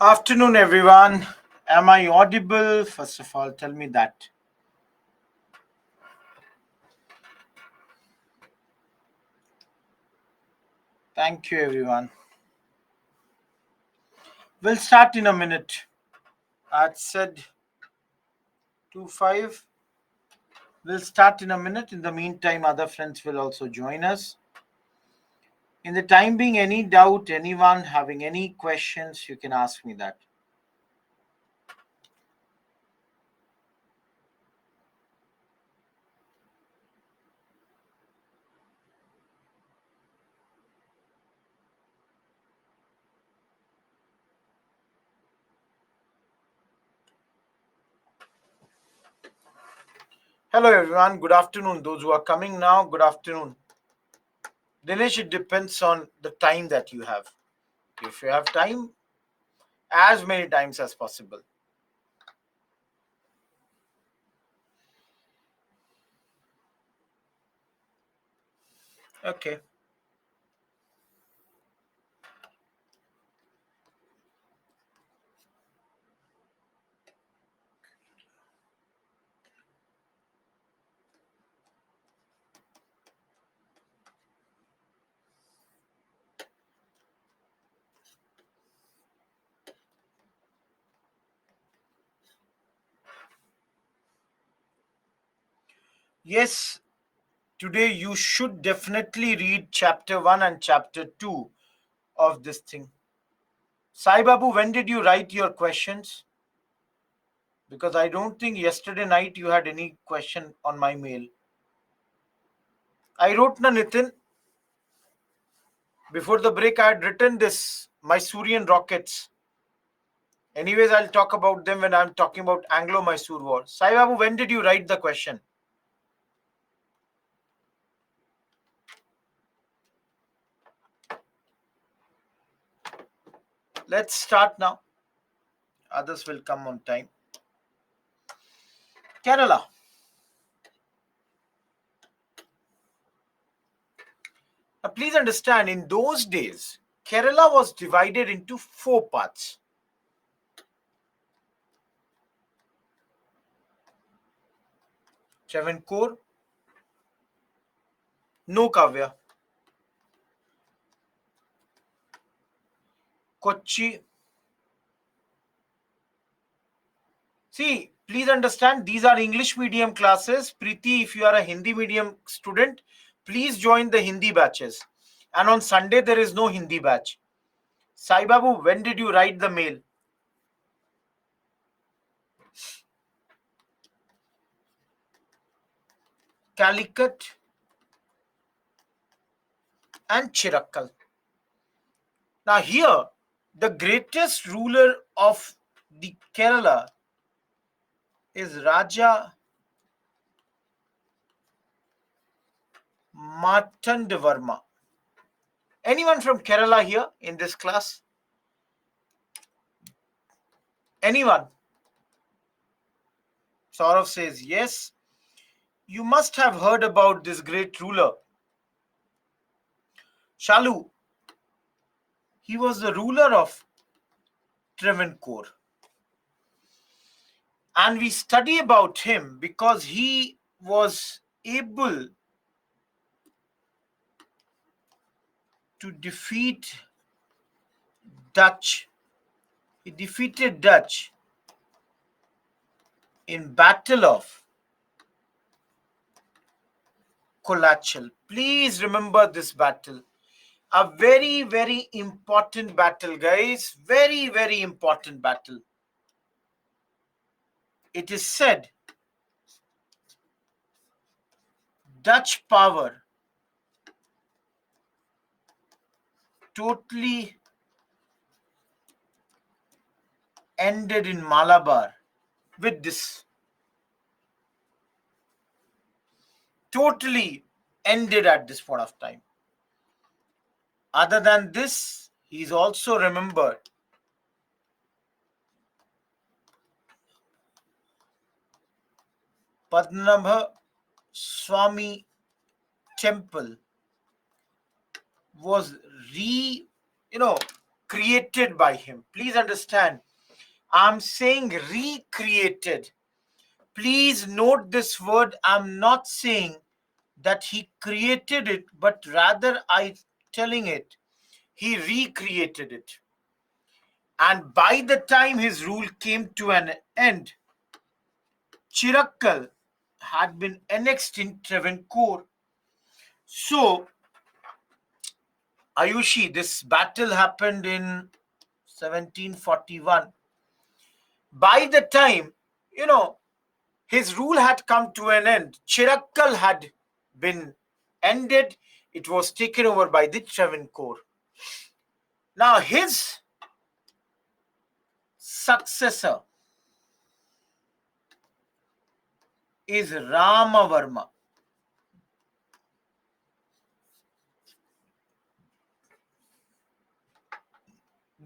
Afternoon, everyone. Am I audible? First of all, tell me that. Thank you, everyone. We'll start in a minute. I said 2:05. We'll start in a minute. In the meantime, other friends will also join us. In the time being, any doubt, anyone having any questions, you can ask me that. Hello, everyone. Good afternoon. Those who are coming now, good afternoon. Dinesh, it depends on the time that you have. If you have time, as many times as possible. Okay. Yes, today you should definitely read chapter 1 and chapter 2 of this thing. Sai Babu, when did you write your questions? Because I don't think yesterday night you had any question on my mail. I wrote na Nitin. Before the break, I had written this Mysorean rockets. Anyways, I'll talk about them when I'm talking about Anglo-Mysore War. Sai Babu, when did you write the question? Let's start now. Others will come on time. Kerala. Now, please understand, in those days, Kerala was divided into 4 parts. Travancore, no Kavya, Kochi. See, please understand, these are English medium classes. Preeti, if you are a Hindi medium student, please join the Hindi batches. And on Sunday, there is no Hindi batch. Sai Babu, when did you write the mail? Calicut and Chirakkal. Now here, the greatest ruler of the Kerala is Raja Martandavarma. Anyone from Kerala here in this class? Anyone? Saurav says yes. You must have heard about this great ruler. Shalu, he was the ruler of Travancore. And we study about him because he was able to defeat Dutch. He defeated Dutch in Battle of Colachel. Please remember this battle. A very, very important battle, guys. Very, very important battle. It is said Dutch power totally ended in Malabar with this. Totally ended at this point of time. Other than this, he is also remembered Padmanabha Swami temple was created by him. Please understand, I'm saying recreated. Please note this word. I'm not saying that he created it, but rather I telling it he recreated it. And by the time his rule came to an end, Chirakkal had been annexed in Travancore. So, Ayushi, this battle happened in 1741. By the time, his rule had come to an end, Chirakkal had been ended. It was taken over by the Travancore. Now, his successor is Ramavarma.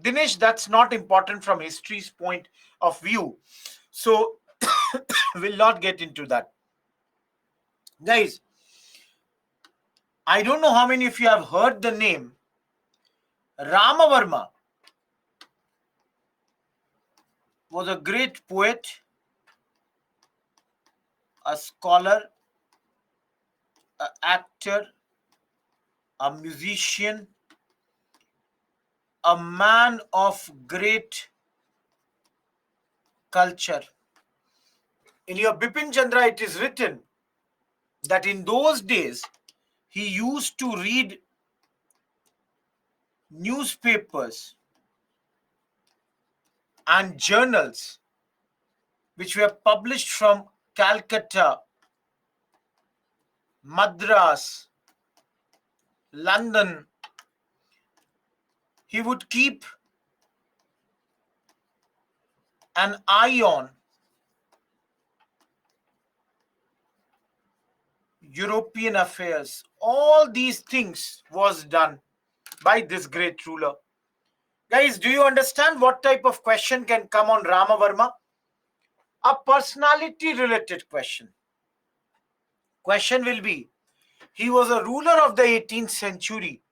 Dinesh, that's not important from history's point of view. So, we'll not get into that. Guys, I don't know how many of you have heard the name Ramavarma. Was a great poet, a scholar, an actor, a musician, a man of great culture. In your Bipin Chandra, it is written that in those days he used to read newspapers and journals which were published from Calcutta, Madras, London. He would keep an eye on European affairs. All these things was done by this great ruler. Guys, do you understand what type of question can come on Ramavarma? A personality related question. Question will be, he was a ruler of the 18th century.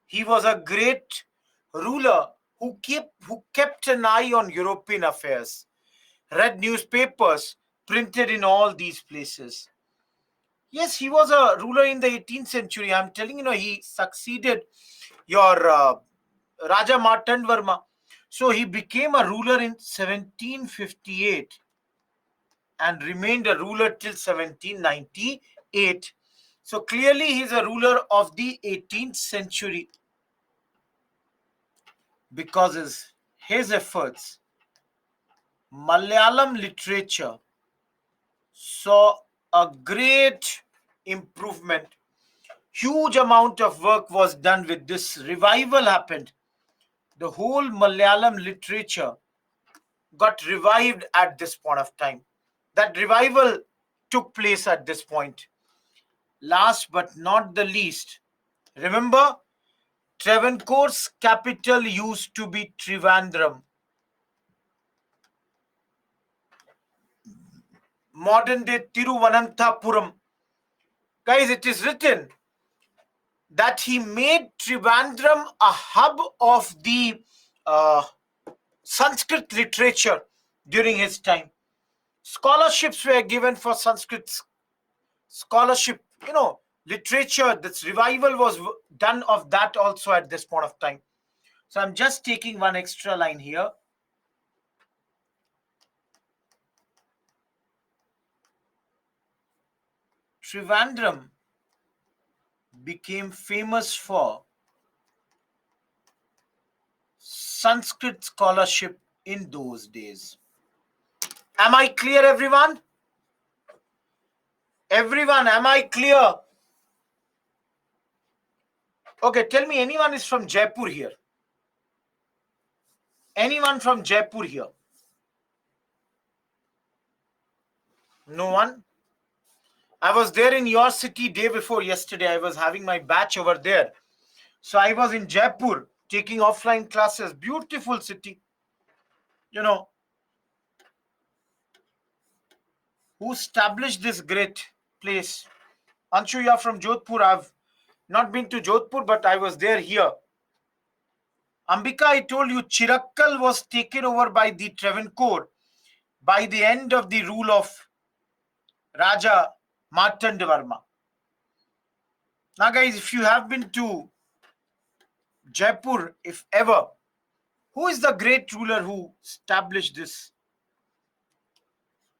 He was a great ruler who kept an eye on European affairs, read newspapers printed in all these places. Yes, he was a ruler in the 18th century. I'm telling you, he succeeded your Raja Martand So he became a ruler in 1758 and remained a ruler till 1798. So clearly he's a ruler of the 18th century because his efforts, Malayalam literature saw a great improvement. Huge amount of work was done with this. Revival happened. The whole Malayalam literature got revived at this point of time. That revival took place at this point. Last but not the least, remember, Travancore's capital used to be Trivandrum. Modern day Tiruvananthapuram. Guys, it is written that he made Trivandrum a hub of the Sanskrit literature during his time. Scholarships were given for Sanskrit scholarship, literature. This revival was done of that also at this point of time. So I'm just taking one extra line here. Trivandrum became famous for Sanskrit scholarship in those days. Am I clear, everyone? Everyone, am I clear? Okay, tell me, anyone is from Jaipur here? Anyone from Jaipur here? No one? I was there in your city day before yesterday. I was having my batch over there. So I was in Jaipur taking offline classes. Beautiful city. Who established this great place? Anshu, you are from Jodhpur. I've not been to Jodhpur, but I was there here. Ambika, I told you Chirakkal was taken over by the Travancore by the end of the rule of Raja Martandavarma. Now, guys, if you have been to Jaipur, if ever, who is the great ruler who established this?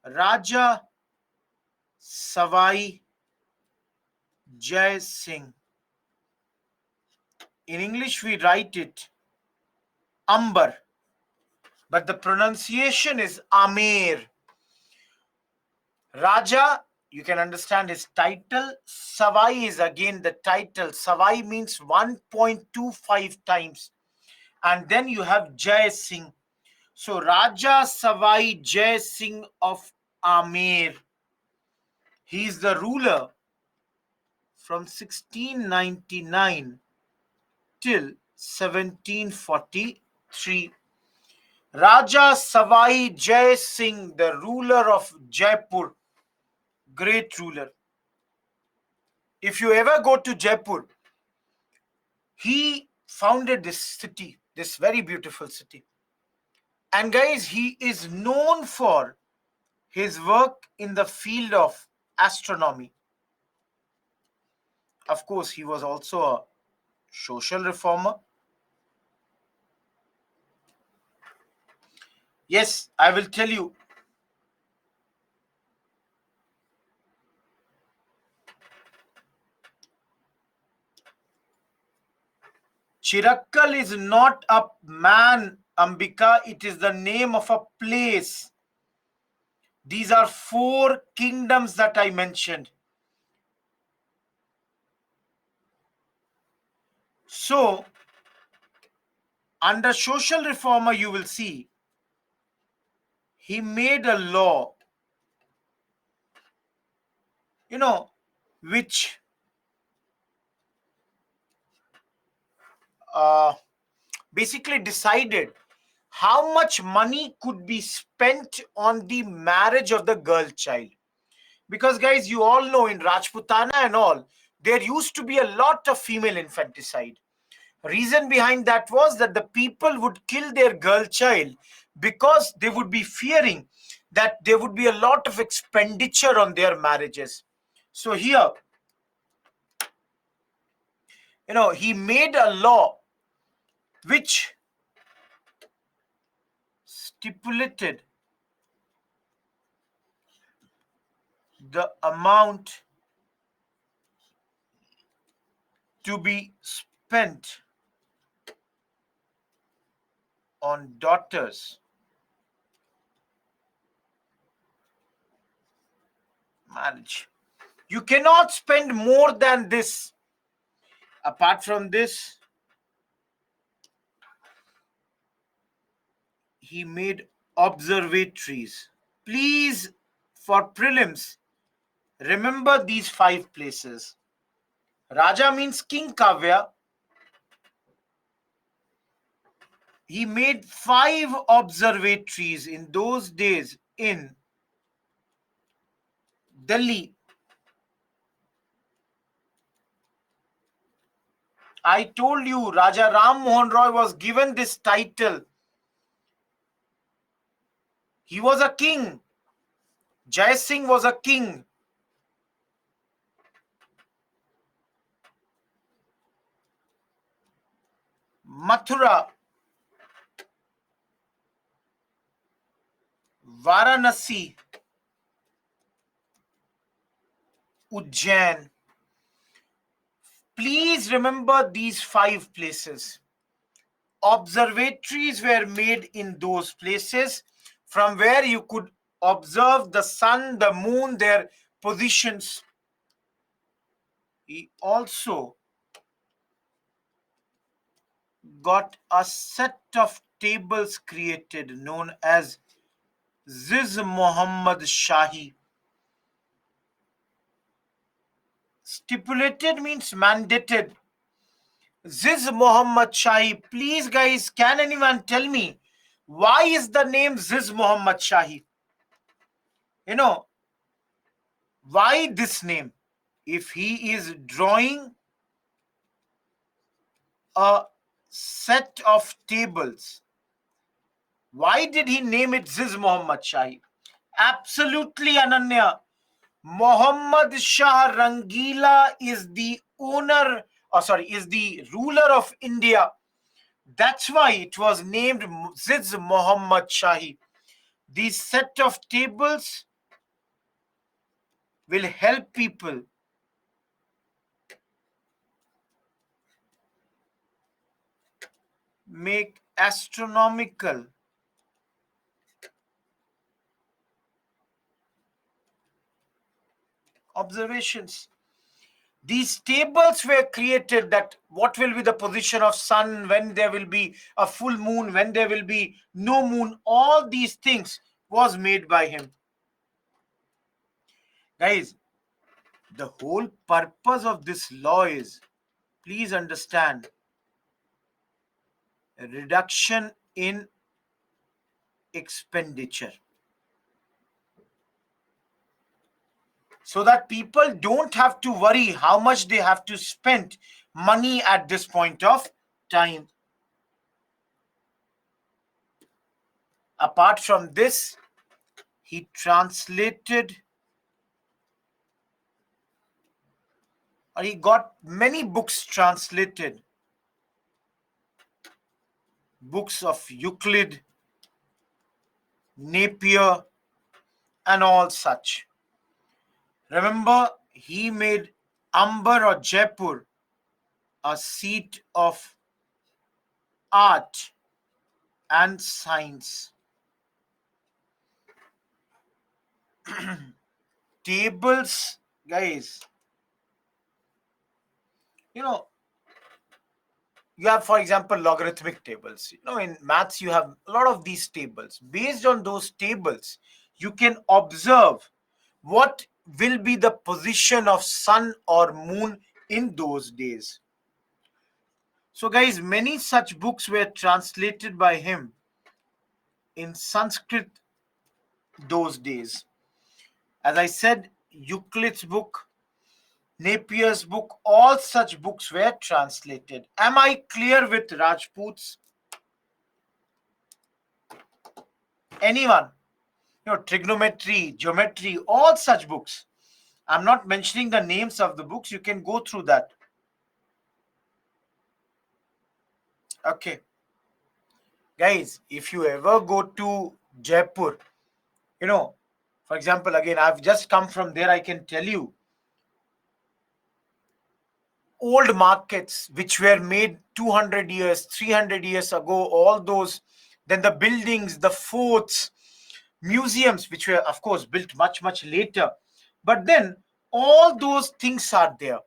Raja Savai Jai Singh. In English, we write it Amber, but the pronunciation is Amer. Raja, you can understand his title. Savai is again the title. Savai means 1.25 times. And then you have Jai Singh. So Raja Savai Jai Singh of Amer. He is the ruler from 1699 till 1743. Raja Savai Jai Singh, the ruler of Jaipur, great ruler. If you ever go to Jaipur, he founded this city, this very beautiful city. And guys, he is known for his work in the field of astronomy. Of course, he was also a social reformer. Yes, I will tell you. Chirakkal is not a man, Ambika. It is the name of a place. These are 4 kingdoms that I mentioned. So, under social reformer, you will see he made a law, which uh, basically decided how much money could be spent on the marriage of the girl child. Because, guys, you all know in Rajputana and all, there used to be a lot of female infanticide. Reason behind that was that the people would kill their girl child because they would be fearing that there would be a lot of expenditure on their marriages. So here, he made a law which stipulated the amount to be spent on daughters' marriage. You cannot spend more than this. Apart from this, he made observatories. Please, for prelims, remember these 5 places. Raja means King Kavya. He made 5 observatories in those days in Delhi. I told you Raja Ram Mohan Roy was given this title. He was a king. Jai Singh was a king. Mathura, Varanasi, Ujjain. Please remember these 5 places. Observatories were made in those places from where you could observe the sun, the moon, their positions. He also got a set of tables created known as Ziz Muhammad Shahi. Stipulated means mandated. Ziz Muhammad Shahi. Please, guys, can anyone tell me why is the name Ziz Muhammad Shahi? Why this name? If he is drawing a set of tables. Why did he name it Ziz Muhammad Shahi? Absolutely, Ananya. Muhammad Shah Rangila is the owner, is the ruler of India. That's why it was named Ziz Muhammad Shahi. These set of tables will help people make astronomical observations. These tables were created that what will be the position of sun, when there will be a full moon, when there will be no moon. All these things was made by him. Guys, the whole purpose of this law is, please understand, a reduction in expenditure, so that people don't have to worry how much they have to spend money at this point of time. Apart from this, he translated, or he got many books translated, books of Euclid, Napier, and all such. Remember, he made Amber or Jaipur a seat of art and science. Tables, guys, you know, you have, for example, logarithmic tables. In maths, you have a lot of these tables. Based on those tables, you can observe what will be the position of sun or moon in those days. So, guys, many such books were translated by him in Sanskrit those days. As I said, Euclid's book, Napier's book, all such books were translated. Am I clear with Rajputs? Anyone? Trigonometry, geometry, all such books. I'm not mentioning the names of the books. You can go through that. Okay. Guys, if you ever go to Jaipur, for example, again, I've just come from there, I can tell you, old markets which were made 200 years, 300 years ago, all those, then the buildings, the forts, museums, which were, of course, built much, much later. But then all those things are there.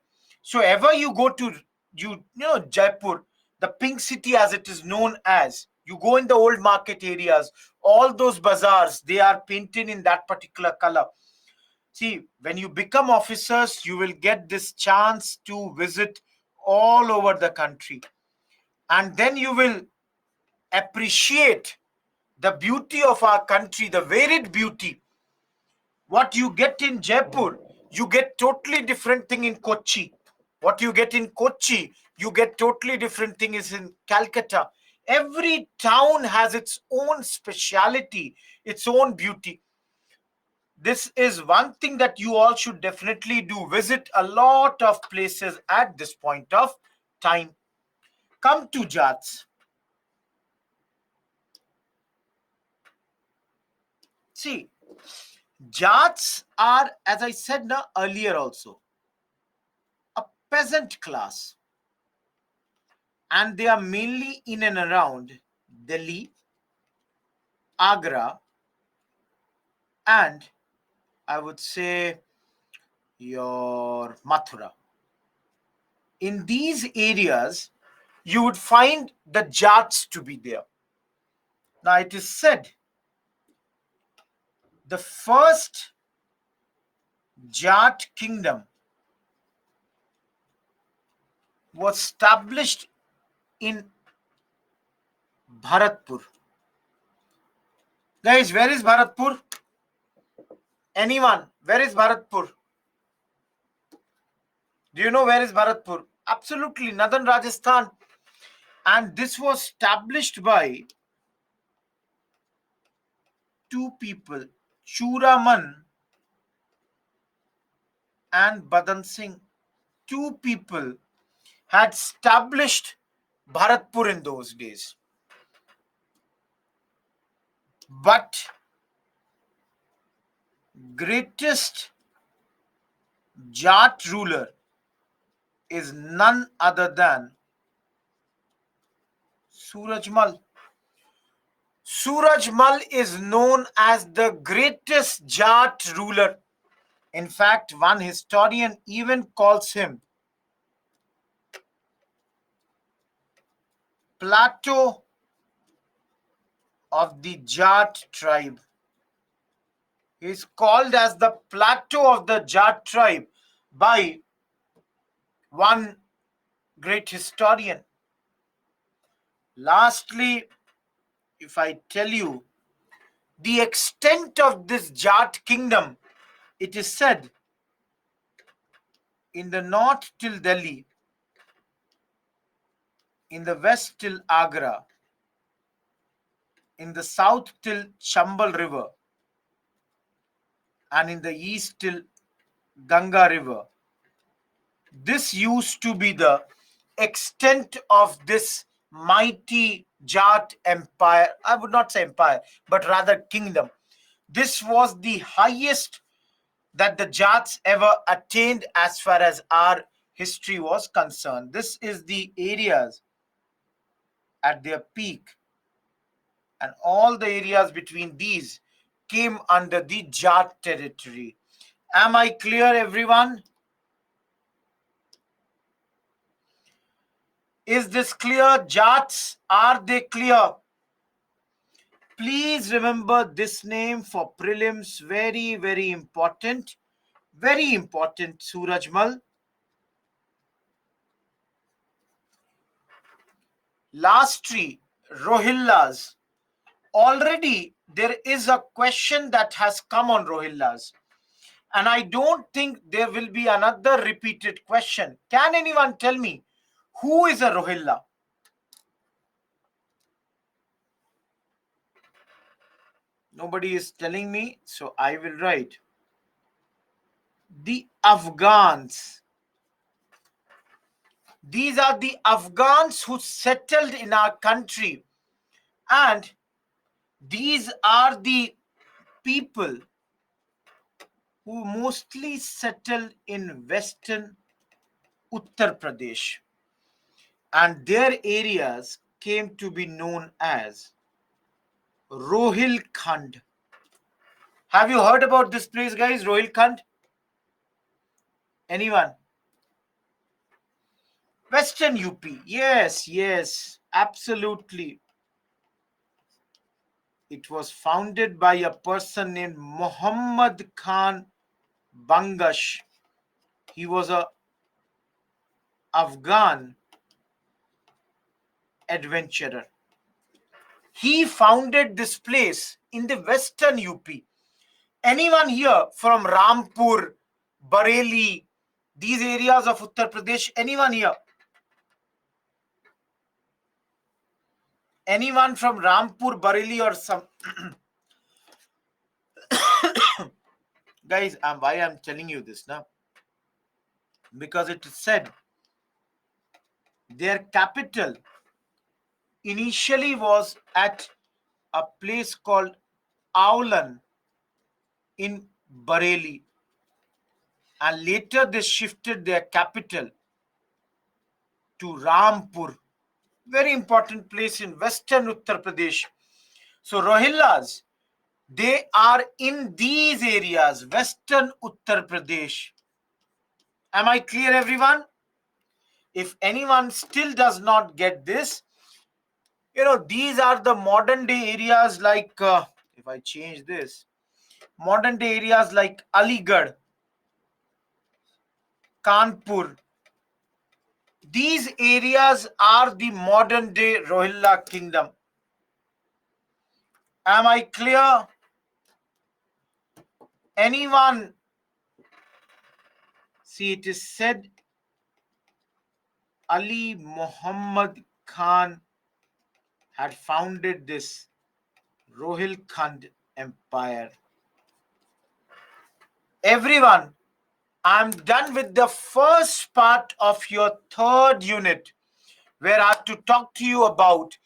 So ever you go to, Jaipur, the pink city as it is known as, you go in the old market areas, all those bazaars, they are painted in that particular color. See, when you become officers, you will get this chance to visit all over the country. And then you will appreciate the beauty of our country, the varied beauty. What you get in Jaipur, you get totally different thing in Kochi. What you get in Kochi, you get totally different thing is in Calcutta. Every town has its own speciality, its own beauty. This is one thing that you all should definitely do. Visit a lot of places at this point of time. Come to Jats. See, Jats are, as I said earlier also, a peasant class. And they are mainly in and around Delhi, Agra, and I would say your Mathura. In these areas, you would find the Jats to be there. Now, it is said the first Jat kingdom was established in Bharatpur. Guys, where is Bharatpur? Anyone? Where is Bharatpur? Do you know where is Bharatpur? Absolutely, Northern Rajasthan. And this was established by two people, Churaman and Badan Singh. Two people had established Bharatpur in those days. But greatest Jat ruler is none other than Surajmal. Surajmal is known as the greatest Jat ruler. In fact, one historian even calls him Plateau of the Jat tribe. He is called as the Plateau of the Jat tribe by one great historian. Lastly, if I tell you the extent of this Jat kingdom, it is said in the north till Delhi, in the west till Agra, in the south till Chambal River, and in the east till Ganga River. This used to be the extent of this mighty Jat empire. I would not say empire, but rather kingdom. This was the highest that the Jats ever attained as far as our history was concerned. This is the areas at their peak, and all the areas between these came under the Jat territory. Am I clear, everyone? Is this clear? Jats, are they clear? Please remember this name for prelims. Very, very important. Very important, Surajmal. Lastly, Rohillas. Already there is a question that has come on Rohillas. And I don't think there will be another repeated question. Can anyone tell me who is a Rohilla? Nobody is telling me, so I will write. The Afghans. These are the Afghans who settled in our country, and these are the people who mostly settled in western Uttar Pradesh, and their areas came to be known as Rohilkhand. Have you heard about this place, guys? Rohilkhand? Anyone? Western UP. Yes, yes, absolutely. It was founded by a person named Muhammad Khan Bangash. He was a Afghan adventurer. He founded this place in the western UP. Anyone here from Rampur, Bareilly, these areas of Uttar Pradesh? Anyone here? Anyone from Rampur, Bareilly, or some? Guys, why I'm telling you this now? Because it is said their capital initially was at a place called Aulan in Bareilly, and later they shifted their capital to Rampur, very important place in western Uttar Pradesh. So Rohillas, they are in these areas, western Uttar Pradesh. Am I clear, everyone? If anyone still does not get this, these are the modern day areas like, if I change this, modern day areas like Aligarh, Kanpur. These areas are the modern day Rohilla kingdom. Am I clear? Anyone? See, it is said Ali Muhammad Khan had founded this Rohilkhand Empire. Everyone, I'm done with the first part of your third unit, where I have to talk to you about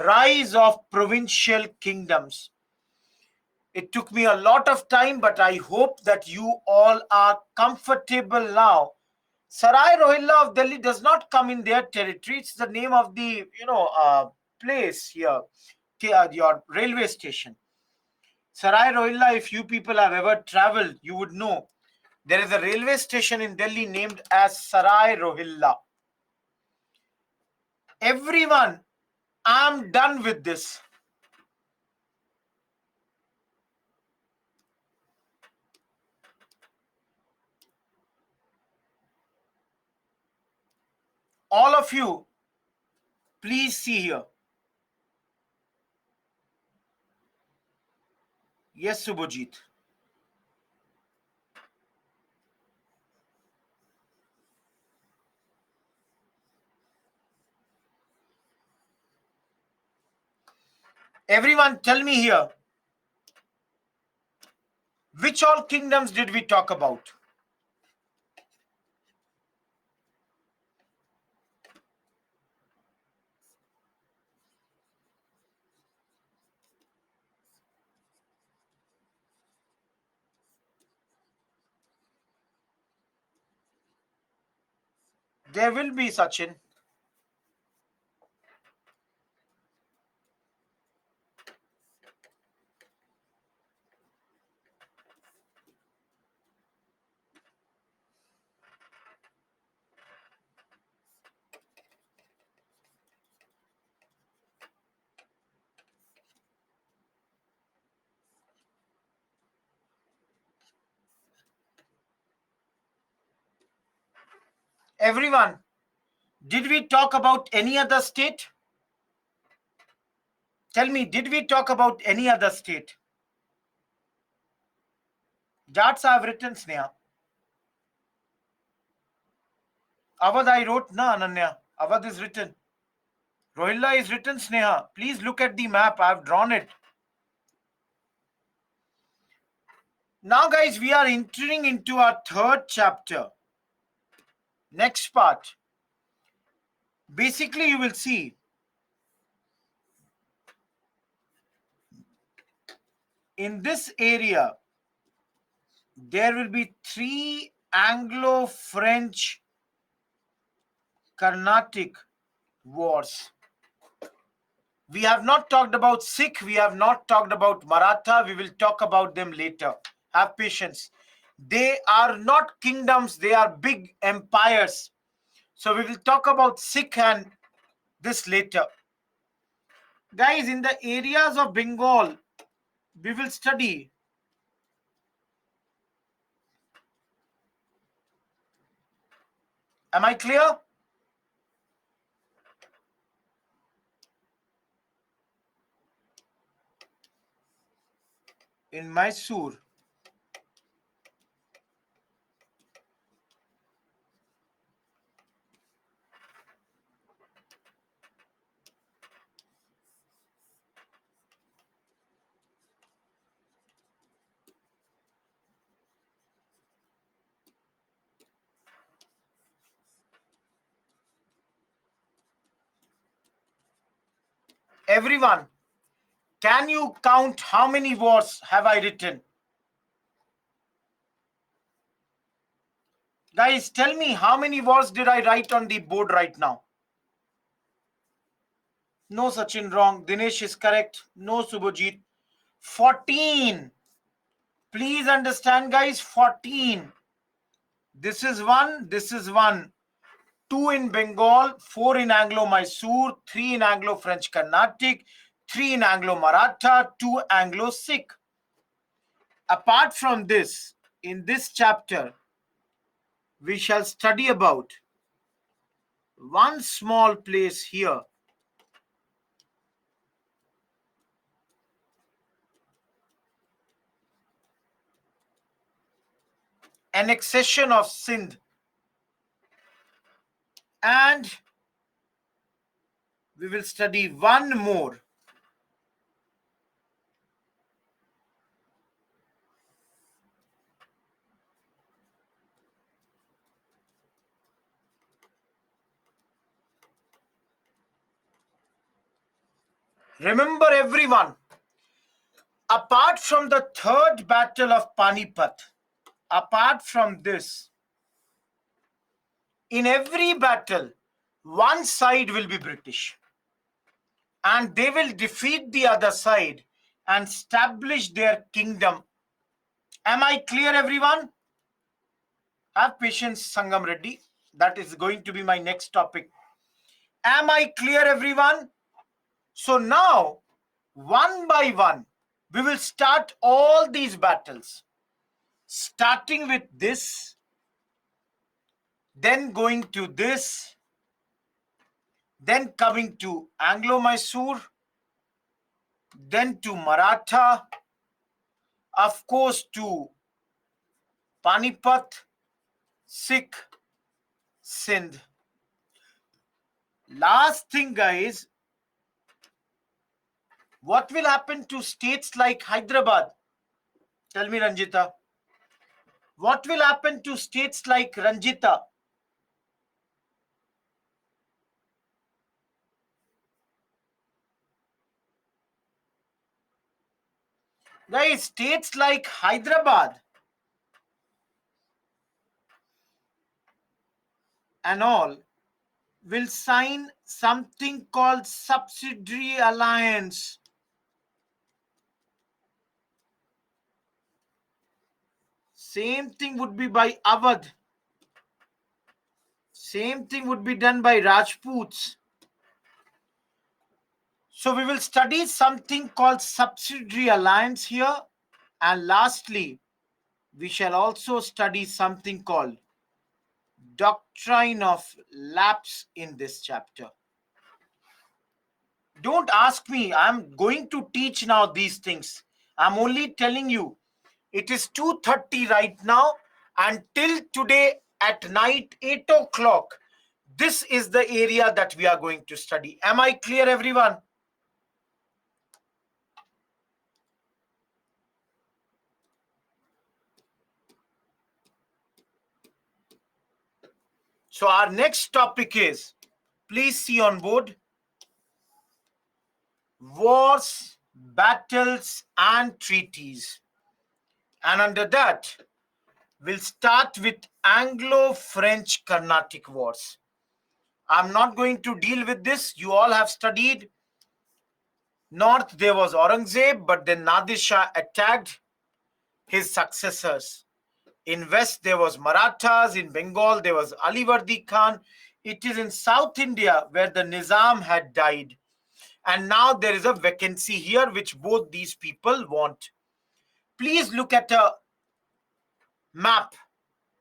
rise of provincial kingdoms. It took me a lot of time, but I hope that you all are comfortable now. Sarai Rohilla of Delhi does not come in their territory. It's the name of the place here, your railway station. Sarai Rohilla, if you people have ever traveled, you would know there is a railway station in Delhi named as Sarai Rohilla. Everyone, I'm done with this. All of you, please see here. Yes, Subhajit. Everyone, tell me here. Which all kingdoms did we talk about? There will be, Sachin. Everyone, did we talk about any other state? Tell me, did we talk about any other state? Jats I have written, Sneha. Awadh I wrote, na, Ananya. Awadh is written. Rohilla is written, Sneha. Please look at the map. I have drawn it. Now, guys, we are entering into our third chapter. Next part. Basically, you will see in this area, there will be 3 Anglo-French Carnatic wars. We have not talked about Sikh. We have not talked about Maratha. We will talk about them later. Have patience. They are not kingdoms. They are big empires. So we will talk about Sikh and this later. Guys, in the areas of Bengal, we will study. Am I clear? In Mysore, everyone, can you count how many wars have I written? Guys, tell me how many wars did I write on the board right now? No, Sachin, wrong. Dinesh is correct. No, Subhajit. 14. Please understand, guys, 14. This is one. This is one. 2 in Bengal, 4 in Anglo-Mysore, 3 in Anglo-French Carnatic, 3 in Anglo-Maratha, 2 Anglo-Sikh. Apart from this, in this chapter, we shall study about one small place here. Annexation of Sindh. And we will study one more. Remember everyone, apart from the third battle of Panipat, apart from this, in every battle, one side will be British and they will defeat the other side and establish their kingdom. Am I clear, everyone? Have patience, Sangam Reddy. That is going to be my next topic. Am I clear, everyone? So now, one by one, we will start all these battles, starting with this, then going to this, then coming to Anglo-Mysore, then to Maratha, of course to Panipat, Sikh, Sindh. Last thing, guys, what will happen to states like Hyderabad? Tell me, Ranjita. What will happen to states like Ranjita? Guys, states like Hyderabad and all will sign something called subsidiary alliance. Same thing would be by Awadh. Same thing would be done by Rajputs. So we will study something called subsidiary alliance here. And lastly, we shall also study something called doctrine of lapse in this chapter. Don't ask me. I'm going to teach now these things. I'm only telling you. It is 2:30 right now. Until today at night, 8 o'clock, this is the area that we are going to study. Am I clear, everyone? So our next topic is, please see on board, wars, battles, and treaties. And under that, we'll start with Anglo-French Carnatic Wars. I'm not going to deal with this. You all have studied. North, there was Aurangzeb, but then Nadir Shah attacked his successors. In West, there was Marathas. In Bengal, there was Alivardi Khan. It is in South India where the Nizam had died. And now there is a vacancy here which both these people want. Please look at a map.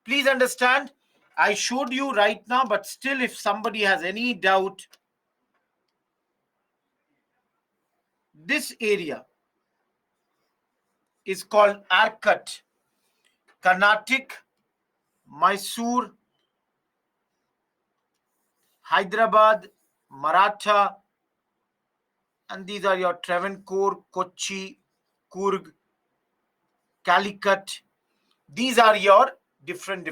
Please understand, I showed you right now, but still if somebody has any doubt, this area is called Arcot, Carnatic, Mysore, Hyderabad, Maratha, and these are your Travancore, Kochi, Coorg, Calicut. These are your different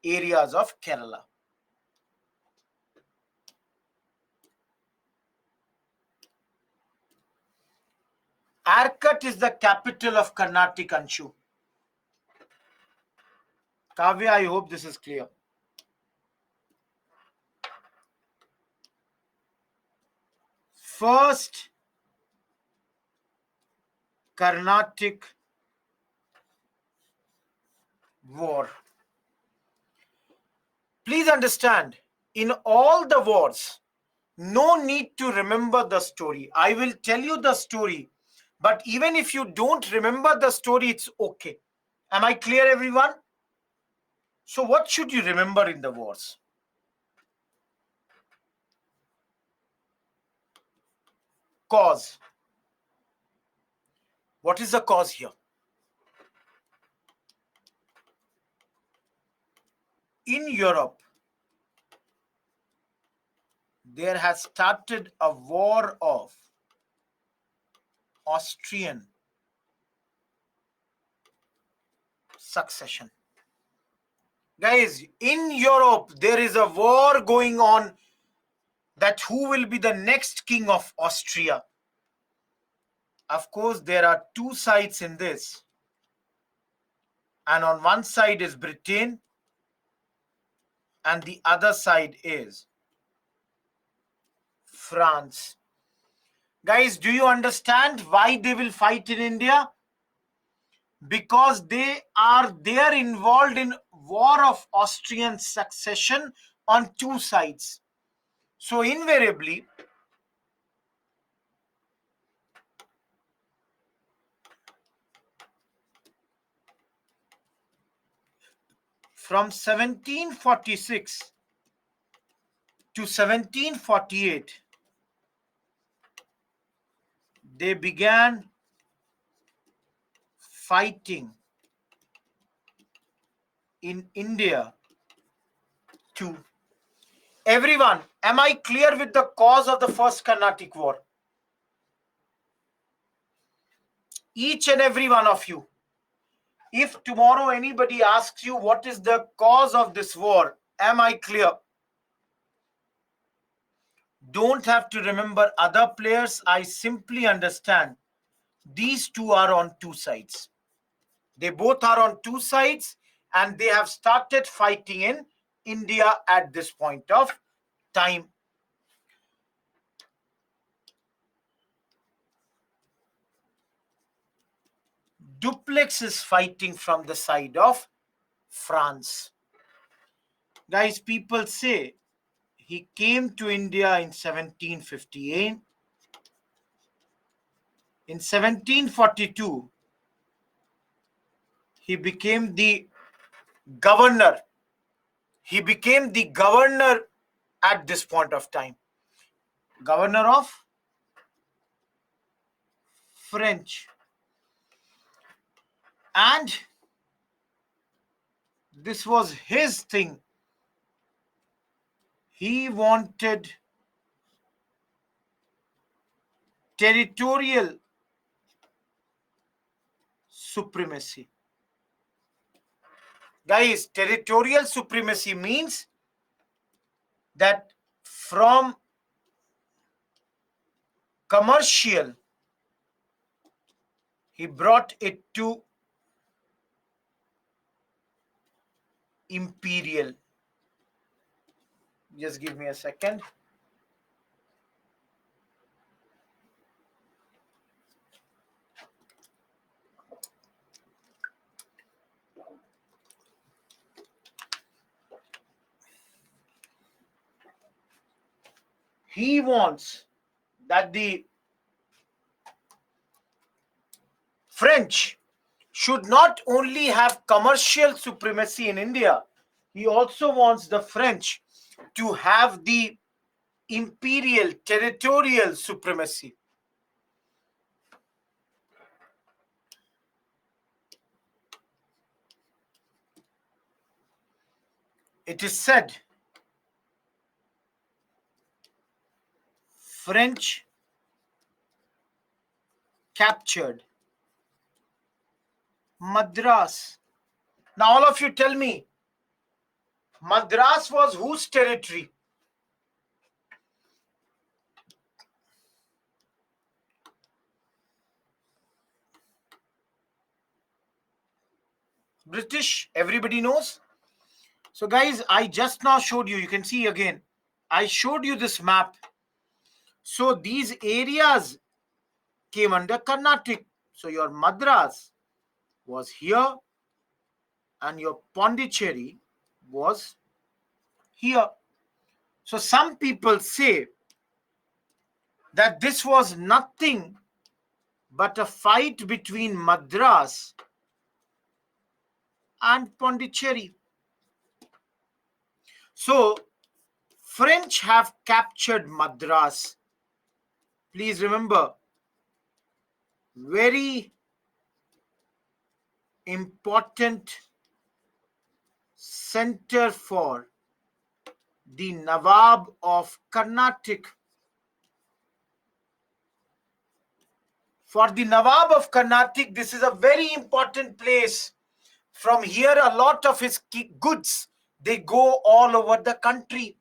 areas of Kerala. Arcot is the capital of Carnatic, Anshu. Kavya, I hope this is clear. First Carnatic War. Please understand, in all the wars, no need to remember the story. I will tell you the story, but even if you don't remember the story, it's okay. Am I clear, everyone? So what should you remember in the wars? Cause. What is the cause here? In Europe, there has started a war of Austrian succession. Guys, in Europe, there is a war going on that who will be the next king of Austria. Of course, there are two sides in this. And on one side is Britain, and the other side is France. Guys, do you understand why they will fight in India? Because they are involved in war of Austrian succession on two sides. So invariably, from 1746 to 1748, they began fighting in India too. Everyone, am I clear with the cause of the First Carnatic War? Each and every one of you. If tomorrow anybody asks you what is the cause of this war, am I clear? Don't have to remember other players. I simply understand these two are on two sides. They both are on two sides and they have started fighting in India at this point of time. Duplex is fighting from the side of France. Guys, people say he came to India in 1758. In 1742, he became the governor. He became the governor at this point of time. Governor of French. And this was his thing. He wanted territorial supremacy. Guys, territorial supremacy means that from commercial, he brought it to imperial. Just give me a second. He wants that the French should not only have commercial supremacy in India, he also wants the French to have the imperial territorial supremacy. It is said French captured Madras. Now all of you tell me, Madras was whose territory? British, everybody knows. So guys, I just now showed you, you can see again, I showed you this map. So these areas came under Carnatic. So your Madras was here and your Pondicherry was here. So some people say that this was nothing but a fight between Madras and Pondicherry. So French have captured Madras. Please remember, very important center for the Nawab of Carnatic. For the Nawab of Carnatic, this is a very important place. From here, a lot of his goods, they go all over the country.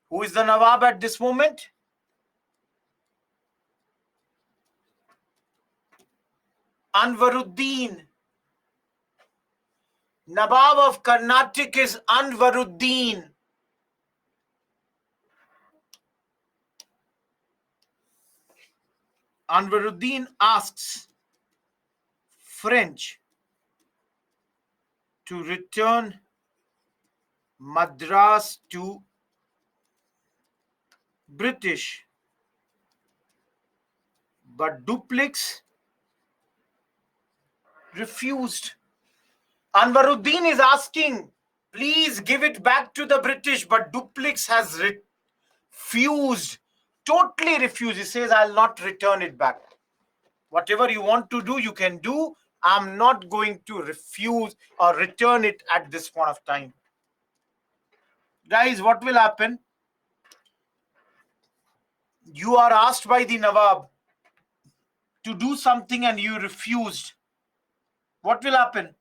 Who is the Nawab at this moment? Anwaruddin. Nawab of Carnatic is Anwaruddin. Anwaruddin asks French to return Madras to British, but Dupleix refused. Anwaruddin is asking, please give it back to the British, but Dupleix has refused, totally refused. He says, I'll not return it back. Whatever you want to do, you can do. I'm not going to refuse or return it at this point of time. Guys, what will happen? You are asked by the Nawab to do something and you refused. What will happen?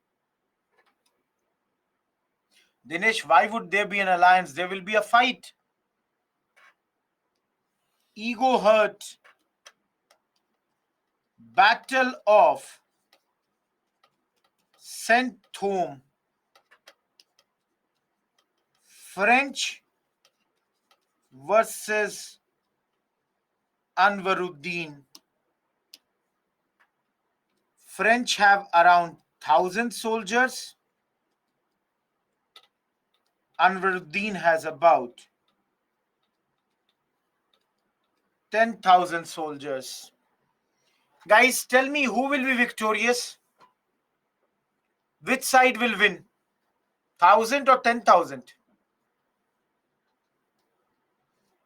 Dinesh, why would there be an alliance? There will be a fight. Ego hurt. Battle of Saint-Thome. French versus Anwaruddin. French have around 1,000 soldiers. Anwaruddin has about 10,000 soldiers. Guys, tell me who will be victorious? Which side will win? 1,000 or 10,000?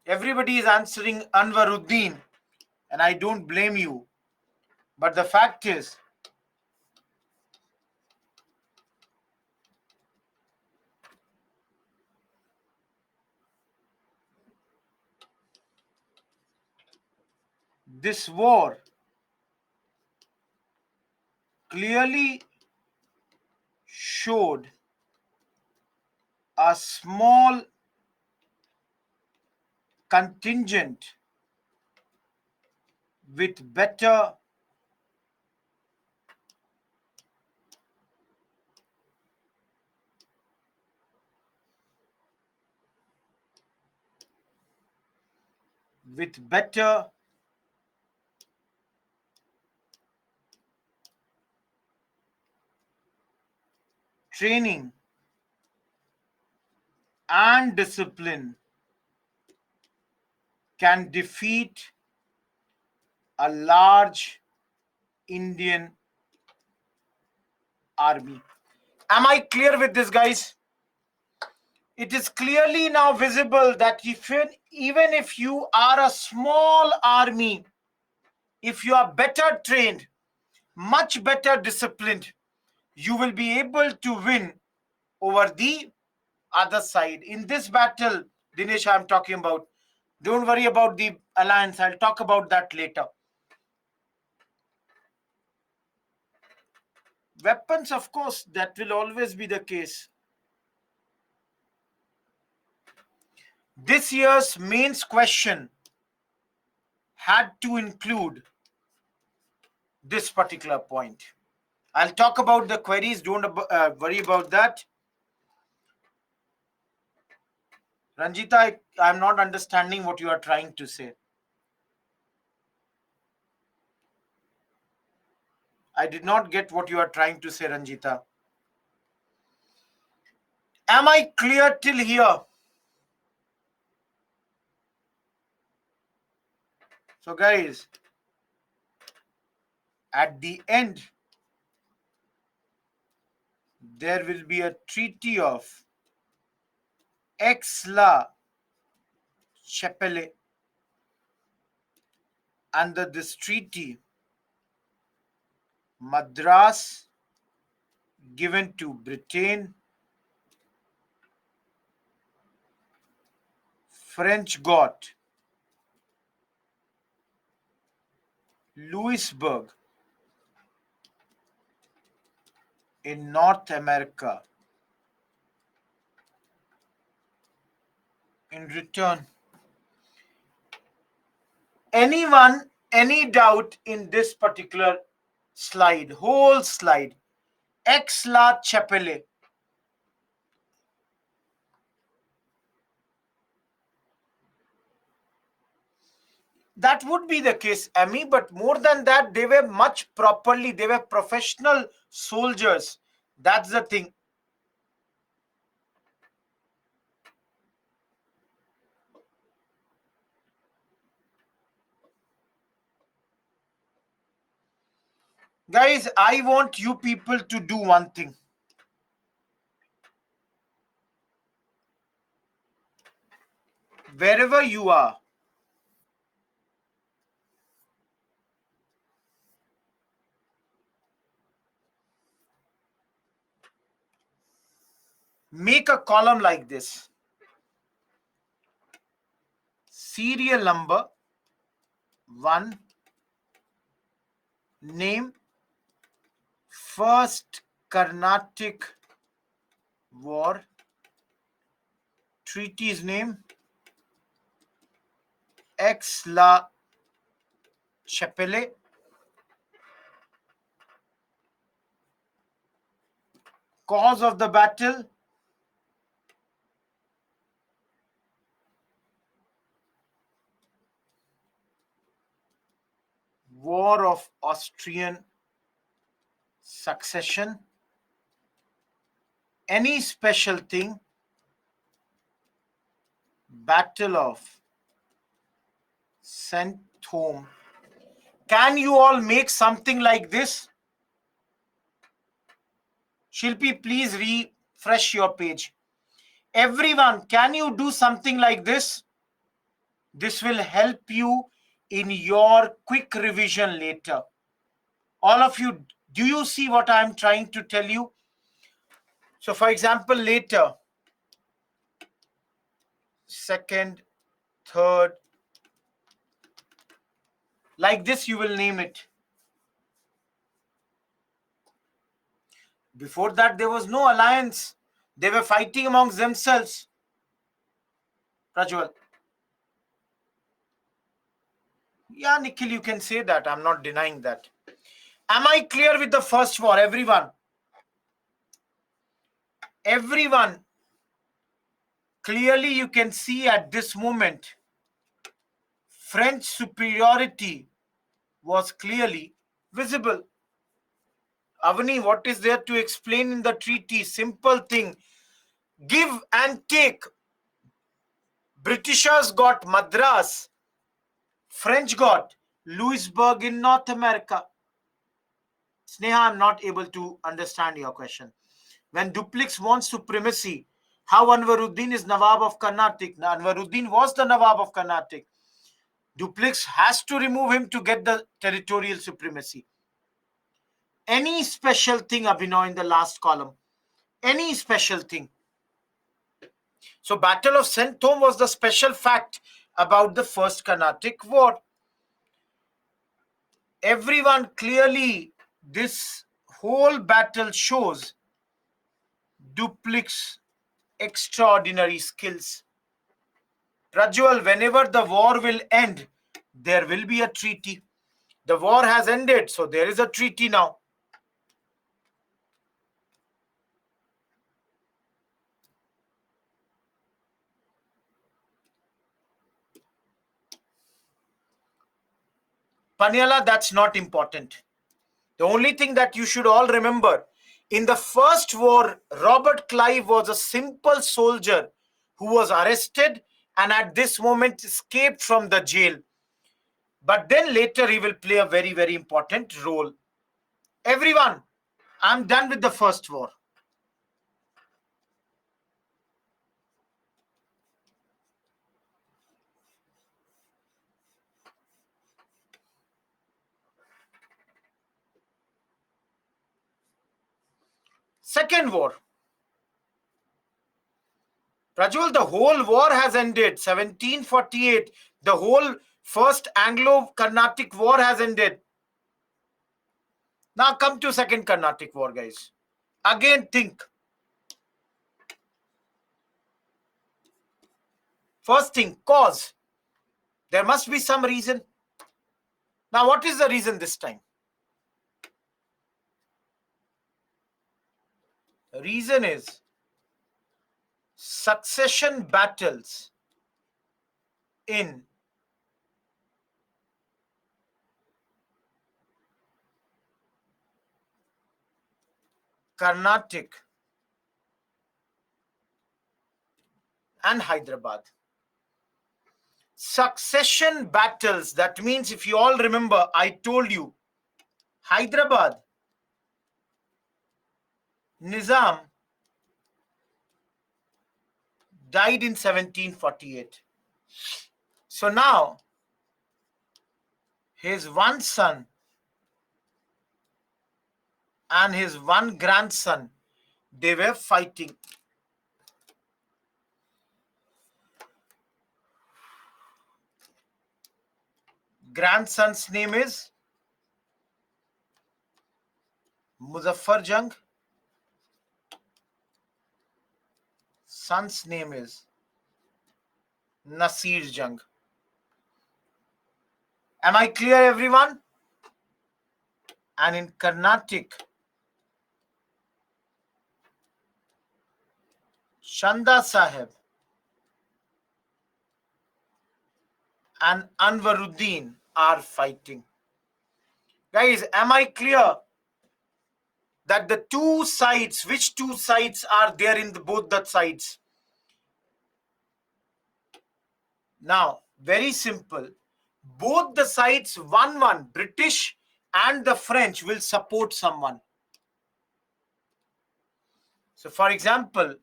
Everybody is answering Anwaruddin, and I don't blame you. But the fact is, this war clearly showed a small contingent with better training and discipline can defeat a large Indian army. Am I clear with this, guys? It is clearly now visible that even if you are a small army, if you are better trained, much better disciplined, you will be able to win over the other side. In this battle, Dinesh, I'm talking about, don't worry about the alliance. I'll talk about that later. Weapons, of course, that will always be the case. This year's mains question had to include this particular point. I'll talk about the queries. Don't worry about that. Ranjita, I'm not understanding what you are trying to say. I did not get what you are trying to say, Ranjita. Am I clear till here? So, guys, at the end, there will be a treaty of Aix-la-Chapelle. Under this treaty, Madras given to Britain, French got Louisburg in North America. In return, anyone, any doubt in this particular slide, whole slide? Aix-la-Chapelle. That would be the case, Amy, but more than that, they were much properly, they were professional soldiers. That's the thing. Guys, I want you people to do one thing. Wherever you are, make a column like this. Serial number 1, name, First Carnatic War, treaty's name, Aix-la-Chapelle, cause of the battle, War of Austrian Succession, any special thing, Battle of Saint-Thome. Can you all make something like this? Shilpi, please refresh your page. Everyone, can you do something like this? This will help you in your quick revision later. All of you, do you see what I'm trying to tell you? So, for example, later, second, third, like this, you will name it. Before that, there was no alliance. They were fighting amongst themselves. Prajwal. Yeah, Nikhil, you can say that. I'm not denying that. Am I clear with the first war, everyone? Everyone, clearly you can see at this moment, French superiority was clearly visible. Avani, what is there to explain in the treaty? Simple thing. Give and take. Britishers got Madras. French got Louisburg in North America. Sneha, I'm not able to understand your question. When Dupleix wants supremacy, how Anwaruddin is Nawab of Carnatic? Anwaruddin was the Nawab of Carnatic. Dupleix has to remove him to get the territorial supremacy. Any special thing, Abhinav, in the last column? Any special thing? So, Battle of Saint-Thome was the special fact about the First Carnatic War. Everyone, clearly, this whole battle shows Dupleix extraordinary skills. Prajwal, whenever the war will end, there will be a treaty. The war has ended, so there is a treaty now. Panyala, that's not important. The only thing that you should all remember, in the first war, Robert Clive was a simple soldier who was arrested and at this moment escaped from the jail. But then later he will play a very, very important role. Everyone, I'm done with the first war. Second war. Prajwal, the whole war has ended. 1748, the whole first Anglo-Carnatic war has ended. Now come to second Carnatic war, guys. Again think. First thing, cause. There must be some reason. Now what is the reason this time? The reason is succession battles in Carnatic and Hyderabad. Succession battles, that means, if you all remember, I told you Hyderabad Nizam died in 1748. So now his one son and his one grandson, they were fighting. Grandson's name is Muzaffar Jung. Son's name is Nasir Jung. Am I clear, everyone? And in Carnatic, Chanda Sahib and Anwaruddin are fighting. Guys, am I clear that the two sides, which two sides are there in both the sides? Now, very simple. Both the sides, one, British and the French, will support someone. So, for example,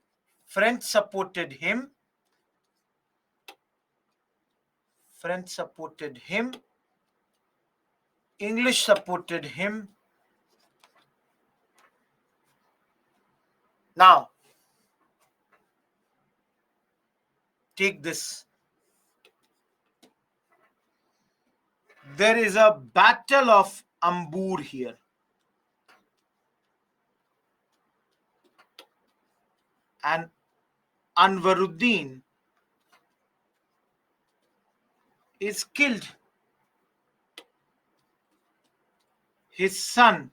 French supported him. French supported him. English supported him. Now, take this. There is a battle of Ambur here. And Anwaruddin is killed. His son,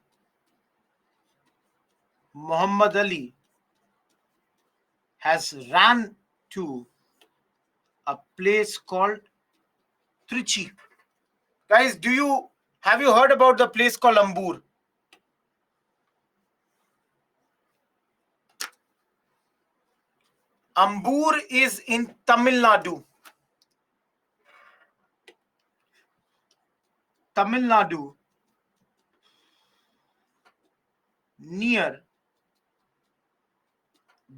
Muhammad Ali, has ran to a place called Trichy. Guys, have you heard about the place called Ambur? Ambur is in Tamil Nadu. Tamil Nadu, near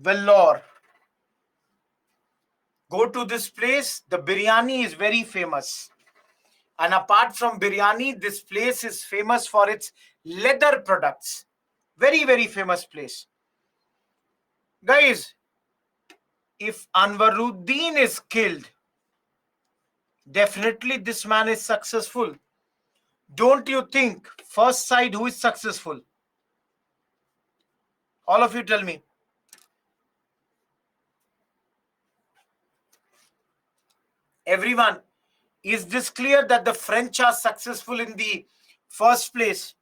Vellore. Go to this place. The biryani is very famous. And apart from biryani, this place is famous for its leather products. Very, very famous place. Guys, if Anwaruddin is killed, definitely this man is successful. Don't you think? First side, who is successful? All of you tell me. Everyone, is this clear that the French are successful in the first place?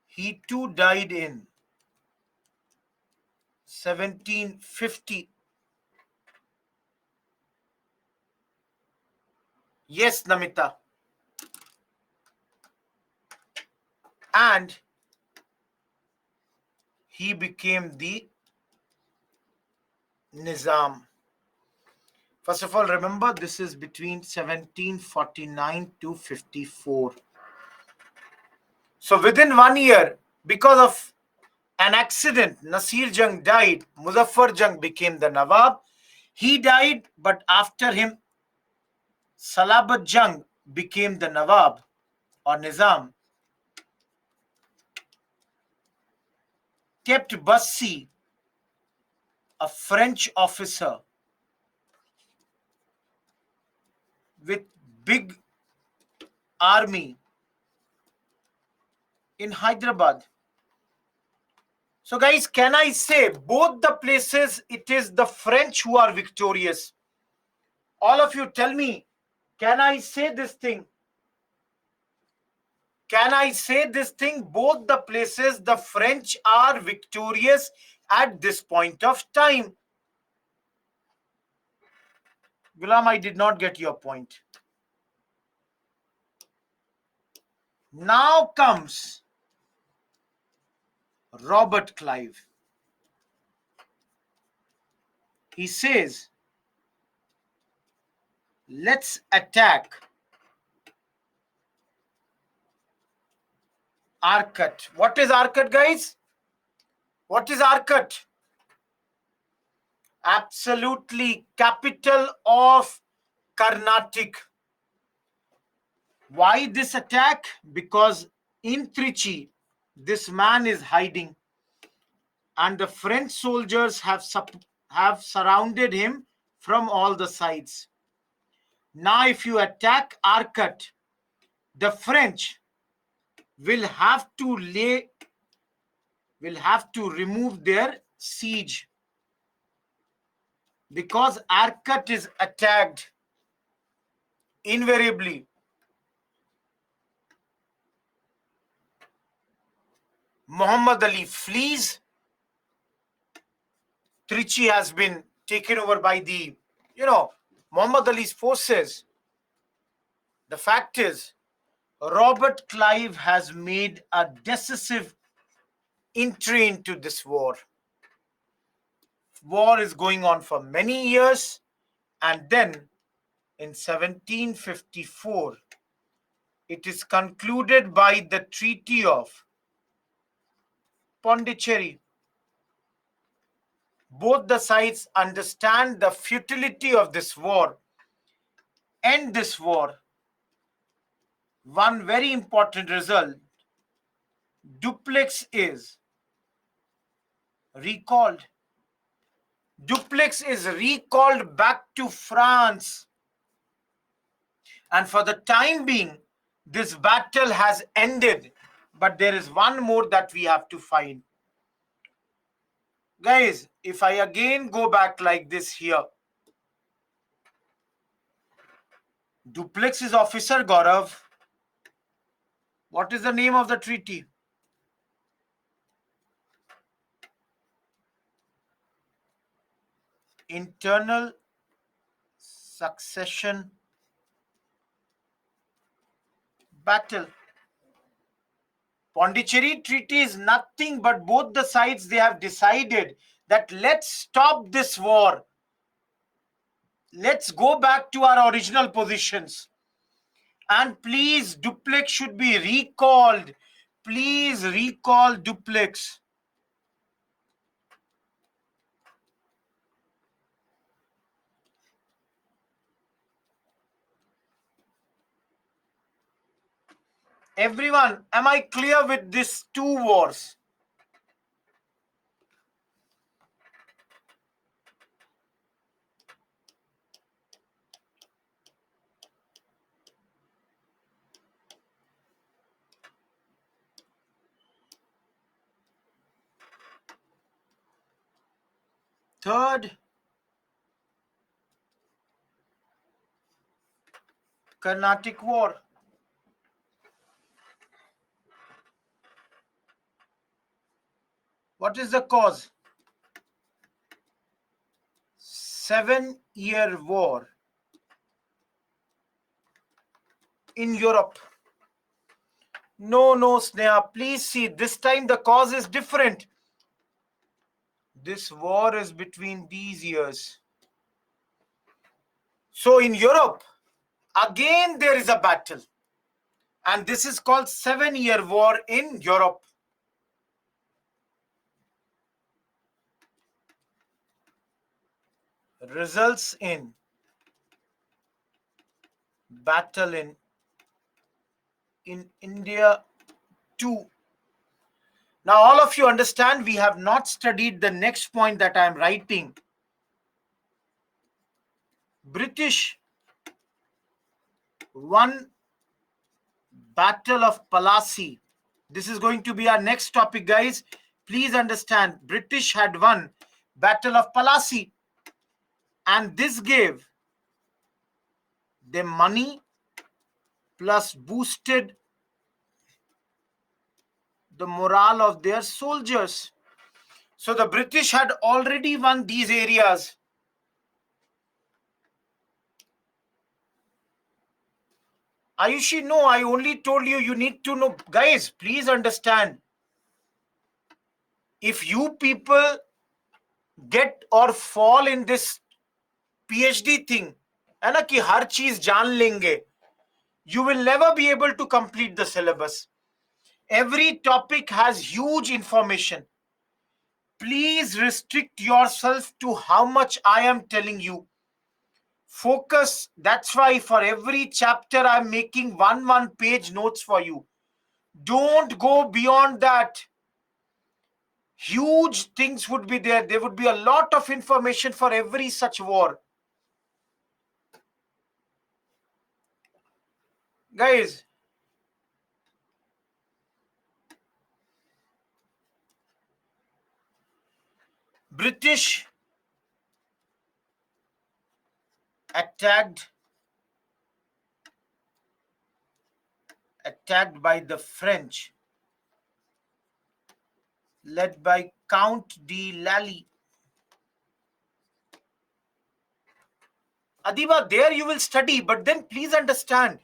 He too died in 1750. Yes, Namita. And he became the Nizam. First of all, remember, this is between 1749 to 54. So within 1 year, because of an accident, Nasir Jung died. Muzaffar Jung became the Nawab. He died, but after him, Salabat Jung became the Nawab or Nizam. kept Bussy, a French officer with big army, in Hyderabad. So guys, can I say both the places it is the French who are victorious? All of you tell me, can I say this thing? Can I say this thing? Both the places the French are victorious at this point of time. Gulam, I did not get your point. Now comes Robert Clive. He says, let's attack Arcot. What is Arcot, guys? What is Arcot? Absolutely capital of Carnatic. Why this attack? Because in Trichy, this man is hiding, and the French soldiers have surrounded him from all the sides. Now, if you attack Arcot, the French will have to remove their siege, because Arcot is attacked invariably. Muhammad Ali flees. Trichy has been taken over by Muhammad Ali's forces. The fact is, Robert Clive has made a decisive entry into this war. War is going on for many years, and then in 1754, it is concluded by the Treaty of Pondicherry. Both the sides understand the futility of this war. End this war. One very important result: Dupleix is recalled. Dupleix is recalled back to France. And for the time being, this battle has ended. But there is one more that we have to find. Guys, if I again go back like this here, Dupleix's officer, Gaurav, what is the name of the treaty? Internal Succession Battle. Pondicherry Treaty is nothing but both the sides, they have decided that let's stop this war. Let's go back to our original positions. And please, Dupleix should be recalled. Please recall Dupleix. Everyone, am I clear with these two wars? Third Carnatic War. What is the cause? 7-year war in Europe. No, Sneha, please see, this time the cause is different. This war is between these years. So in Europe, again there is a battle. And this is called 7-year war in Europe. Results in battle in India too. Now, all of you understand we have not studied the next point that I am writing. British won Battle of Plassey. This is going to be our next topic, guys. Please understand, British had won Battle of Plassey, and this gave them money plus boosted the morale of their soldiers. So the British had already won these areas. Ayushi, no, I only told you you need to know. Guys, please understand. If you people get or fall in this PhD thing, है ना कि हर चीज जान लेंगे, you will never be able to complete the syllabus. Every topic has huge information. Please restrict yourself to how much I am telling you. Focus. That's why for every chapter I'm making one page notes for you. Don't go beyond that. Huge things would be there. There would be a lot of information for every such war. Guys, British attacked by the French, led by Count de Lally. Adiba, there you will study, but then please understand,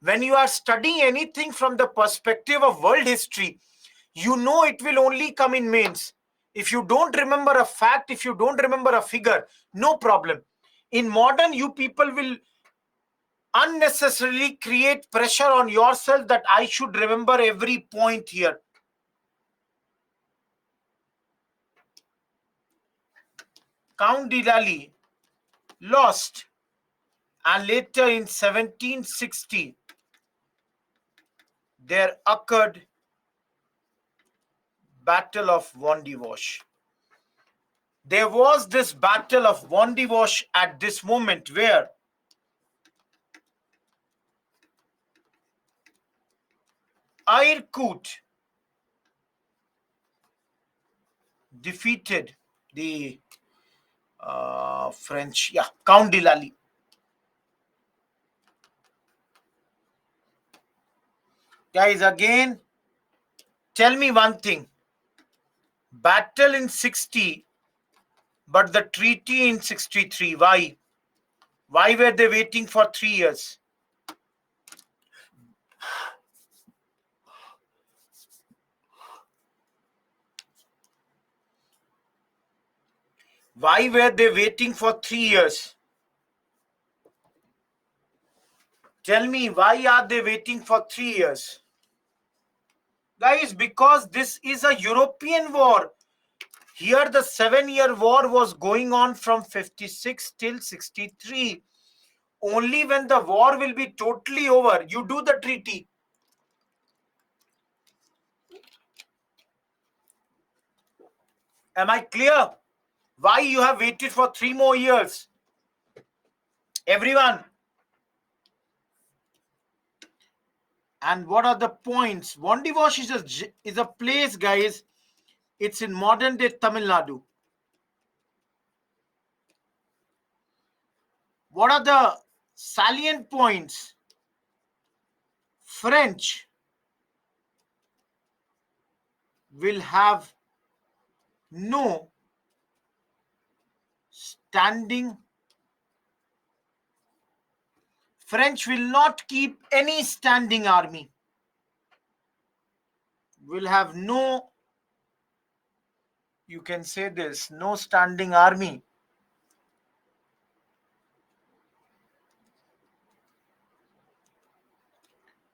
when you are studying anything from the perspective of world history, you know it will only come in mains. If you don't remember a fact, if you don't remember a figure, no problem. In modern, you people will unnecessarily create pressure on yourself that I should remember every point here. Count de Lally lost, and later in 1760 there occurred Battle of Wandiwash. There was this Battle of Wandiwash at this moment where Irkut defeated the French, Count de Lally. Guys, again, tell me one thing. Battle in 60, but the treaty in 63. Why? Why were they waiting for 3 years? Why were they waiting for 3 years? Tell me, why are they waiting for 3 years? Guys, because this is a European war. Here the 7-year war was going on from 56 till 63. Only when the war will be totally over, you do the treaty. Am I clear? Why you have waited for 3 more years? Everyone. And what are the points? Wandiwash is a place, guys. It's in modern day Tamil Nadu. What are the salient points? French will have no standing. French will not keep any standing army. Will have no, you can say this, no standing army.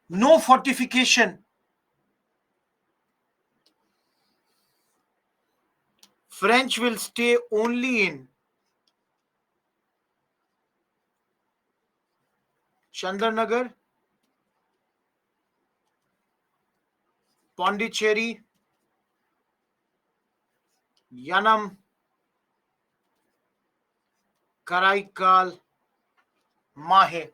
No fortification. French will stay only in Chandranagar, Pondicherry, Yanam, Karaikal, Mahe.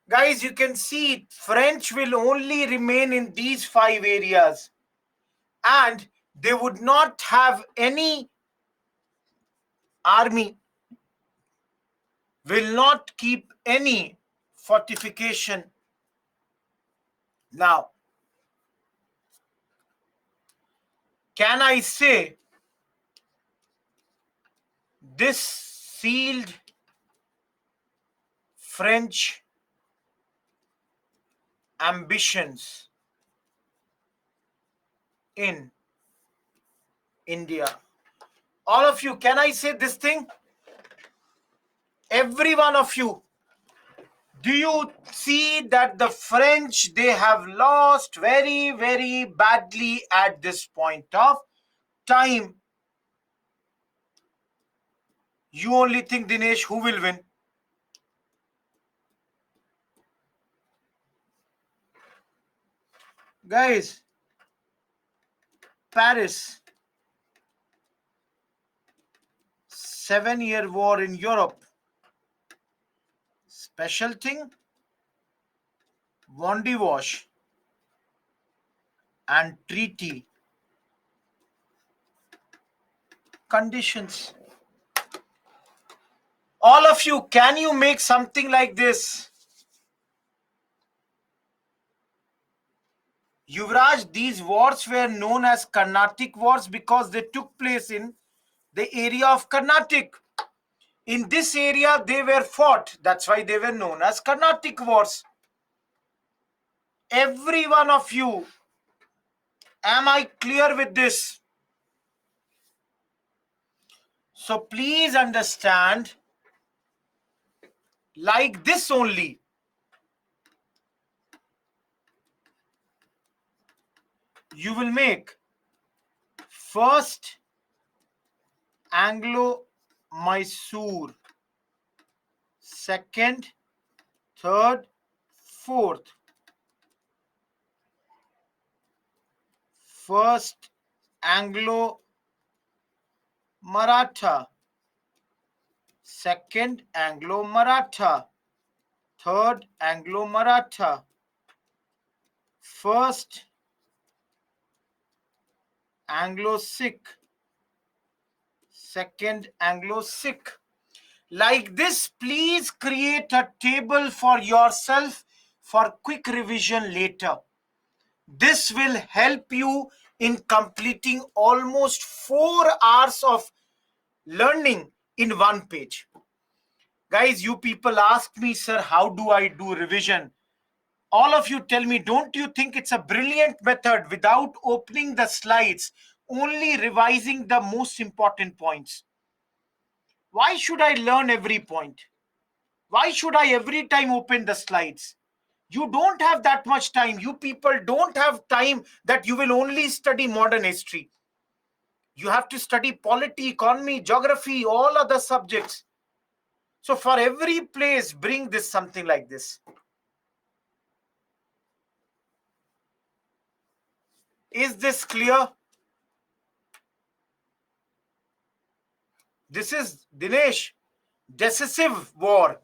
Guys, you can see French will only remain in these 5 areas, and they would not have any army, will not keep any fortification. Now, can I say this sealed French ambitions in India? All of you, can I say this thing? Every one of you, do you see that the French, they have lost very, very badly at this point of time? You only think, Dinesh, who will win? Guys, Paris, 7-year war in Europe. Special thing, Wandiwash and treaty conditions. All of you, can you make something like this? Yuvraj, these wars were known as Carnatic wars because they took place in the area of Carnatic. In this area, they were fought. That's why they were known as Carnatic wars. Every one of you, am I clear with this? So please understand, like this only. You will make first Anglo-Mysore, second, third, fourth. First Anglo-Maratha, second Anglo-Maratha, third Anglo-Maratha, first Anglo-Sikh, second Anglo-Sikh. Like this, please create a table for yourself for quick revision later. This will help you in completing almost 4 hours of learning in one page. Guys, you people ask me, sir, how do I do revision? All of you tell me, don't you think it's a brilliant method without opening the slides, only revising the most important points? Why should I learn every point? Why should I every time open the slides? You don't have that much time. You people don't have time that you will only study modern history. You have to study polity, economy, geography, all other subjects. So for every place, bring this something like this. Is this clear? This is, Dinesh, decisive war.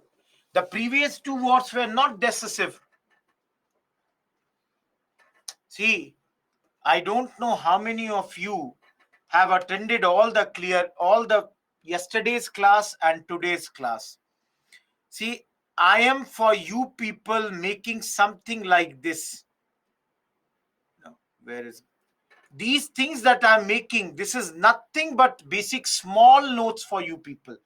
The previous 2 wars were not decisive. See, I don't know how many of you have attended all the yesterday's class and today's class. See, I am for you people making something like this. No, where is it? These things that I'm making, this is nothing but basic small notes for you people.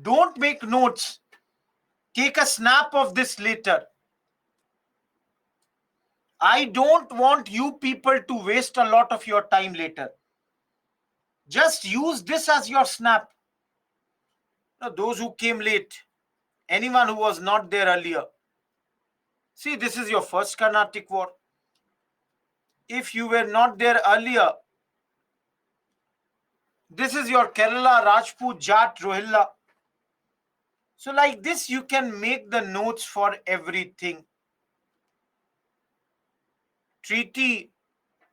Don't make notes. Take a snap of this later. I don't want you people to waste a lot of your time later. Just use this as your snap. Now, those who came late, anyone who was not there earlier. See, this is your first Carnatic war. If you were not there earlier, this is your Kerala, Rajput, Jat, Rohilla. So like this, you can make the notes for everything. Treaty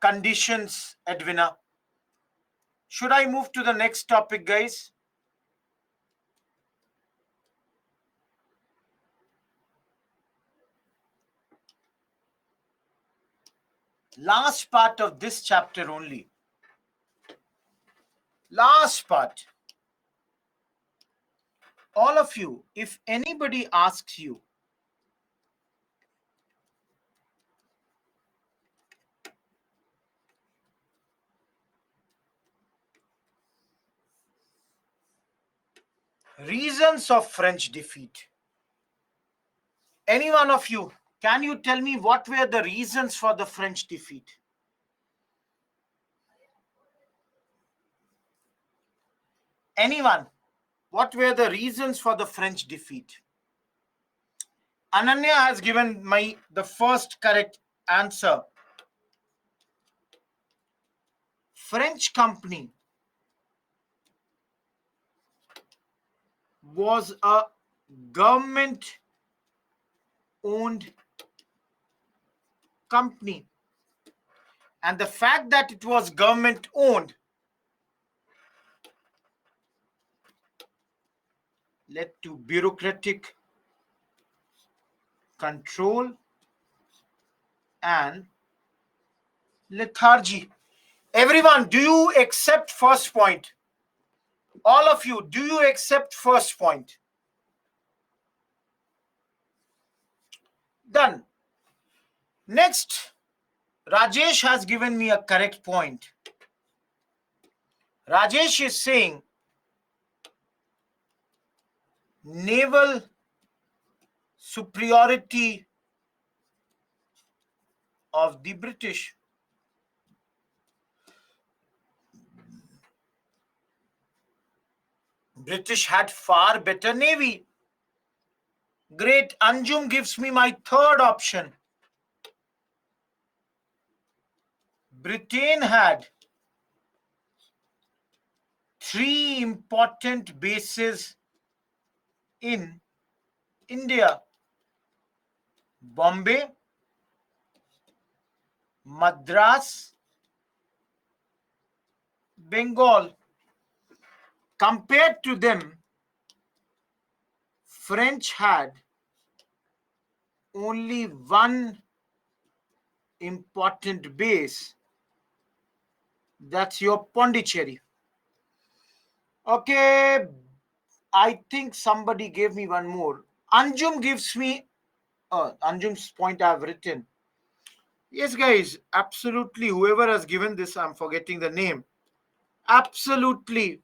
conditions, Edwina. Should I move to the next topic, guys? Last part of this chapter only. Last part. All of you, if anybody asks you, reasons of French defeat, any one of you, can you tell me what were the reasons for the French defeat? Anyone? What were the reasons for the French defeat? Ananya has given the first correct answer. French company was a government owned company, and the fact that it was government owned led to bureaucratic control and lethargy. Everyone, do you accept first point? All of you, do you accept first point? Done. Next, Rajesh has given me a correct point. Rajesh is saying naval superiority of the British. British had far better navy. Great. Anjum gives me my third option. Britain had 3 important bases in India: Bombay, Madras, Bengal. Compared to them, French had only one important base. That's your Pondicherry. Okay, I think somebody gave me one more. Anjum gives me, Anjum's point I've written. Yes, guys, absolutely. Whoever has given this, I'm forgetting the name. Absolutely.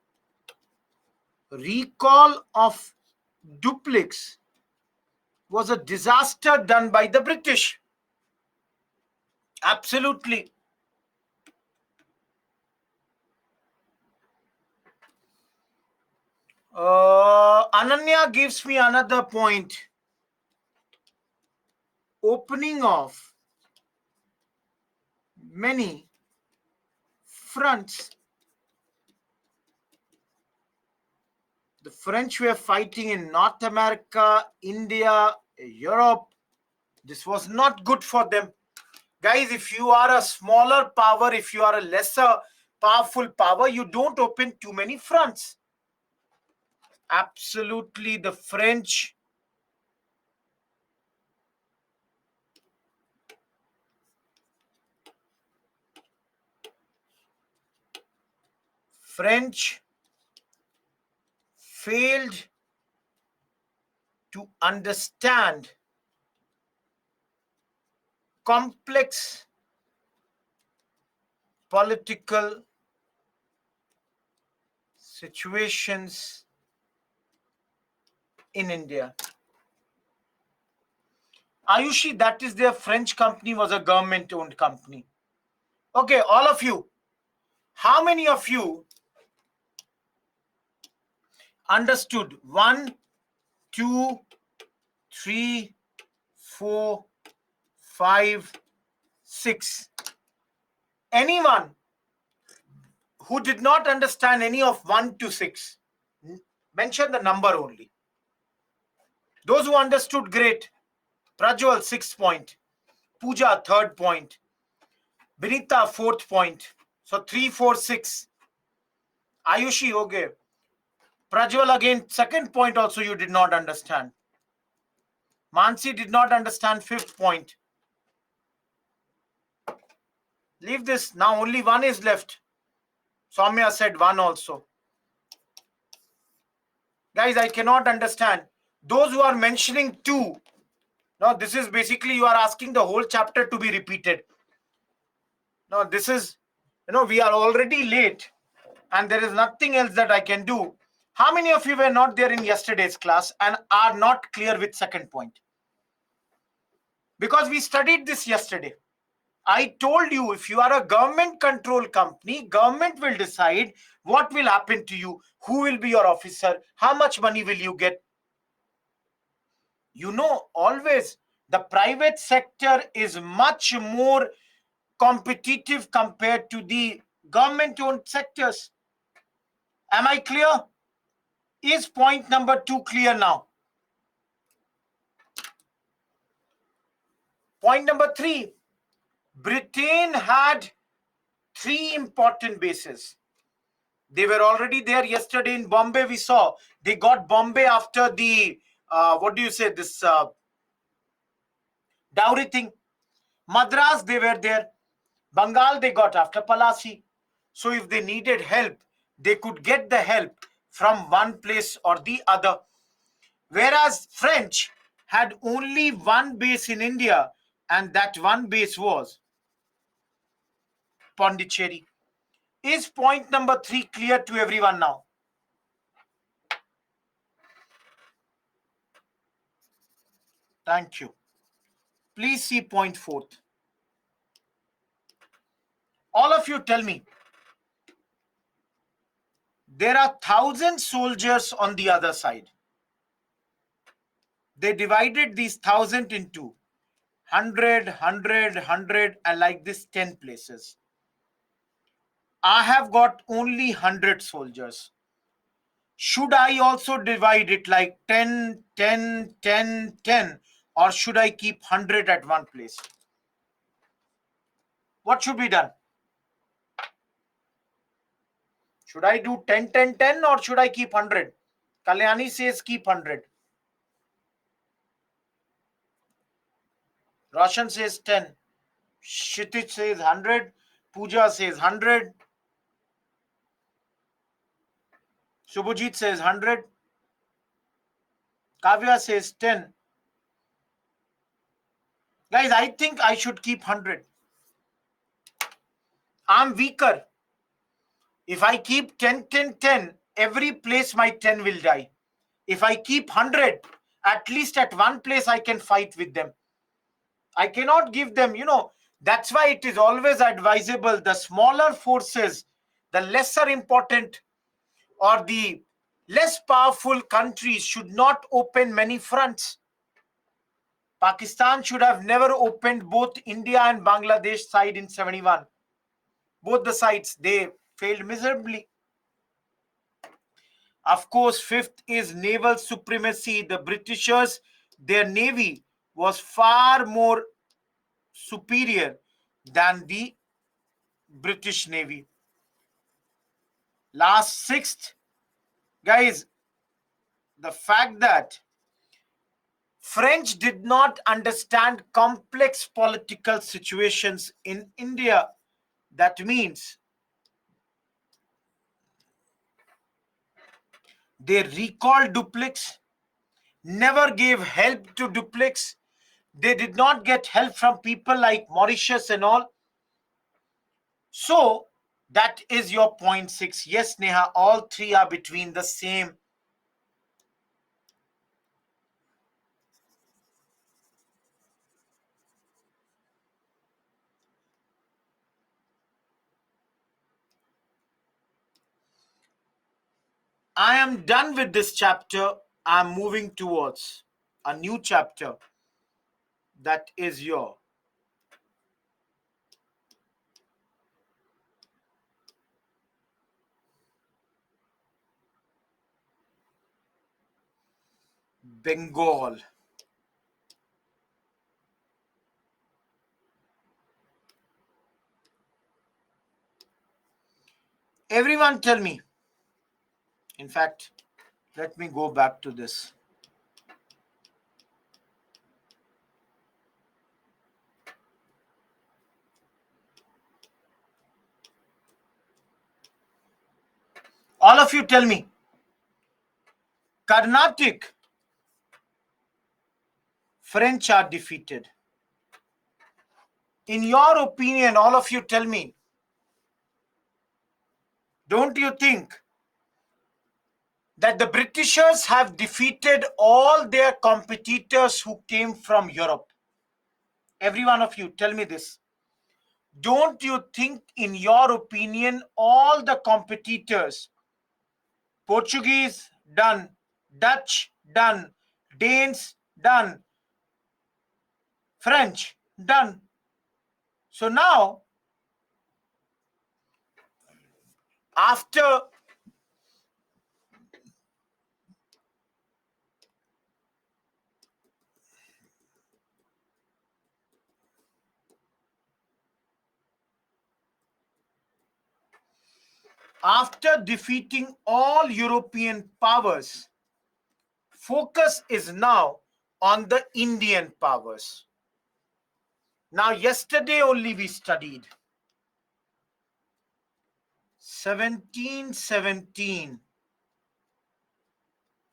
Recall of Dupleix was a disaster done by the British. Absolutely. Ananya gives me another point. Opening of many fronts. The French were fighting in North America, India, Europe. This was not good for them. Guys, if you are a smaller power, if you are a lesser powerful power, you don't open too many fronts. Absolutely, the French failed to understand complex political situations in India. Ayushi, that is their French company was a government-owned company. Okay, all of you, how many of you understood 1, 2, 3, 4, 5, 6? Anyone who did not understand any of 1 to 6, mention the number only. Those who understood, great. Prajwal, 6th point. Pooja, 3rd point. Binita, fourth point. So 3, 4, 6. Ayushi, okay. Prajwal, again, second point also you did not understand. Mansi did not understand fifth point. Leave this. Now only one is left. Soumya said one also. Guys, I cannot understand. Those who are mentioning two. Now this is basically you are asking the whole chapter to be repeated. Now this is, we are already late and there is nothing else that I can do. How many of you were not there in yesterday's class and are not clear with second point? Because we studied this yesterday. I told you, if you are a government control company, government will decide what will happen to you, who will be your officer, how much money will you get. Always the private sector is much more competitive compared to the government owned sectors. Am I clear? Is point number 2 clear now? Point number 3. Britain had 3 important bases. They were already there yesterday in Bombay. We saw they got Bombay after the this dowry thing. Madras, they were there. Bengal, they got after Palasi. So if they needed help, they could get the help from one place or the other. Whereas French had only one base in India, and that one base was Pondicherry. Is point number 3 clear to everyone now? Thank you. Please see point 4. All of you tell me. There are 1,000 soldiers on the other side. They divided these 1,000 into 100, 100, 100, and like this 10 places. I have got only 100 soldiers. Should I also divide it like 10, 10, 10, 10, or should I keep 100 at one place? What should be done? Should I do 10, 10, 10, or should I keep 100? Kalyani says keep 100. Roshan says 10. Kshitij says 100. Pooja says 100. Subhajit says 100. Kavya says 10. Guys, I think I should keep 100. I'm weaker. If I keep 10, 10, 10, every place my 10 will die. If I keep 100, at least at one place I can fight with them. I cannot give them, that's why it is always advisable the smaller forces, the lesser important or the less powerful countries should not open many fronts. Pakistan should have never opened both India and Bangladesh side in 71. Both the sides, they failed miserably. Of course, fifth is naval supremacy. The Britishers, their navy was far more superior than the British Navy. Last, sixth, guys, the fact that French did not understand complex political situations in India. That means they recalled Dupleix, never gave help to Dupleix. They did not get help from people like Mauritius and all. So that is your point 6. Yes, Neha, all three are between the same. I am done with this chapter. I'm moving towards a new chapter. That is your Bengal. Everyone tell me. In fact, let me go back to this. All of you tell me. Carnatic, French are defeated. In your opinion, all of you tell me, don't you think that the Britishers have defeated all their competitors who came from Europe? Every one of you, tell me this. Don't you think, in your opinion, all the competitors, Portuguese, done, Dutch, done, Danes, done, French, done. So now, after defeating all European powers, focus is now on the Indian powers. Now, yesterday only we studied 1717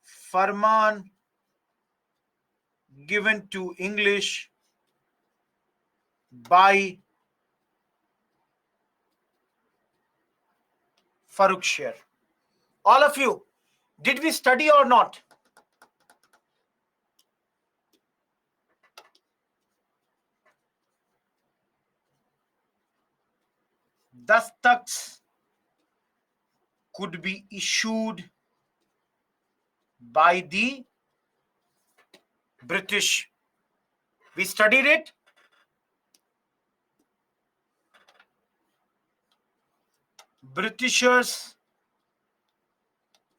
Farman given to English by Farrukhshire. All of you, did we study or not? Dastaks could be issued by the British. We studied it. Britishers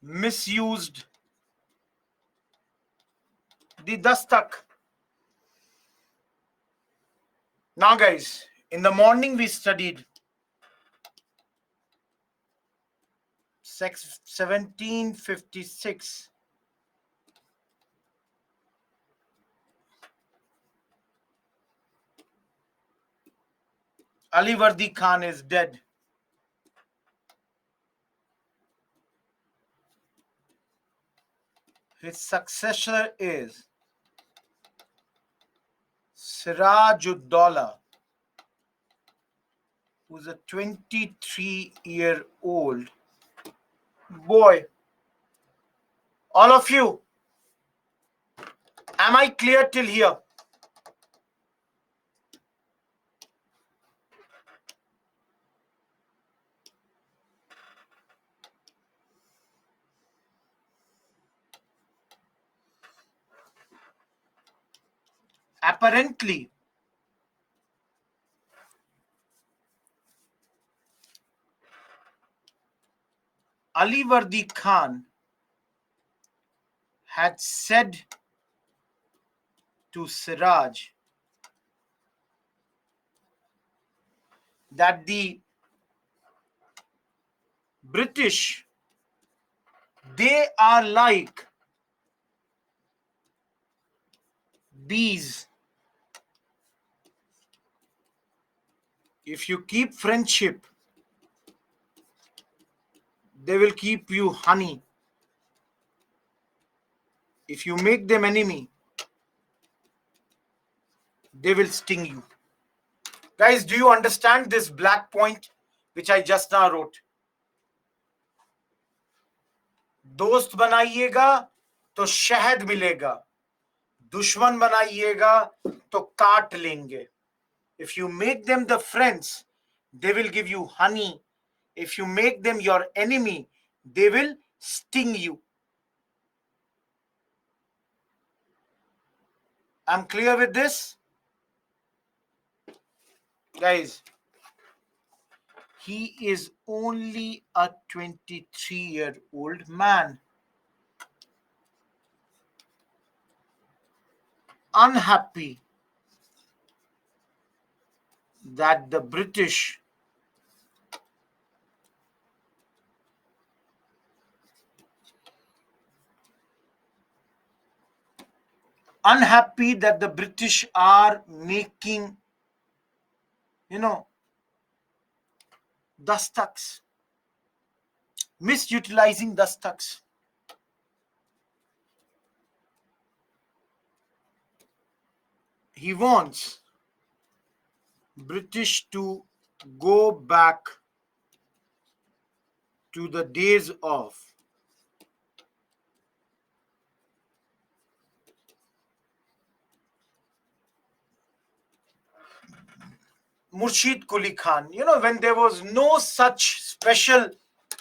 misused the dastak. Now, guys, in the morning we studied 1756. Alivardi Khan is dead. His successor is Siraj-ud-Daulah, who's a 23-year-old boy. All of you, am I clear till here? Apparently, Alivardi Khan had said to Siraj that the British, they are like bees. If you keep friendship, they will keep you honey. If you make them enemy, they will sting you. Guys, do you understand this black point which I just now wrote? दोस्त बनाइएगा तो शहद मिलेगा, दुश्मन बनाइएगा तो काट लेंगे. If you make them the friends, they will give you honey. If you make them your enemy, they will sting you. I'm clear with this? Guys, he is only a 23-year-old man. Unhappy that the British unhappy that the British are making, dastaks, misutilizing dastaks. He wants British to go back to the days of Murshid Quli Khan. When there was no such special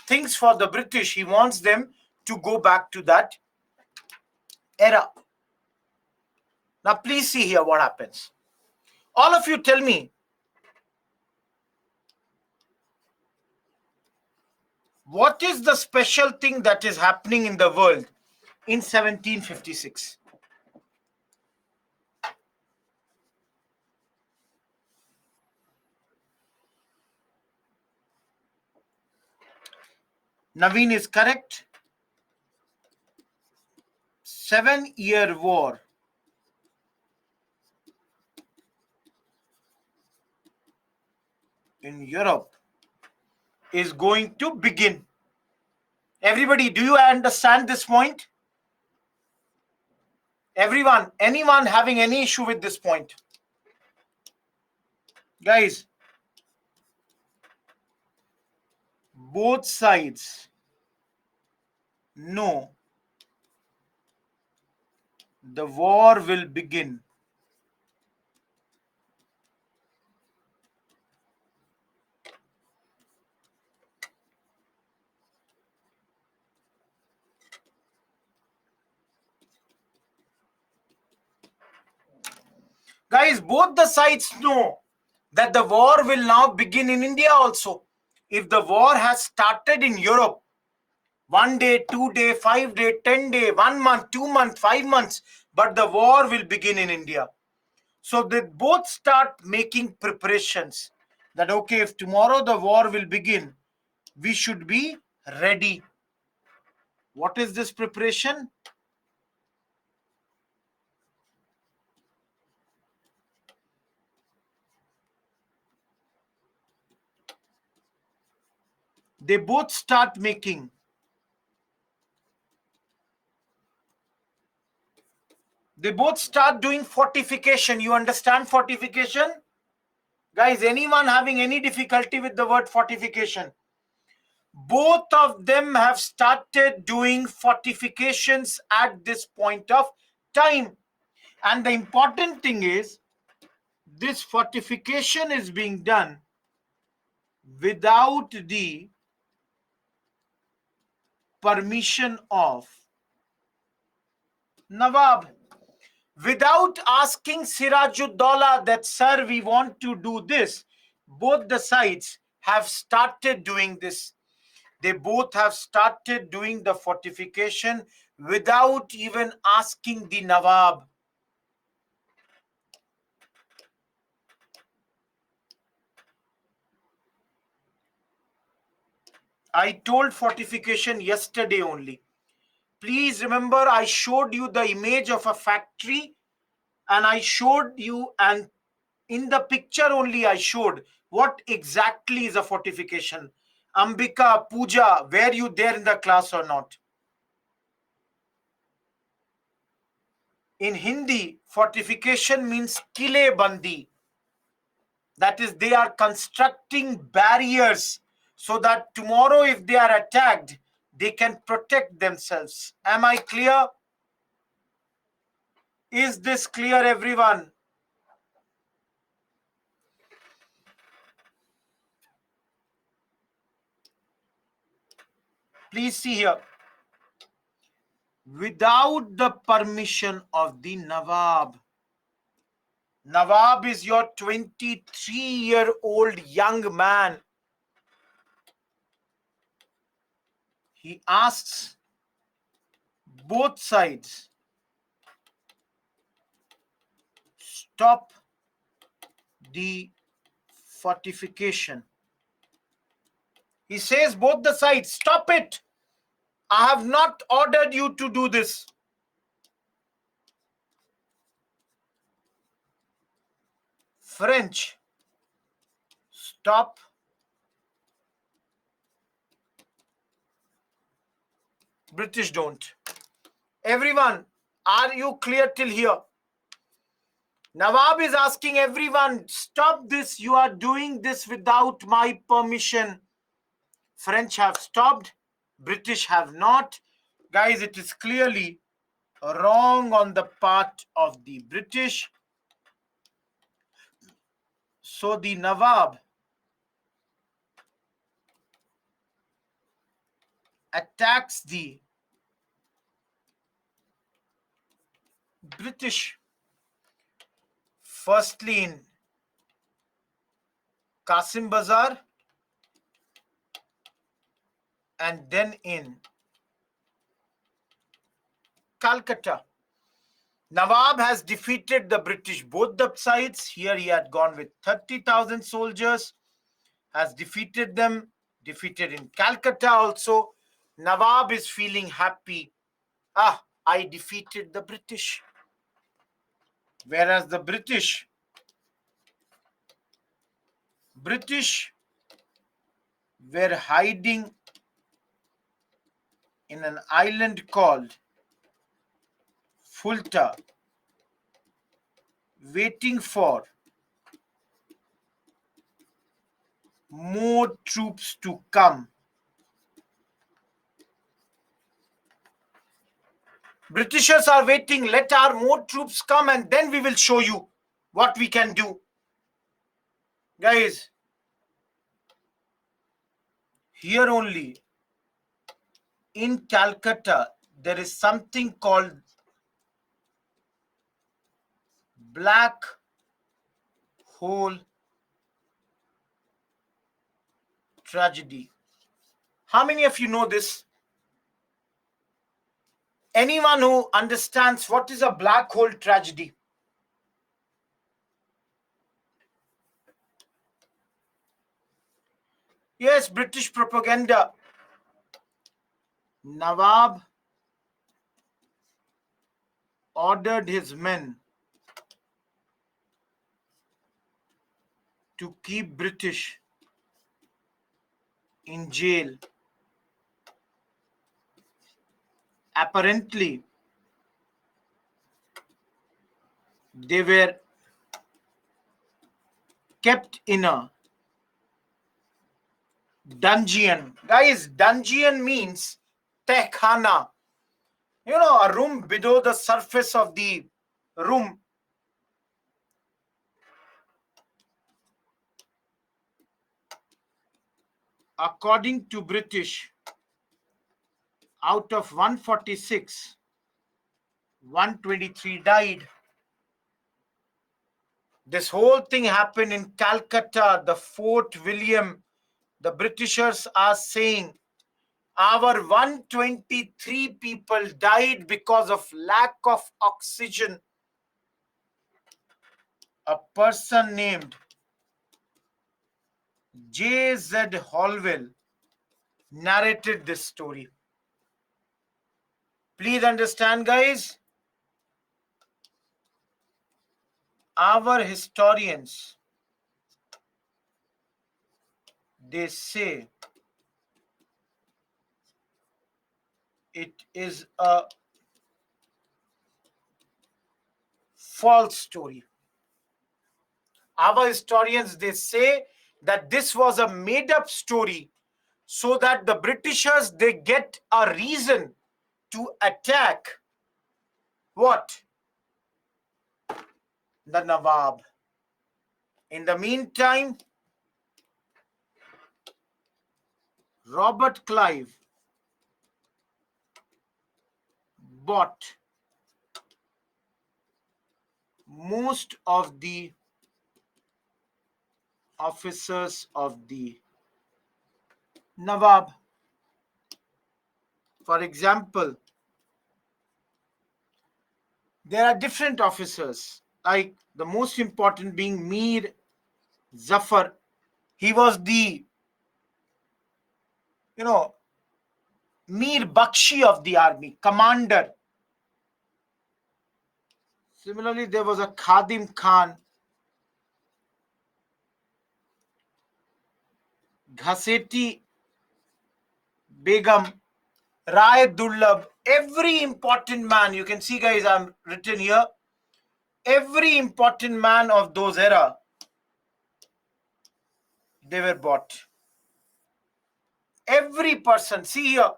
things for the British, he wants them to go back to that era. Now, please see here what happens. All of you tell me, what is the special thing that is happening in the world in 1756? Naveen is correct. 7-year war in Europe is going to begin. Everybody, do you understand this point? Everyone, anyone having any issue with this point? Guys, both sides know the war will begin Guys, both the sides know that the war will now begin in India also. If the war has started in Europe, 1 day, 2 day, 5 day, 10 day, 1 month, 2 months, 5 months, but the war will begin in India. So they both start making preparations that, okay, if tomorrow the war will begin, we should be ready. What is this preparation? They both start making doing fortification. You understand fortification? Guys, anyone having any difficulty with the word fortification? Both of them have started doing fortifications at this point of time. And the important thing is, this fortification is being done without the permission of Nawab. Without asking Sirajuddaulah that, sir, we want to do this. Both the sides have started doing this. They both have started doing the fortification without even asking the Nawab. I told fortification yesterday only. Please remember, I showed you the image of a factory, and I showed you, and in the picture only I showed what exactly is a fortification. Ambika, Pooja, were you there in the class or not? In Hindi, fortification means kile bandi. That is, they are constructing barriers so that tomorrow if they are attacked, they can protect themselves. Am I clear? Is this clear, everyone? Please see here. Without the permission of the Nawab. Nawab is your 23-year-old young man. He asks both sides, stop the fortification. He says, both the sides, stop it. I have not ordered you to do this. French stop, British don't. Everyone, are you clear till here? Nawab is asking everyone, stop this. You are doing this without my permission. French have stopped, British have not. Guys, it is clearly wrong on the part of the British. So the Nawab attacks the British firstly in Qasim Bazar and then in Calcutta. Nawab has defeated the British both the sides. Here he had gone with 30,000 soldiers, has defeated them, defeated in Calcutta also. Nawab is feeling happy. I defeated the British. Whereas the British were hiding in an island called Fulta, waiting for more troops to come. Britishers are waiting, let our more troops come and then we will show you what we can do. Guys, here only in Calcutta, there is something called black hole tragedy. How many of you know this? Anyone who understands what is a black hole tragedy? Yes, British propaganda. Nawab ordered his men to keep British in jail. Apparently, they were kept in a dungeon. Guys, dungeon means tehkhana. You know, a room below the surface of the room. According to British, out of 146, 123 died. This whole thing happened in Calcutta, the Fort William. The Britishers are saying our 123 people died because of lack of oxygen. A person named J.Z. Holwell narrated this story. Please understand, guys, our historians, they say it is a false story. Our historians, they say that this was a made-up story so that the Britishers, they get a reason to attack what? The Nawab. In the meantime, Robert Clive bought most of the officers of the Nawab. For example, there are different officers, like the most important being Mir Zafar. He was the, Mir Bakshi of the army, commander. Similarly, there was a Khadim Khan. Ghaseti Begum, Rai Dullab, every important man, you can see guys, I'm written here, every important man of those era, they were bought. Every person, see here,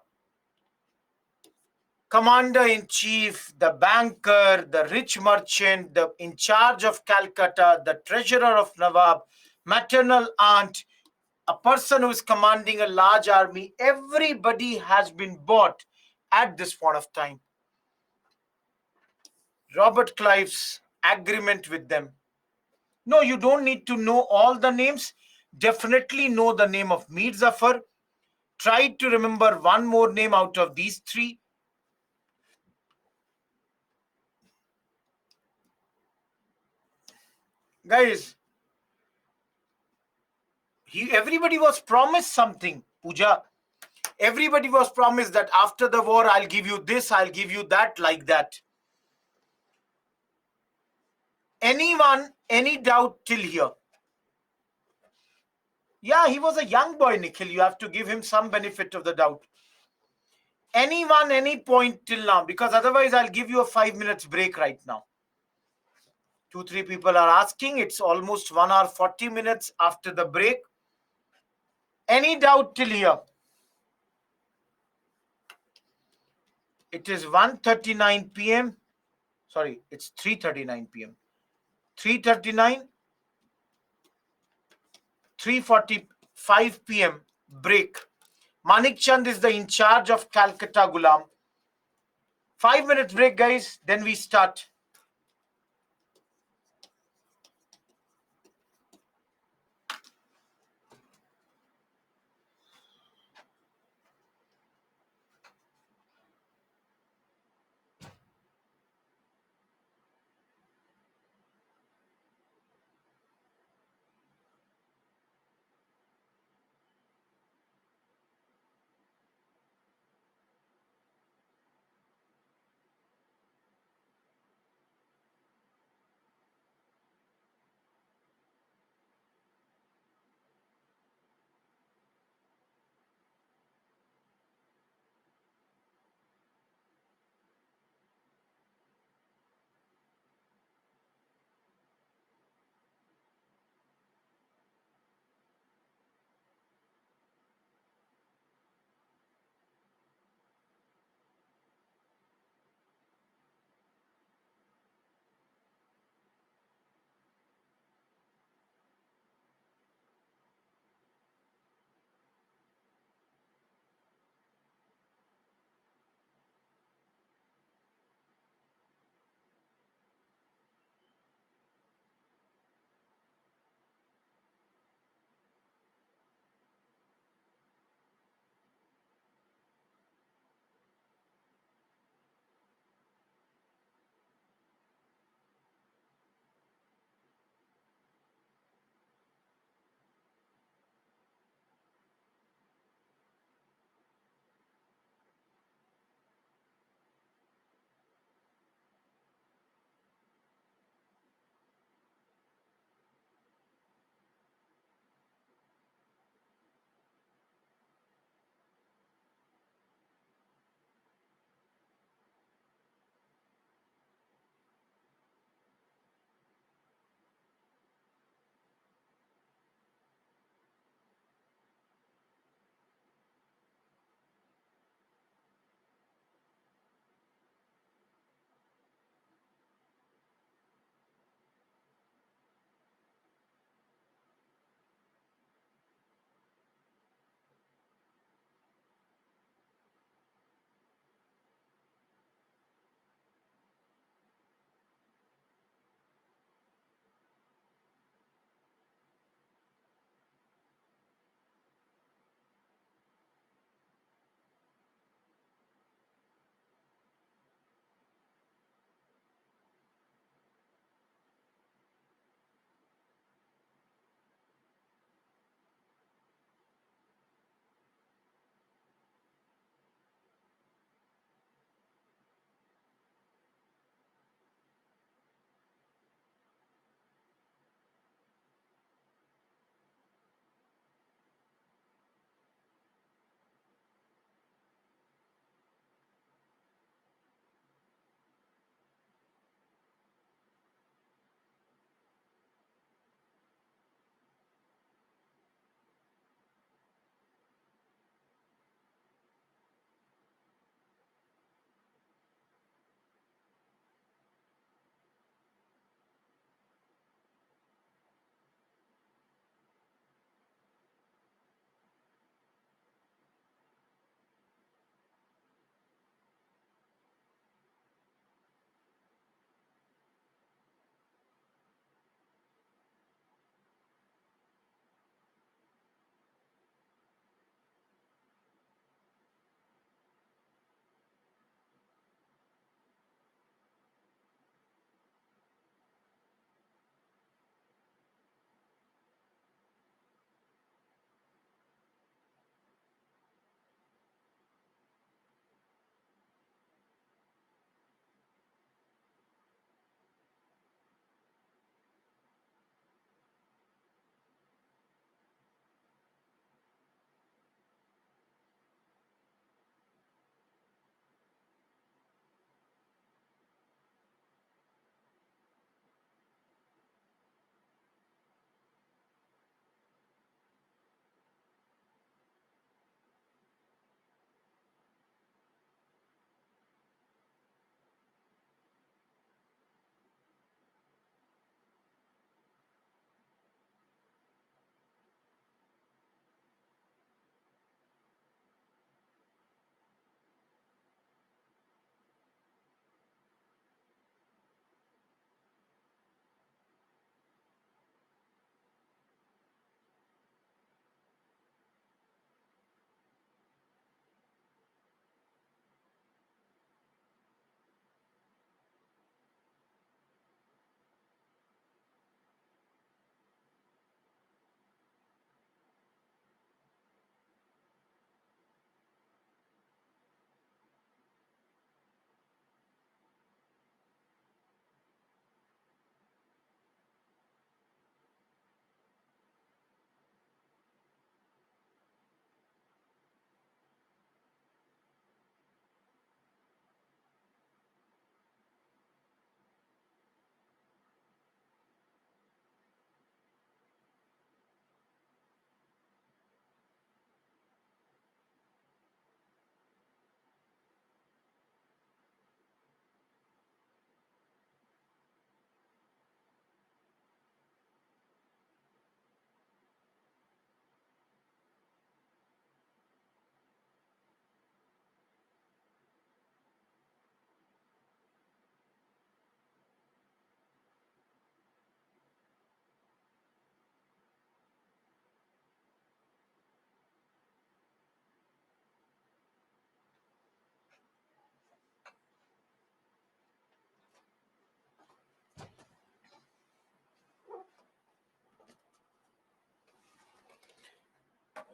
commander in chief, the banker, the rich merchant, the in charge of Calcutta, the treasurer of Nawab, maternal aunt, a person who is commanding a large army, everybody has been bought at this point of time. Robert Clive's agreement with them. No, you don't need to know all the names. Definitely know the name of Mir Zafar. Try to remember one more name out of these three. Guys, everybody was promised something, Pooja. Everybody was promised that after the war, I'll give you this, I'll give you that, like that. Anyone, any doubt till here? Yeah, he was a young boy, Nikhil. You have to give him some benefit of the doubt. Anyone, any point till now? Because otherwise, I'll give you a 5 minutes break right now. 2, 3 people are asking. It's almost 1 hour 40 minutes after the break. Any doubt till here? It is 1:39 p.m. Sorry, it's 3:39 p.m. 3:39, 3:45 p.m. break. Manik Chand is the in charge of Calcutta Gulam. 5 minutes break, guys. Then we start.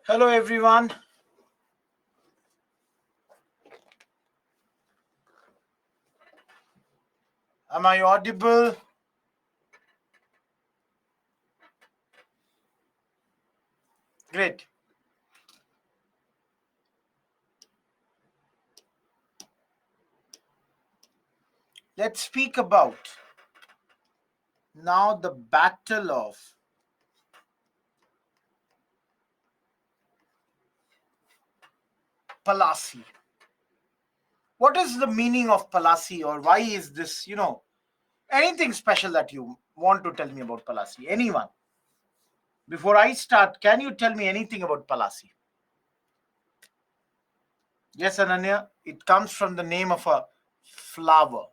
Hello, everyone. Am I audible? Great. Let's speak about now the Battle of Palasi. What is the meaning of Palasi, or why is this, anything special that you want to tell me about Palasi? Anyone? Before I start, can you tell me anything about Palasi? Yes, Ananya, it comes from the name of a flower.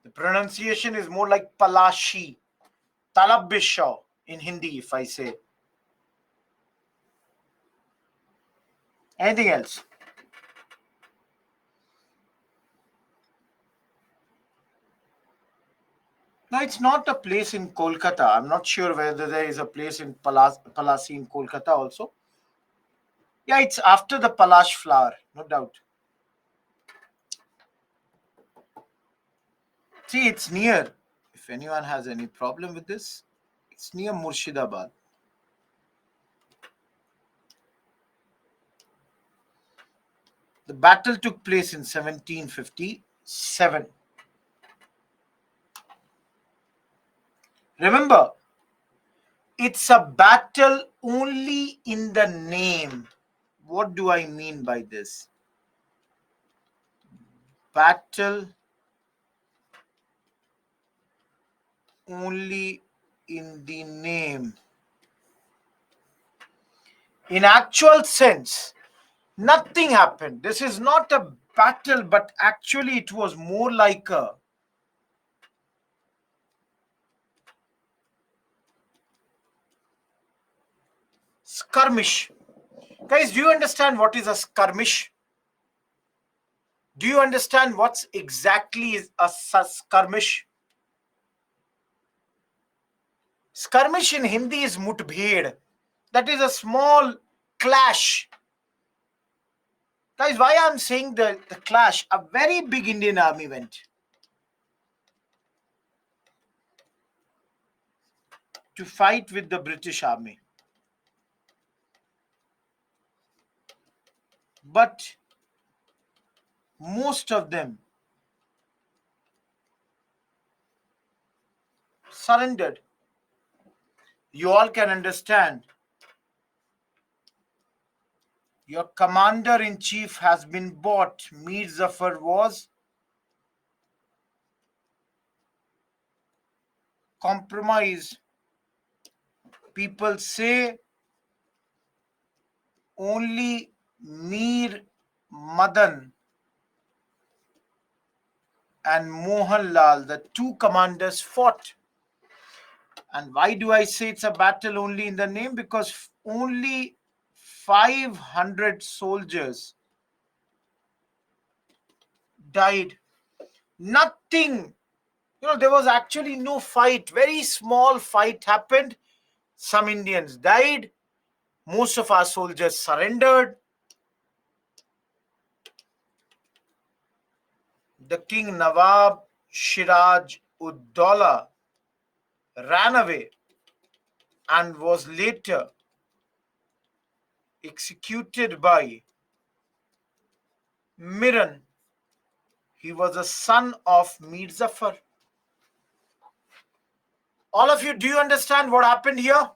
The pronunciation is more like Palashi, Talabisha in Hindi, if I say. Anything else? No, it's not a place in Kolkata. I'm not sure whether there is a place in Palasi in Kolkata also. Yeah, it's after the Palash flower, no doubt. See, it's near. If anyone has any problem with this, it's near Murshidabad. The battle took place in 1757. Remember, it's a battle only in the name. What do I mean by this? Battle only in the name. In actual sense, nothing happened. This is not a battle, but actually it was more like a skirmish. Guys, do you understand what is a skirmish? Do you understand what's exactly is a skirmish? Skirmish in Hindi is mutbhed. That is a small clash. Guys, why I'm saying the clash? A very big Indian army went to fight with the British army. But most of them surrendered. You all can understand. Your commander-in-chief has been bought. Mir Zafar was compromised. People say only Mir Madan and Mohanlal, the two commanders, fought. And why do I say it's a battle only in the name? Because only 500 soldiers died. Nothing. There was actually no fight. Very small fight happened. Some Indians died. Most of our soldiers surrendered. The king Nawab Shiraj ud Daulah ran away and was later executed by Miran. He was a son of Mir Zafar. All of you, do you understand what happened here?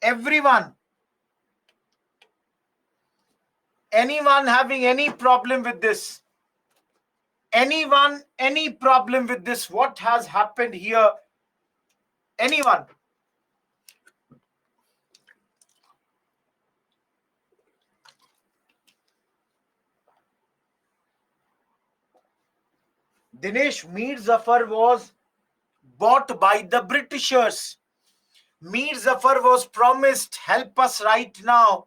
Everyone. Anyone having any problem with this? Anyone, any problem with this? What has happened here? Anyone? Dinesh, Mir Zafar was bought by the Britishers. Mir Zafar was promised, help us right now.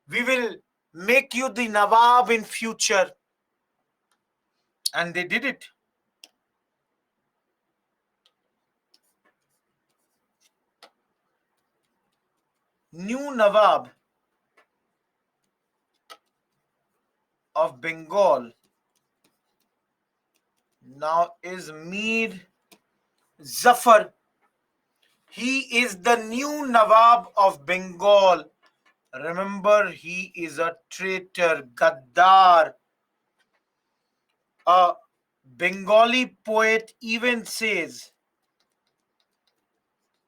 We will make you the Nawab in future. And they did it. new Nawab of Bengal now is Mir Zafar. He is the new Nawab of Bengal. Remember, he is a traitor, Gaddar. A Bengali poet even says,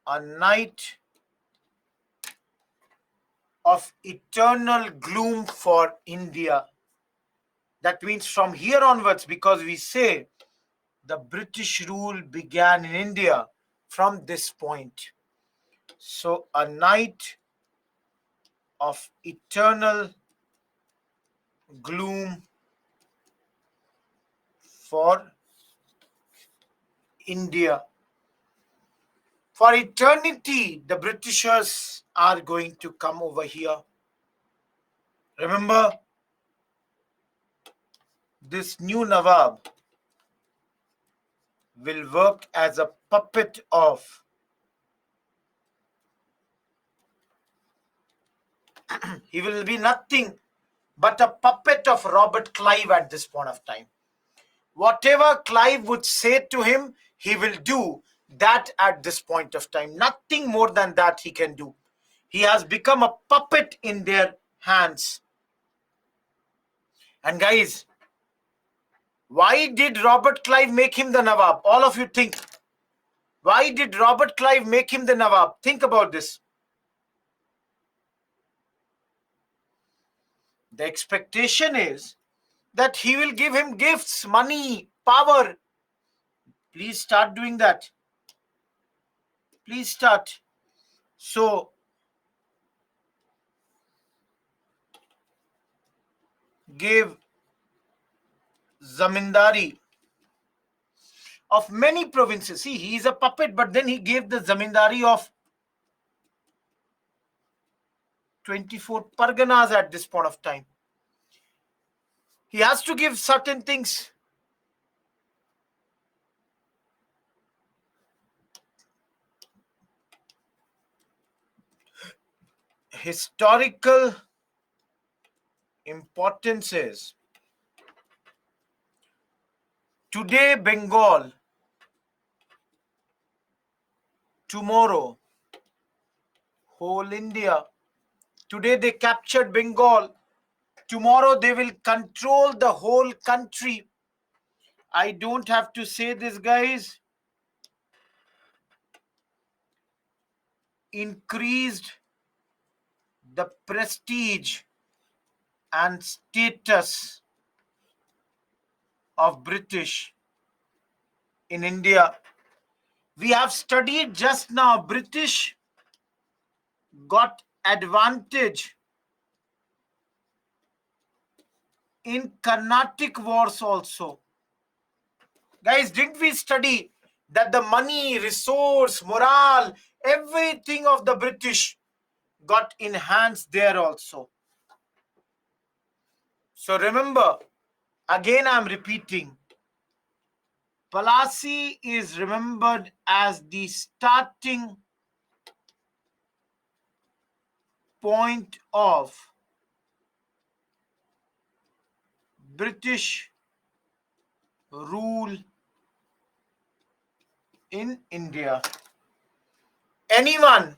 a night of eternal gloom for India. That means from here onwards, because we say the British rule began in India from this point. So, a night of eternal gloom for India. For eternity, the Britishers are going to come over here. Remember, this new Nawab will work as a puppet of he will be nothing but a puppet of Robert Clive at this point of time. Whatever Clive would say to him, he will do that at this point of time. Nothing more than that he can do. He has become a puppet in their hands. And guys, why did Robert Clive make him the Nawab? All of you think. Why did Robert Clive make him the Nawab? Think about this. The expectation is that he will give him gifts, money, power. Please start doing that. Please start. So, gave zamindari of many provinces. See, he is a puppet, but then he gave the zamindari of 24 parganas at this point of time. He has to give certain things. Historical importance is today Bengal, tomorrow whole India. Today they captured Bengal. Tomorrow they will control the whole country. I don't have to say this, guys. Increased the prestige and status of British in India. We have studied just now, British got advantage in Carnatic wars also. Guys, didn't we study that the money, resource, morale, everything of the British got enhanced there also? So remember, again I'm repeating, Palasi is remembered as the starting point of British rule in India. Anyone,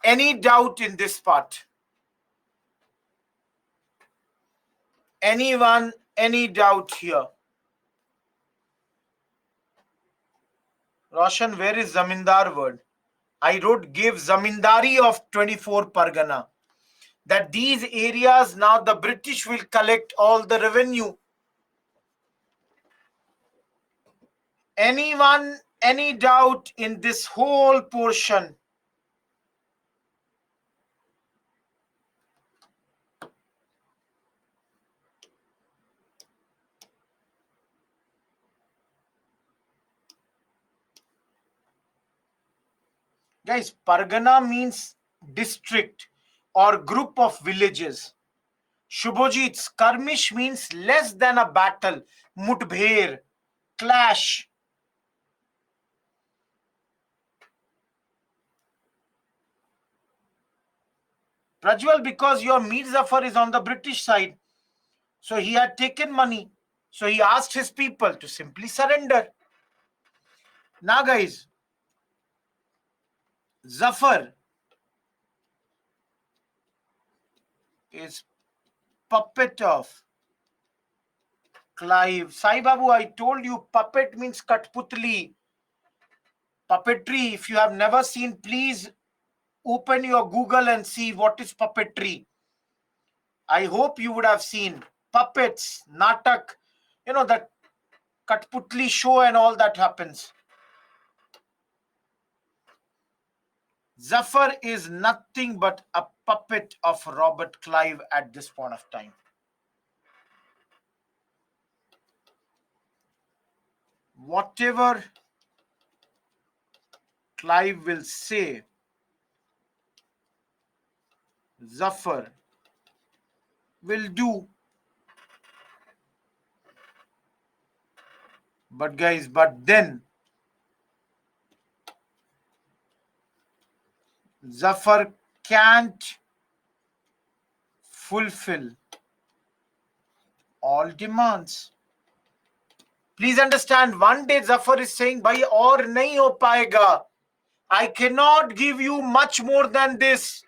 any doubt in this part? Anyone, any doubt here? Roshan, where is Zamindar word? I wrote give Zamindari of 24 Pargana. That these areas now the British will collect all the revenue. Anyone, any doubt in this whole portion? Guys, Pargana means district or group of villages. Shubhojit, skirmish means less than a battle. Mutbher, clash. Prajwal, because your Mir Zafar is on the British side. So he had taken money. So he asked his people to simply surrender. Now, guys, Zafar is puppet of Clive. Sai Babu, I told you puppet means Katputli. Puppetry, if you have never seen, please open your Google and see what is puppetry. I hope you would have seen puppets, natak, that Katputli show and all that happens. Zafar is nothing but a puppet of Robert Clive at this point of time. Whatever Clive will say, Zafar will do. But guys, then Zafar can't fulfill all demands. Please understand, one day Zafar is saying, Bhai aur nahi ho paega. I cannot give you much more than this.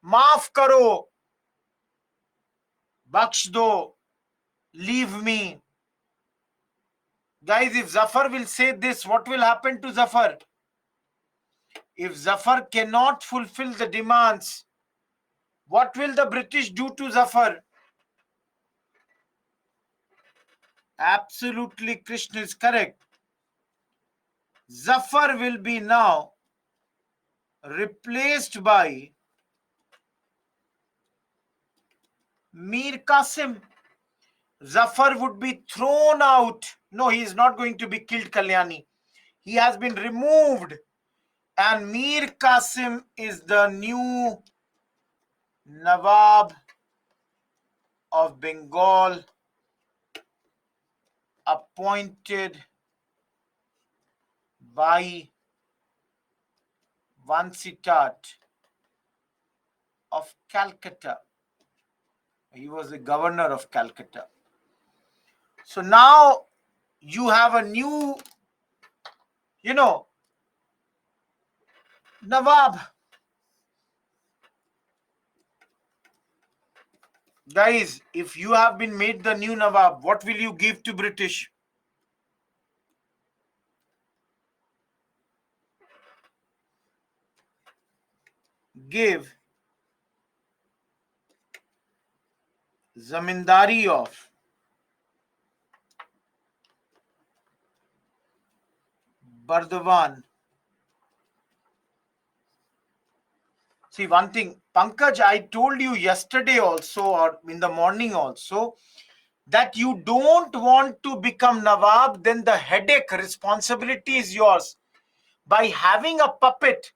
Maaf karo. Baksh do. Leave me. Guys, if Zafar will say this, what will happen to Zafar? If Zafar cannot fulfill the demands, what will the British do to Zafar? Absolutely, Krishna is correct. Zafar will be now replaced by Mir Qasim. Zafar would be thrown out. No, he is not going to be killed, Kalyani. He has been removed. And Mir Qasim is the new Nawab of Bengal, appointed by Vansitat of Calcutta. He was the governor of Calcutta. So now you have a new, Nawab. Guys, if you have been made the new Nawab, what will you give to British? Give zamindari of Bardhawan. See, one thing, Pankaj, I told you yesterday also, or in the morning also, that you don't want to become Nawab, then the headache, responsibility is yours. By having a puppet,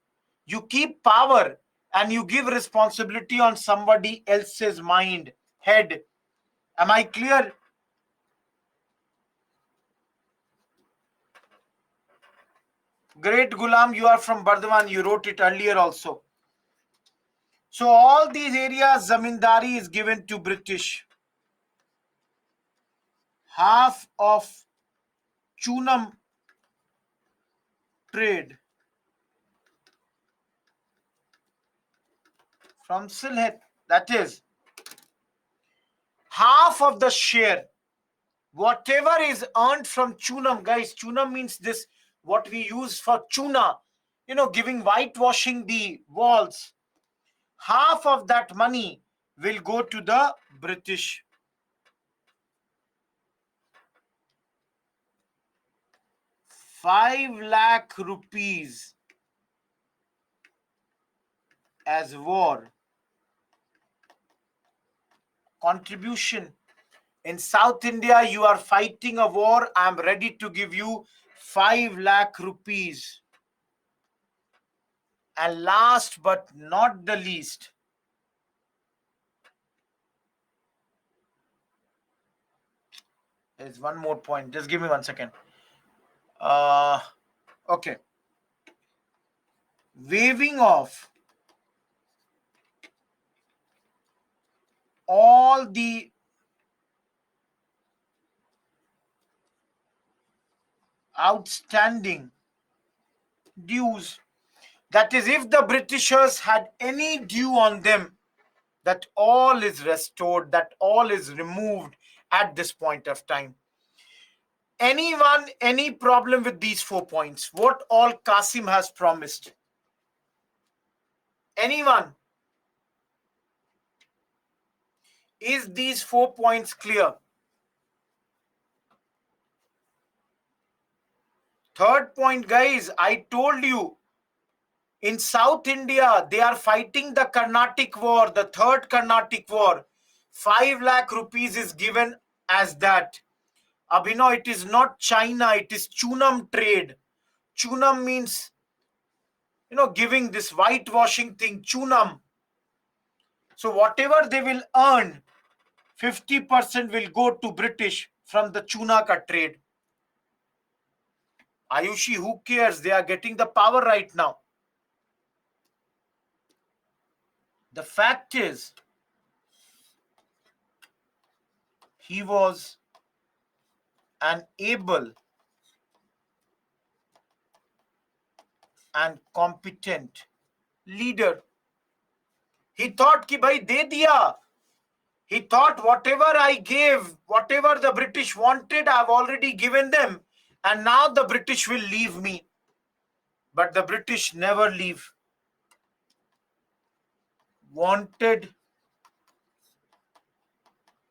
you keep power and you give responsibility on somebody else's mind, head. Am I clear? Great Gulam, you are from Bardhaman. You wrote it earlier also. So all these areas, zamindari is given to British. Half of Chunam trade from Sylhet, that is half of the share, whatever is earned from Chunam. Guys, Chunam means this, what we use for Chuna, giving whitewashing the walls. Half of that money will go to the British. 5 lakh rupees as war contribution. In South India, you are fighting a war. I am ready to give you 5 lakh rupees. And last but not the least, there's one more point. Just give me 1 second. Okay. Waiving of all the outstanding dues. That is, if the Britishers had any due on them, that all is restored, that all is removed at this point of time. Anyone, any problem with these 4 points? What all Qasim has promised? Anyone? Is these 4 points clear? Third point, guys, I told you, in South India, they are fighting the Carnatic War, the third Carnatic War. 5 lakh rupees is given as that. Abhinav, it is not China, it is Chunam trade. Chunam means, giving this whitewashing thing, Chunam. So whatever they will earn, 50% will go to British from the Chunaka trade. Ayushi, who cares? They are getting the power right now. The fact is, he was an able and competent leader. He thought ki bhai de diya. He thought whatever I gave, whatever the British wanted, I've already given them. And now the British will leave me. But the British never leave. Wanted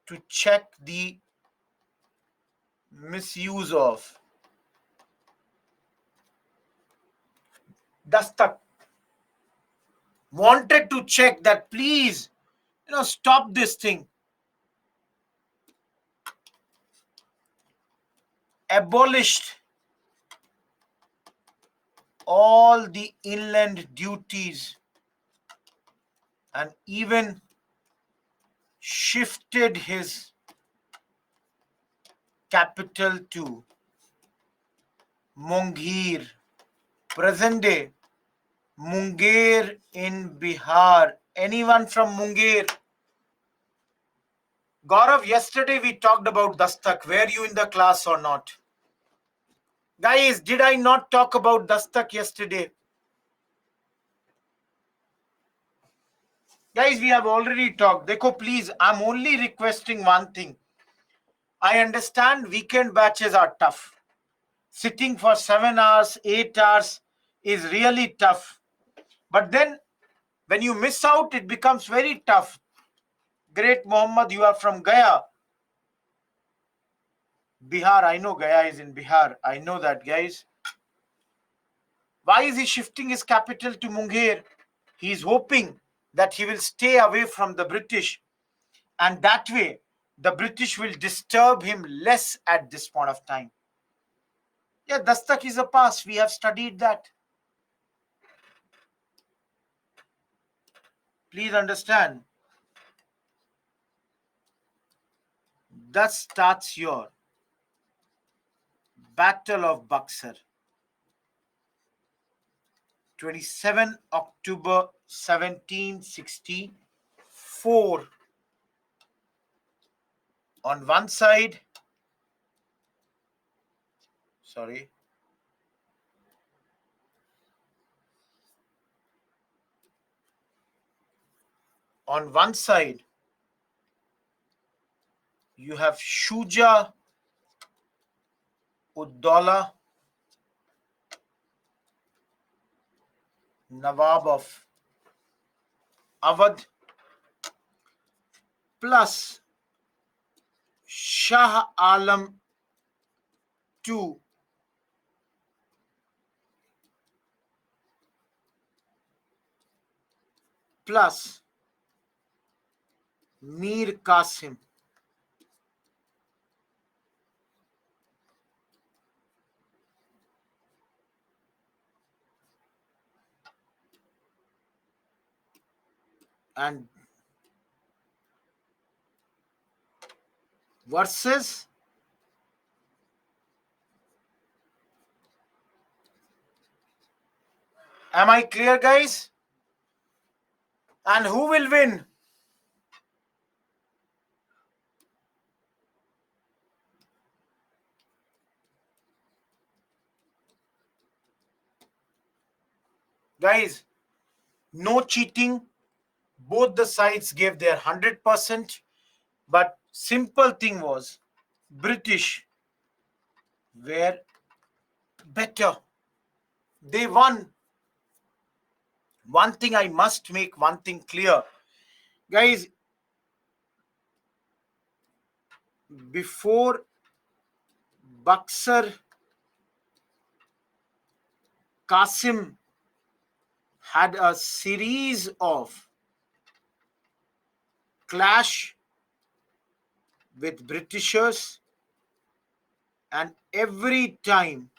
to check the misuse of dastak. Wanted to check that, please, stop this thing. Abolished all the inland duties and even shifted his capital to Mungir, present day Munger in Bihar. Anyone from Munger? Gaurav, yesterday we talked about Dastak. Were you in the class or not? Guys, did I not talk about Dastak yesterday? Guys, we have already talked. Dekho, please, I'm only requesting one thing. I understand weekend batches are tough. Sitting for 7 hours, 8 hours is really tough. But then when you miss out, it becomes very tough. Great Mohammed, you are from Gaya. Bihar, I know Gaya is in Bihar. I know that, guys. Why is he shifting his capital to Munger? He is hoping that he will stay away from the British. And that way, the British will disturb him less at this point of time. Yeah, Dastak is a past. We have studied that. Please understand. Thus starts your Battle of Buxar. 27 October 1764. On one side, on one side, you have Shuja Uddaula, Nawab of Awadh, plus Shah Alam II, plus Mir Qasim. And versus am I clear, guys? And who will win? Guys, no cheating. Both the sides gave their 100%. But simple thing was, British were better. They won. One thing I must make one thing clear. Guys, before Buxar, Qasim had a series of clash with Britishers, and every time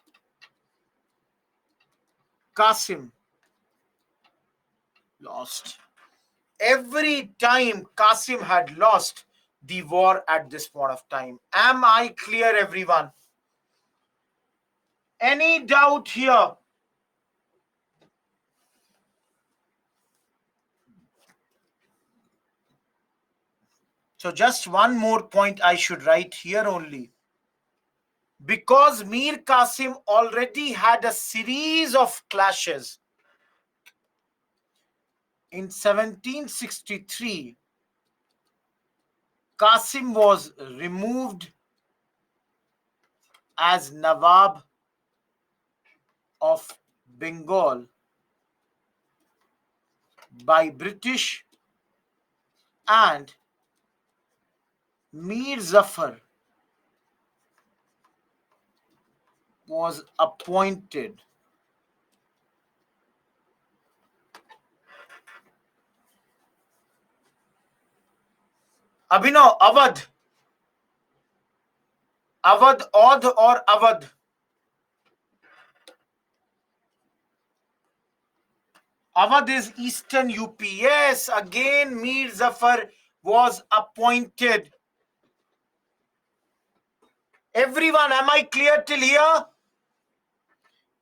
Qasim lost. Every time Qasim had lost the war at this point of time. Am I clear, everyone? Any doubt here? So just one more point I should write here only. Because Mir Qasim already had a series of clashes. In 1763, Qasim was removed as Nawab of Bengal by British, and Mir Zafar was appointed Abhinav Awadh. Awadh, Audh or Awadh? Awadh is Eastern UP. Yes, again Mir Zafar was appointed. Everyone, am I clear till here?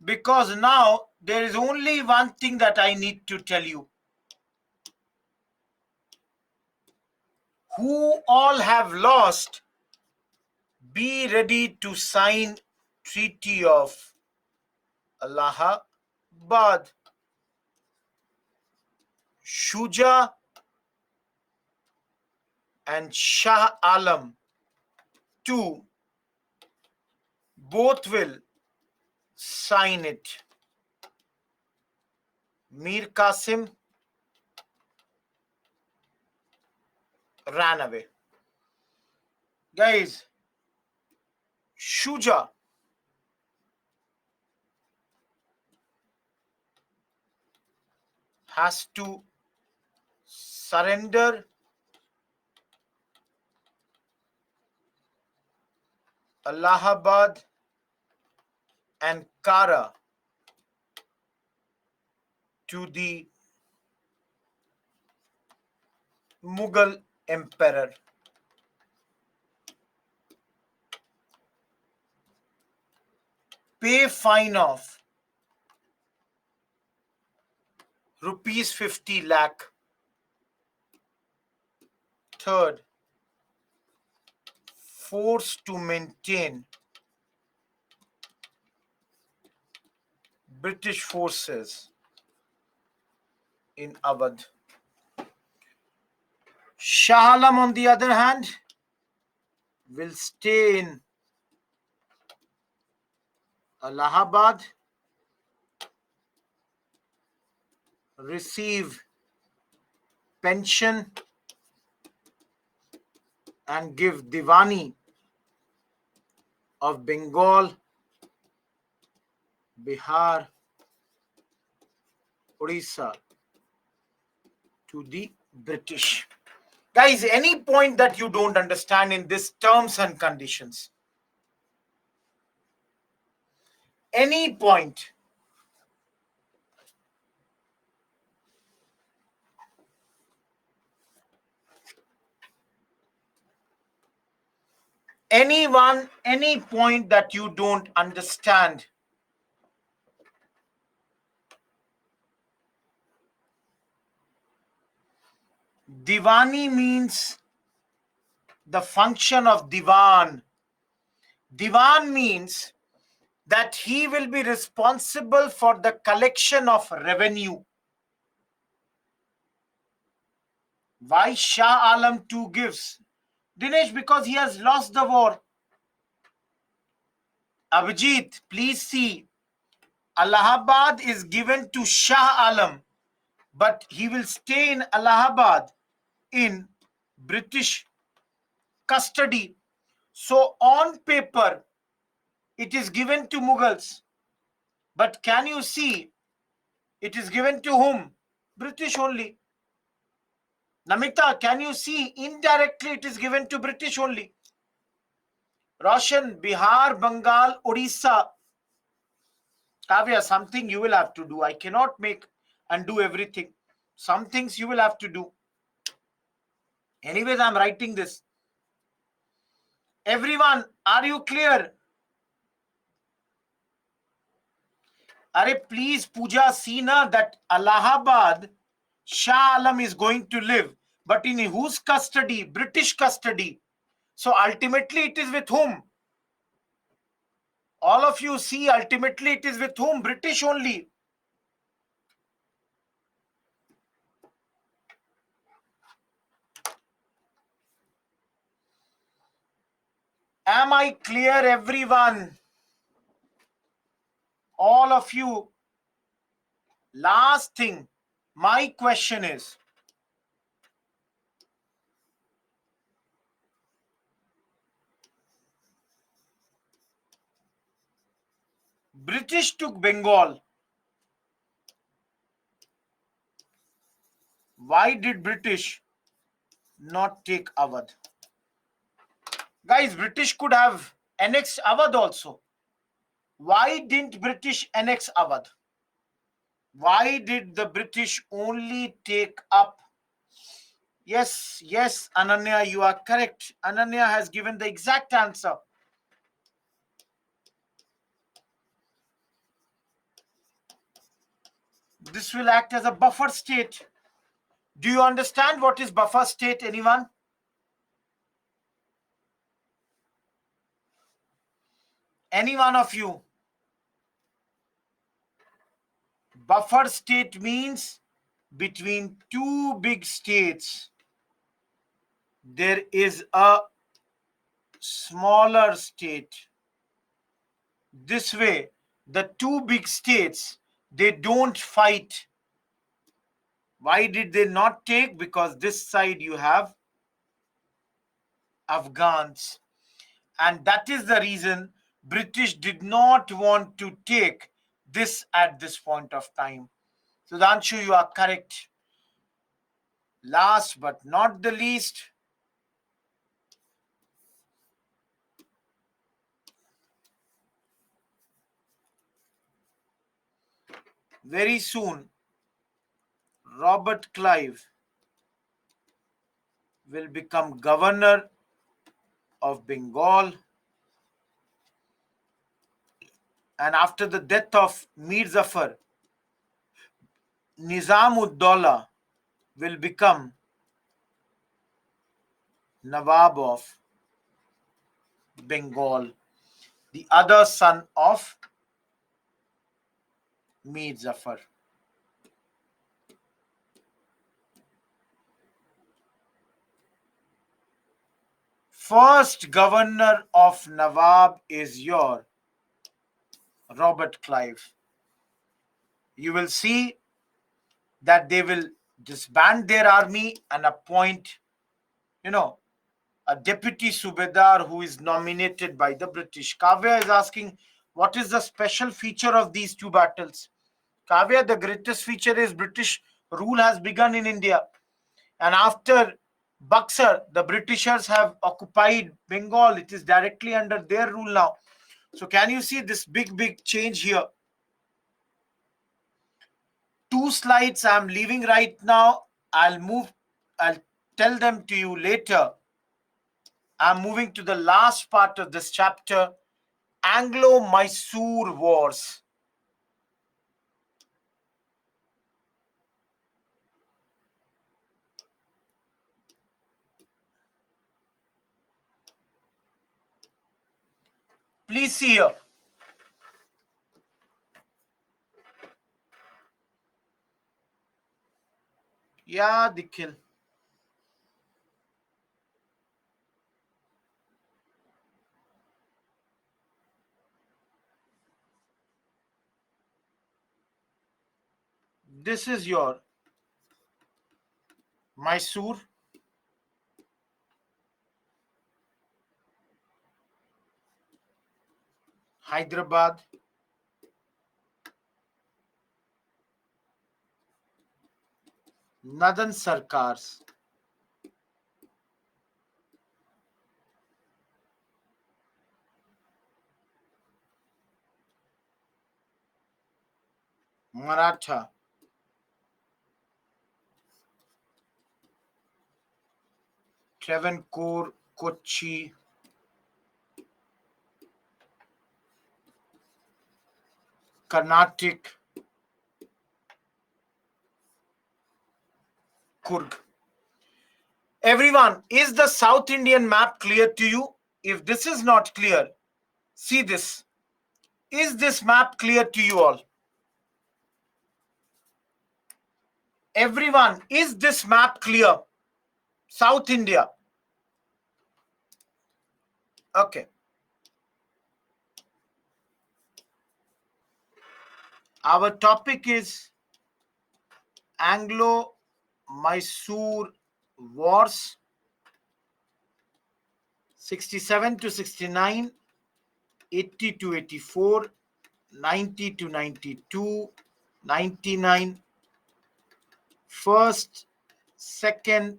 Because now there is only one thing that I need to tell you. Who all have lost, be ready to sign Treaty of Allahabad. Shuja and Shah Alam too, both will sign it. Mir Qasim ran away. Guys, Shuja has to surrender Allahabad and Kara to the Mughal emperor. Pay fine of rupees 50 lakh. Third, forced to maintain British forces in Awadh. Shah Alam, on the other hand, will stay in Allahabad, receive pension, and give Diwani of Bengal, Bihar, Odisha to the British. Guys, any point that you don't understand in this terms and conditions? Any point? Anyone, any point that you don't understand? Diwani means the function of Diwan. Diwan means that he will be responsible for the collection of revenue. Why Shah Alam 2 gives? Dinesh, because he has lost the war. Abhijit, please see. Allahabad is given to Shah Alam, but he will stay in Allahabad in British custody. So on paper, it is given to Mughals. But can you see it is given to whom? British only. Namita, can you see indirectly it is given to British only? Roshan, Bihar, Bengal, Odisha. Kavya, something you will have to do. I cannot make and do everything. Some things you will have to do. Anyways, I'm writing this. Everyone, are you clear? Are please, Pooja, see na that Allahabad, Shah Alam is going to live. But in whose custody? British custody. So ultimately it is with whom? All of you see, ultimately it is with whom? British only. Am I clear, everyone? All of you. Last thing, my question is, British took Bengal. Why did British not take Awadh? Guys, British could have annexed Awadh also. Why didn't British annex Awadh? Why did the British only take up? Yes, yes, Ananya, you are correct. Ananya has given the exact answer. This will act as a buffer state. Do you understand what is buffer state, anyone? Any one of you? Buffer state means between two big states, there is a smaller state. This way, the two big states, they don't fight. Why did they not take? Because this side you have Afghans. And that is the reason British did not want to take this at this point of time. So Danshu, you are correct. Last but not the least, very soon, Robert Clive will become governor of Bengal. And after the death of Mir Zafar, Nizam-ud-Dawla will become Nawab of Bengal, the other son of Mir Zafar. First governor of Nawab is your Robert Clive. You will see that they will disband their army and appoint, a deputy Subedar who is nominated by the British. Kavya is asking, what is the special feature of these two battles? Kavya, the greatest feature is British rule has begun in India. And after Buxar, the Britishers have occupied Bengal. It is directly under their rule now. So can you see this big change here? Two slides I'm leaving right now. I'll tell them to you later. I'm moving to the last part of this chapter, Anglo-Mysore Wars. Please see here. Yeah, Dikhil. This is your Mysore, Hyderabad, Nadan Sarkars, Maratha, Travancore, Kochi, Carnatic, Kurg. Everyone, is the South Indian map clear to you? If this is not clear, see this. Is this map clear to you all? Everyone, is this map clear? South India. Okay. Our topic is Anglo-Mysore Wars 67 to 69, 80 to 84, 90 to 92, 99, first, second,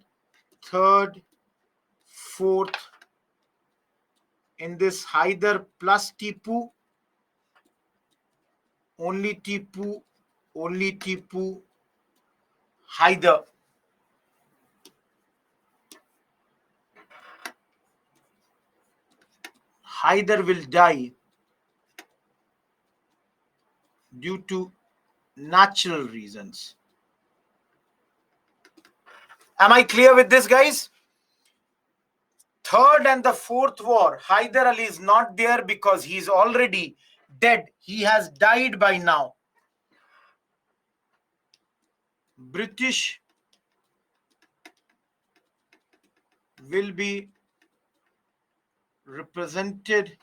third, fourth. In this Hyder plus Tipu, only Tipu, Hyder. Hyder will die due to natural reasons. Am I clear with this, guys? Third and the fourth war, Hyder Ali is not there because he's already dead. He has died by now. British will be represented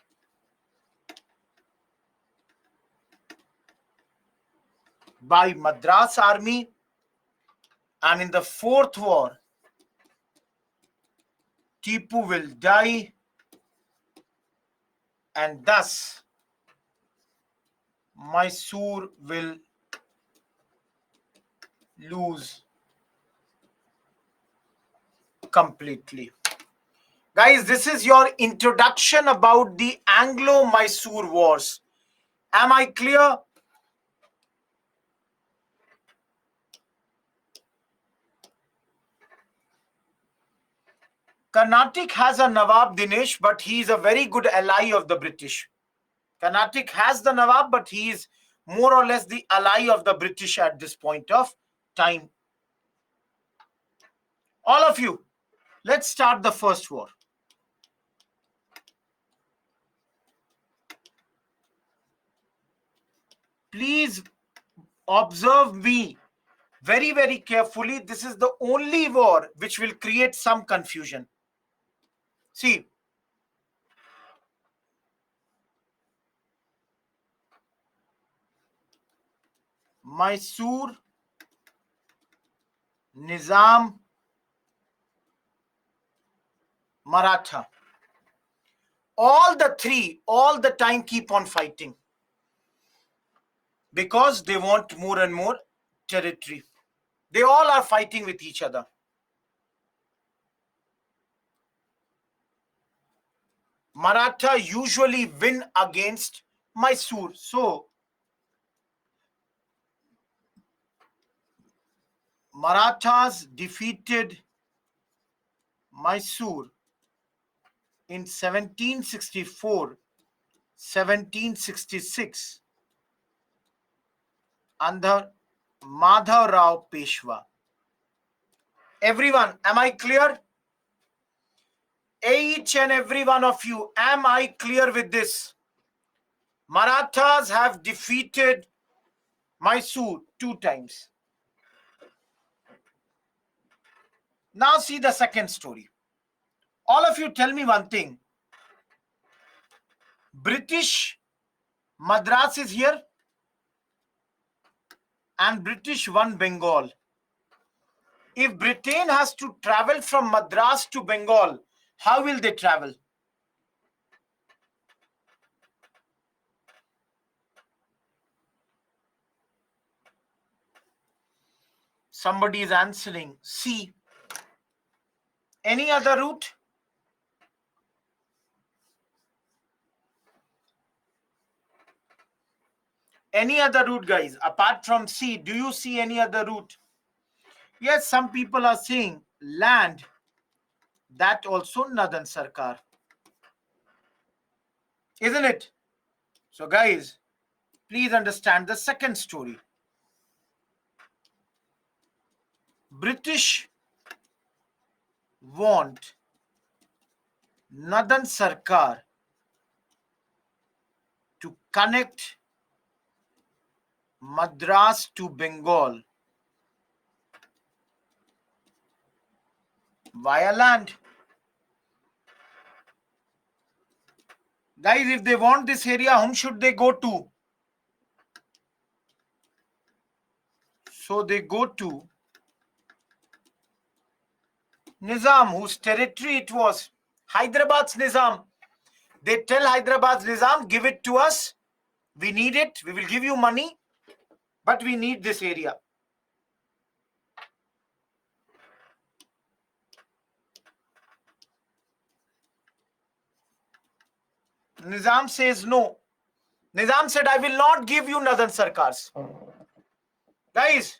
by Madras Army, and in the fourth war, Tipu will die, and thus Mysore will lose completely. Guys, this is your introduction about the Anglo-Mysore Wars. Am I clear? Carnatic has a Nawab Dinesh, but he is a very good ally of the British. Carnatic has the Nawab, but he is more or less the ally of the British at this point of time. All of you, let's start the first war. Please observe me very, very carefully. This is the only war which will create some confusion. See, Mysore, Nizam, Maratha. All the three, all the time keep on fighting because they want more and more territory. They all are fighting with each other. Maratha usually win against Mysore. So, Marathas defeated Mysore in 1764, 1766 under Madhav Rao Peshwa. Everyone, am I clear? Each and every one of you, am I clear with this? Marathas have defeated Mysore 2 times. Now see the second story. All of you tell me one thing. British Madras is here and British won Bengal. If Britain has to travel from Madras to Bengal, how will they travel? Somebody is answering C. Any other route? Any other route, guys? Apart from C, do you see any other route? Yes, some people are saying land. That also Nadan Sarkar. Isn't it? So, guys, please understand the second story. British want Nadan Sarkar to connect Madras to Bengal via land. Guys, if they want this area, whom should they go to? So they go to Nizam, whose territory it was. Hyderabad's Nizam. They tell Hyderabad's Nizam, give it to us. We need it. We will give you money, but we need this area. Nizam says no. Nizam said, I will not give you Nadan Sarkars. Guys,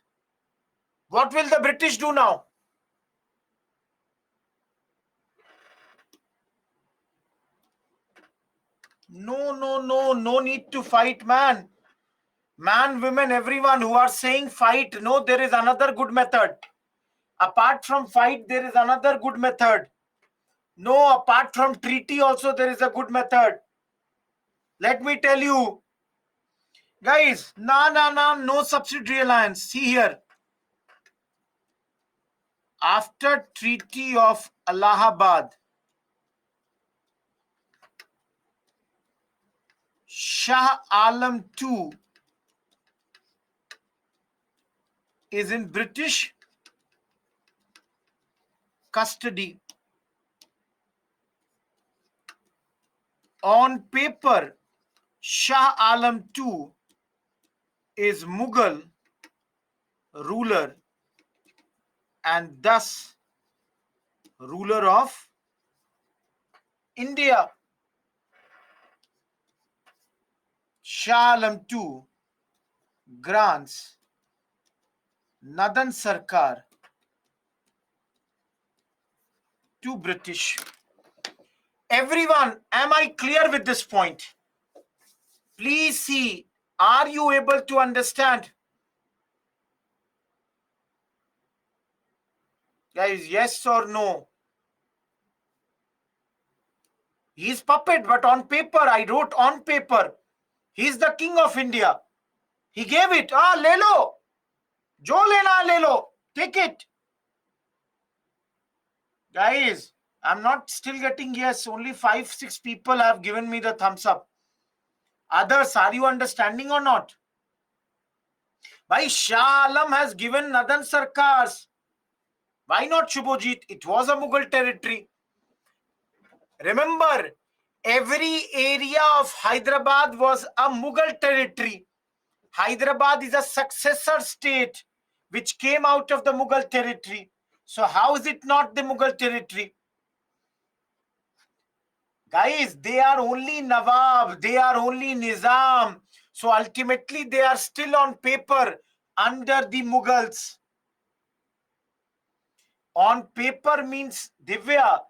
what will the British do now? No need to fight, man. Man, women, everyone who are saying fight, no, there is another good method. Apart from fight, there is another good method. No, apart from treaty also, there is a good method. Let me tell you. Guys, no subsidiary alliance. See here. After Treaty of Allahabad, Shah Alam II is in British custody. On paper, Shah Alam II is Mughal ruler and thus ruler of India. Shah Alam II grants Nadan Sarkar to British. Everyone, am I clear with this point? Please see, are you able to understand? Guys, yes or no? He's puppet, but on paper, I wrote on paper. He's the king of India. He gave it. Le lo. Jo lena le lo. Take it. Guys, I'm not still getting yes. Only 5-6 people have given me the thumbs up. Others, are you understanding or not? Bhai, Shah Alam has given Nadan Sarkars. Why not Shubhojit? It was a Mughal territory. Remember, every area of Hyderabad was a Mughal territory. Hyderabad is a successor state which came out of the Mughal territory. So how is it not the Mughal territory? Guys, they are only Nawab, they are only Nizam. So ultimately they are still on paper under the Mughals. On paper means Divya,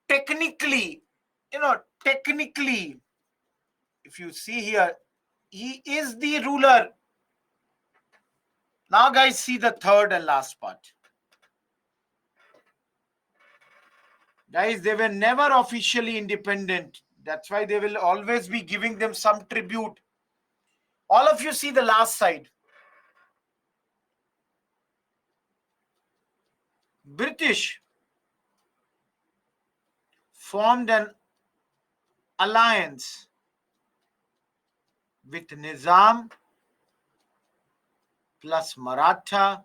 technically, technically, if you see here, he is the ruler. Now guys, see the third and last part. Guys, they were never officially independent. That's why they will always be giving them some tribute. All of you see the last side. British formed an alliance with Nizam plus Maratha,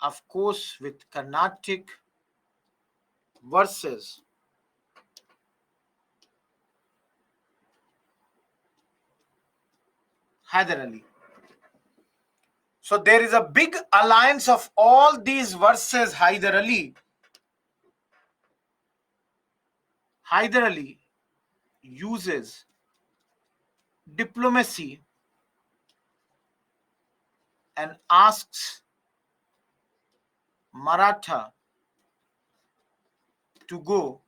of course, with Carnatic versus Hyder Ali. So there is a big alliance of all these versus Hyder Ali. Hyder Ali uses diplomacy and asks Maratha to go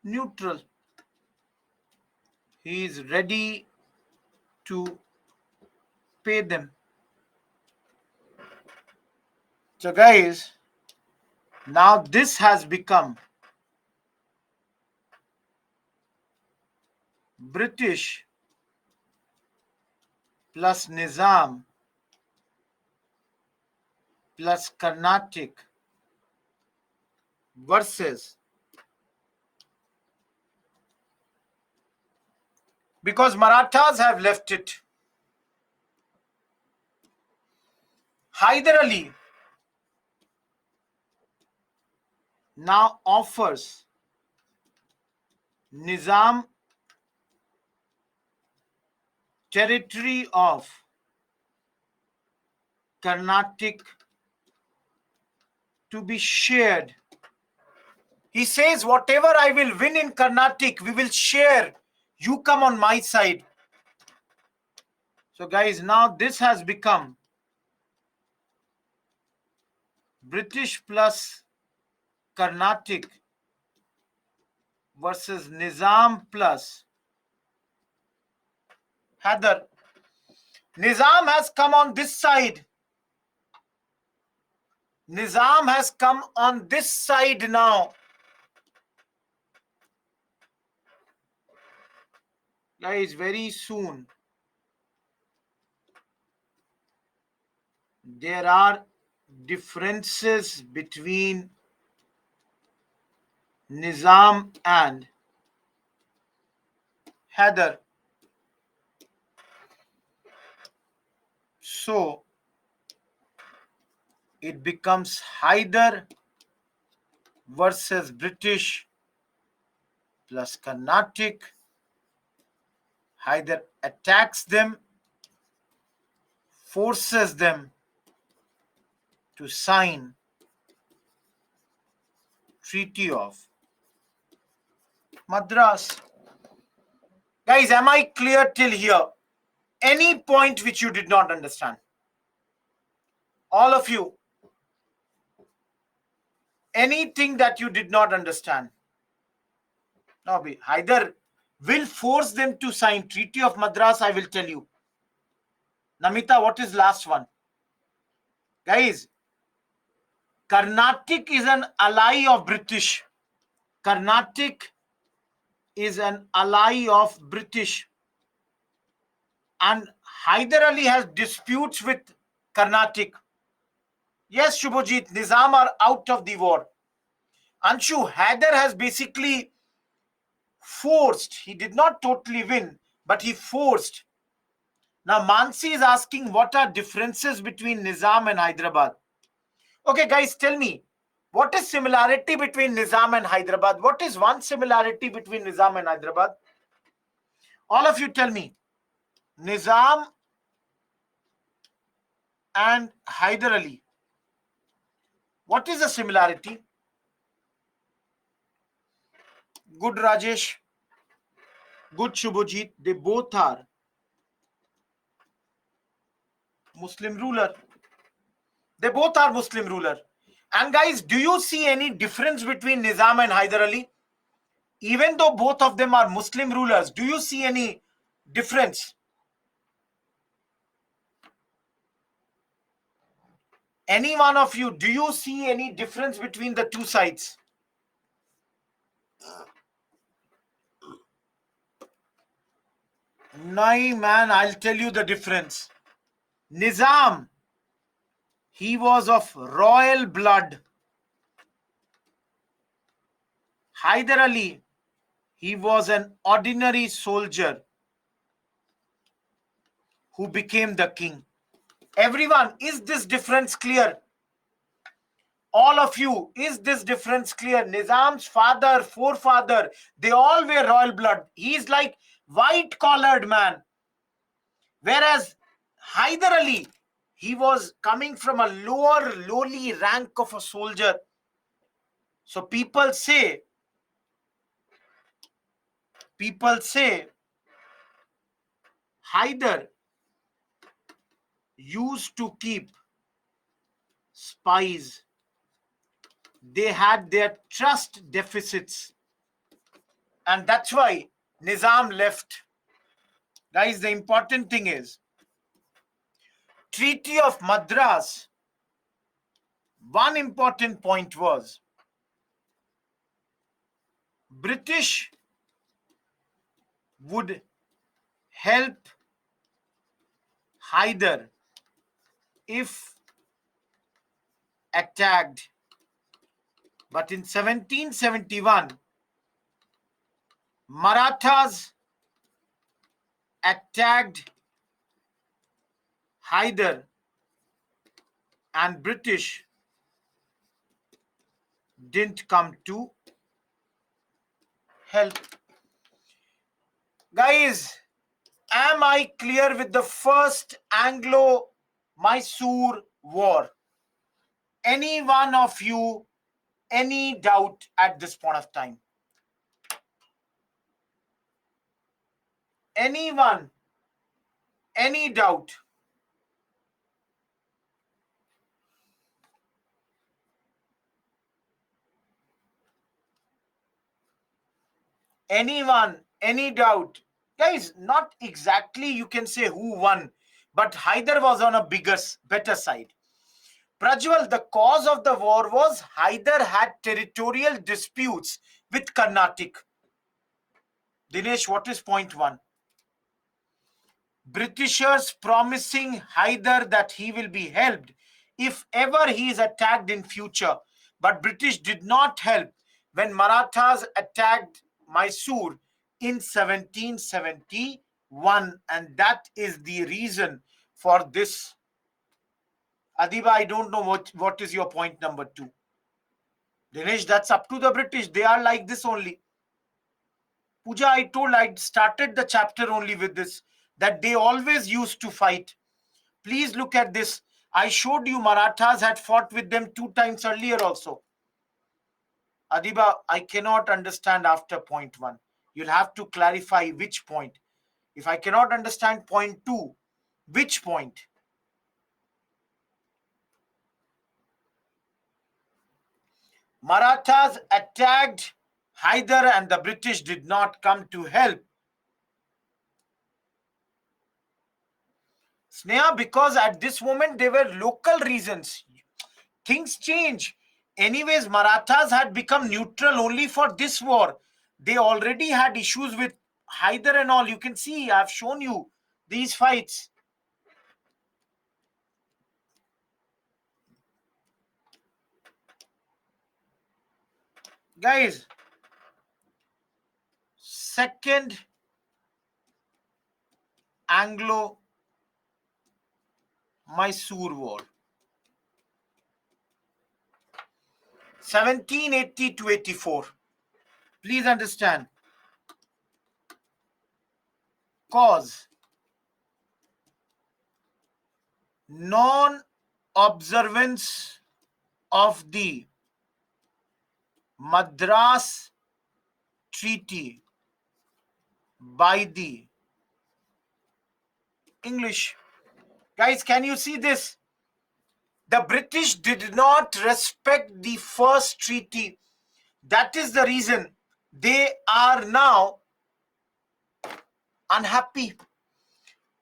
neutral. He is ready to pay them. So guys, now this has become British plus Nizam plus Carnatic versus, because Marathas have left it. Hyder Ali now offers Nizam territory of Carnatic to be shared. He says, whatever I will win in Carnatic, we will share. You come on my side. So guys, now this has become British plus Carnatic versus Nizam plus Hyder. Nizam has come on this side. Nizam has come on this side now. Guys, very soon there are differences between Nizam and Hyder. So it becomes Hyder versus British plus Carnatic. Hyder attacks them, forces them to sign Treaty of Madras. Guys, am I clear till here? Any point which you did not understand? All of you. Anything that you did not understand? No, Hyder will force them to sign Treaty of Madras, I will tell you. Namita, what is last one? Guys, Carnatic is an ally of British. Carnatic is an ally of British. And Hyder Ali has disputes with Carnatic. Yes, Shubhajit, Nizam are out of the war. Anshu, Hyder has basically forced. He did not totally win, but he forced. Now, Mansi is asking what are differences between Nizam and Hyderabad. Okay, guys, tell me, what is similarity between Nizam and Hyderabad? What is one similarity between Nizam and Hyderabad? All of you tell me. Nizam and Hyder Ali. What is the similarity? Good Rajesh. Good Shubhajit. They both are Muslim ruler. They both are Muslim ruler. And guys, do you see any difference between Nizam and Hyder Ali? Even though both of them are Muslim rulers, do you see any difference? Any one of you, do you see any difference between the two sides? No, man, I'll tell you the difference. Nizam, He was of royal blood. Hyder Ali, he was an ordinary soldier who became the king. Everyone, is this difference clear? All of you, is this difference clear? Nizam's father, forefather, they all were royal blood. He's like white collared man. Whereas Hyder Ali, he was coming from a lower, lowly rank of a soldier. So people say Hyder used to keep spies. They had their trust deficits. And that's why Nizam left. Guys, the important thing is Treaty of Madras. One important point was British would help Hyder if attacked. But in 1771, Marathas attacked Hyder and British didn't come to help. Guys, am I clear with the first Anglo-Mysore War? Any one of you, any doubt at this point of time? Anyone, any doubt? Anyone, any doubt? Guys, not exactly you can say who won, but Hyder was on a better side. Prajwal, the cause of the war was Hyder had territorial disputes with Carnatic. Dinesh, what is point one? Britishers promising Hyder that he will be helped if ever he is attacked in future. But British did not help when Marathas attacked Mysore in 1771. And that is the reason for this. Adiba, I don't know what is your point number two. Dinesh, that's up to the British. They are like this only. Pooja, I told I started the chapter only with this, that they always used to fight. Please look at this. I showed you Marathas had fought with them 2 times earlier also. Adiba, I cannot understand after point 1. You'll have to clarify which point. If I cannot understand point 2, which point? Marathas attacked Hyder and the British did not come to help. Sneha, because at this moment there were local reasons. Things change. Anyways, Marathas had become neutral only for this war. They already had issues with Hyder and all. You can see, I've shown you these fights. Guys, second Anglo-Mysore War. 1780 to 84. Please understand. Cause non-observance of the Madras Treaty by the English. Guys, can you see this? The British did not respect the first treaty. That is the reason they are now unhappy.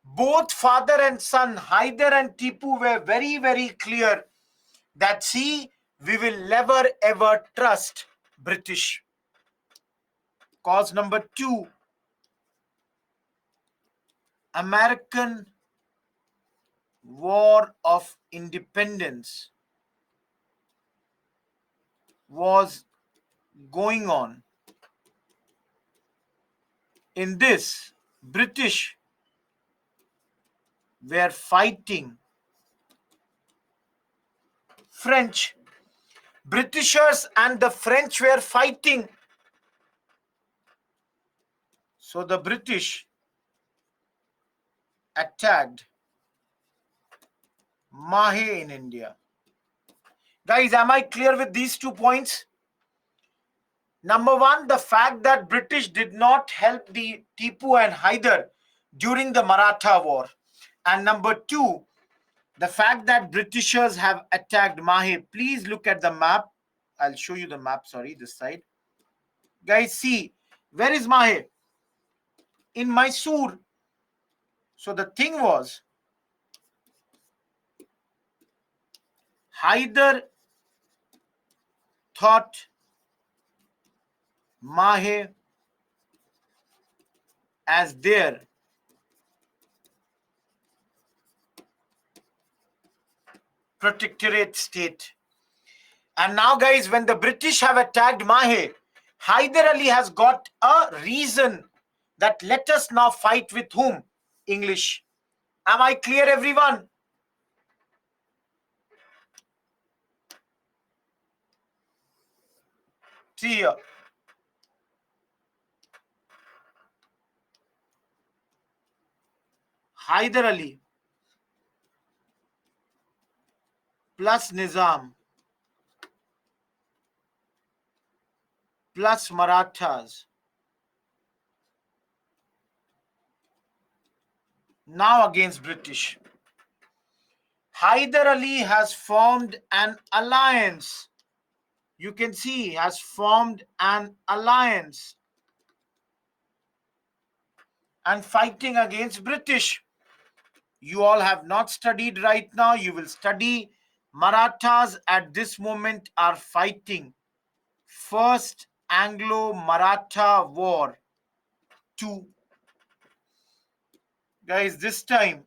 Both father and son, Hyder and Tipu, were very, very clear that, see, we will never ever trust British. Cause number 2, American War of Independence was going on. In this, British were fighting French. Britishers and the French were fighting. So the British attacked Mahe in India. Guys, am I clear with these 2 points? Number one, the fact that British did not help the Tipu and Hyder during the Maratha War. And number two, the fact that Britishers have attacked Mahe. Please look at the map. I'll show you the map, sorry, this side. Guys, see, where is Mahe? In Mysore. So the thing was, Hyder thought Mahe as their protectorate state. And now, guys, when the British have attacked Mahe, Hyder Ali has got a reason that let us now fight with whom? English. Am I clear, everyone? See here. Hyder Ali plus Nizam plus Marathas. Now against British. Hyder Ali has formed an alliance. You can see he has formed an alliance and fighting against British. You all have not studied right now. You will study. Marathas at this moment are fighting First Anglo-Maratha War 2. Guys, this time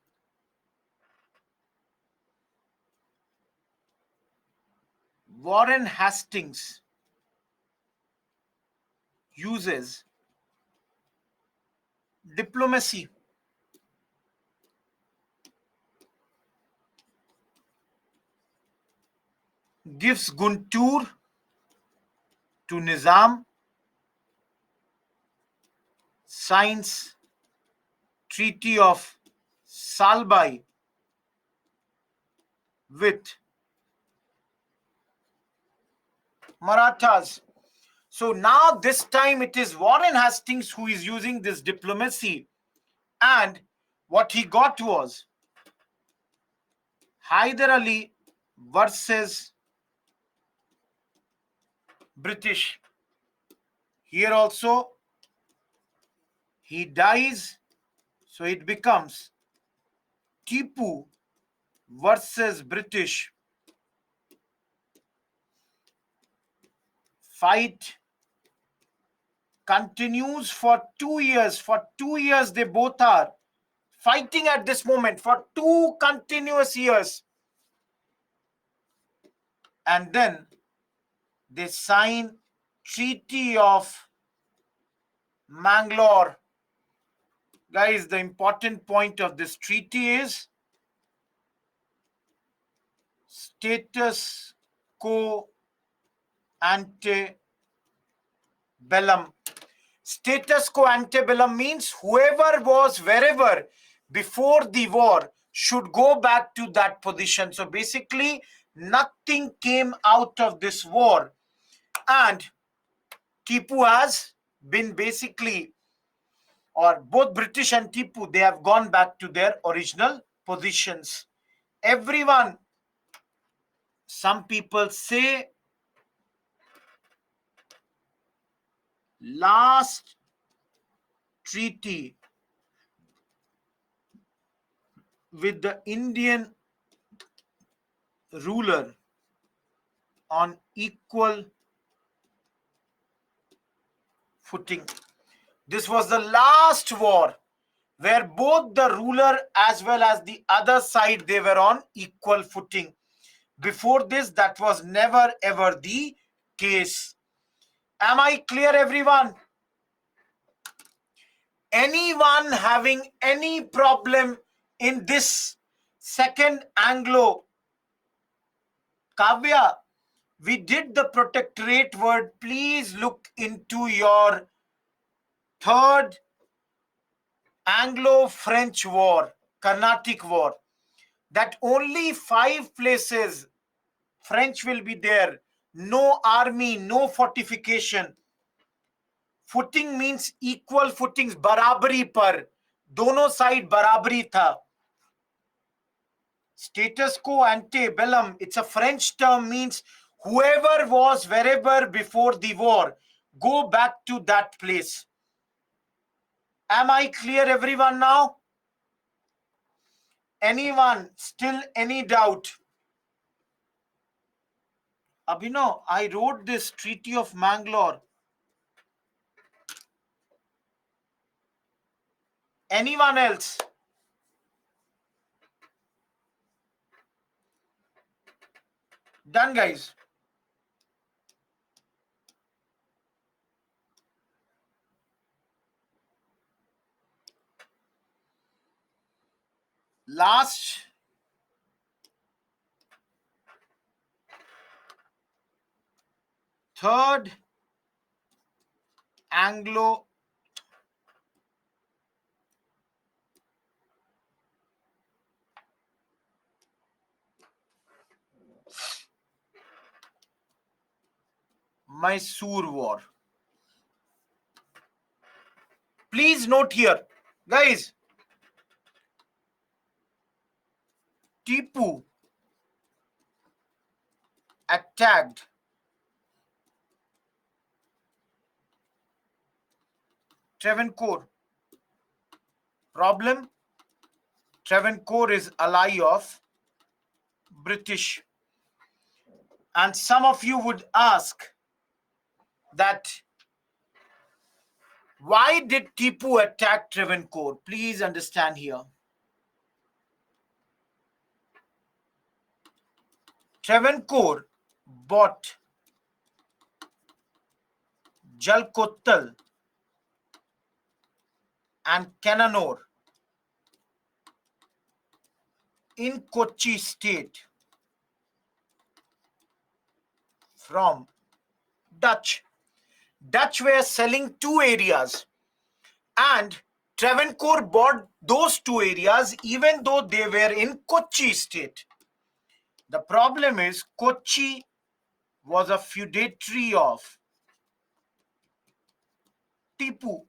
Warren Hastings uses diplomacy, gives Guntur to Nizam, signs Treaty of Salbai with Marathas. So now this time it is Warren Hastings who is using this diplomacy, and what he got was Hyder Ali versus British. Here also he dies, so it becomes Tipu versus British. Fight continues for 2 years. For 2 years they both are fighting at this moment for 2 continuous years. And then they sign Treaty of Mangalore. Guys, the important point of this treaty is status quo ante bellum. Status quo ante bellum means whoever was wherever before the war should go back to that position. So basically, nothing came out of this war. And Tipu has been basically, or both British and Tipu, they have gone back to their original positions. Everyone, some people say last treaty with the Indian ruler on equal footing. This was the last war where both the ruler as well as the other side, they were on equal footing. Before this, that was never ever the case. Am I clear, everyone? Anyone having any problem in this second Anglo? Kavya, we did the protectorate word. Please look into your third Anglo-French war, Carnatic war. That only 5 places French will be there. No army, no fortification. Footing means equal footings, barabari par. दोनों side बराबरी था. Status quo ante bellum, it's a French term, means whoever was wherever before the war, go back to that place. Am I clear, everyone, now? Anyone still any doubt? Abhinav, I wrote this Treaty of Mangalore. Anyone else? Done, guys. Last third Anglo Mysore War. Please note here, guys, Tipu attacked Travancore. Problem? Travancore is ally of British. And some of you would ask that why did Tipu attack Travancore? Please understand here. Travancore bought Jalkottal and Cannanore in Kochi state from Dutch. Dutch were selling 2 areas, and Travancore bought those 2 areas even though they were in Kochi state. The problem is Kochi was a feudatory of Tipu.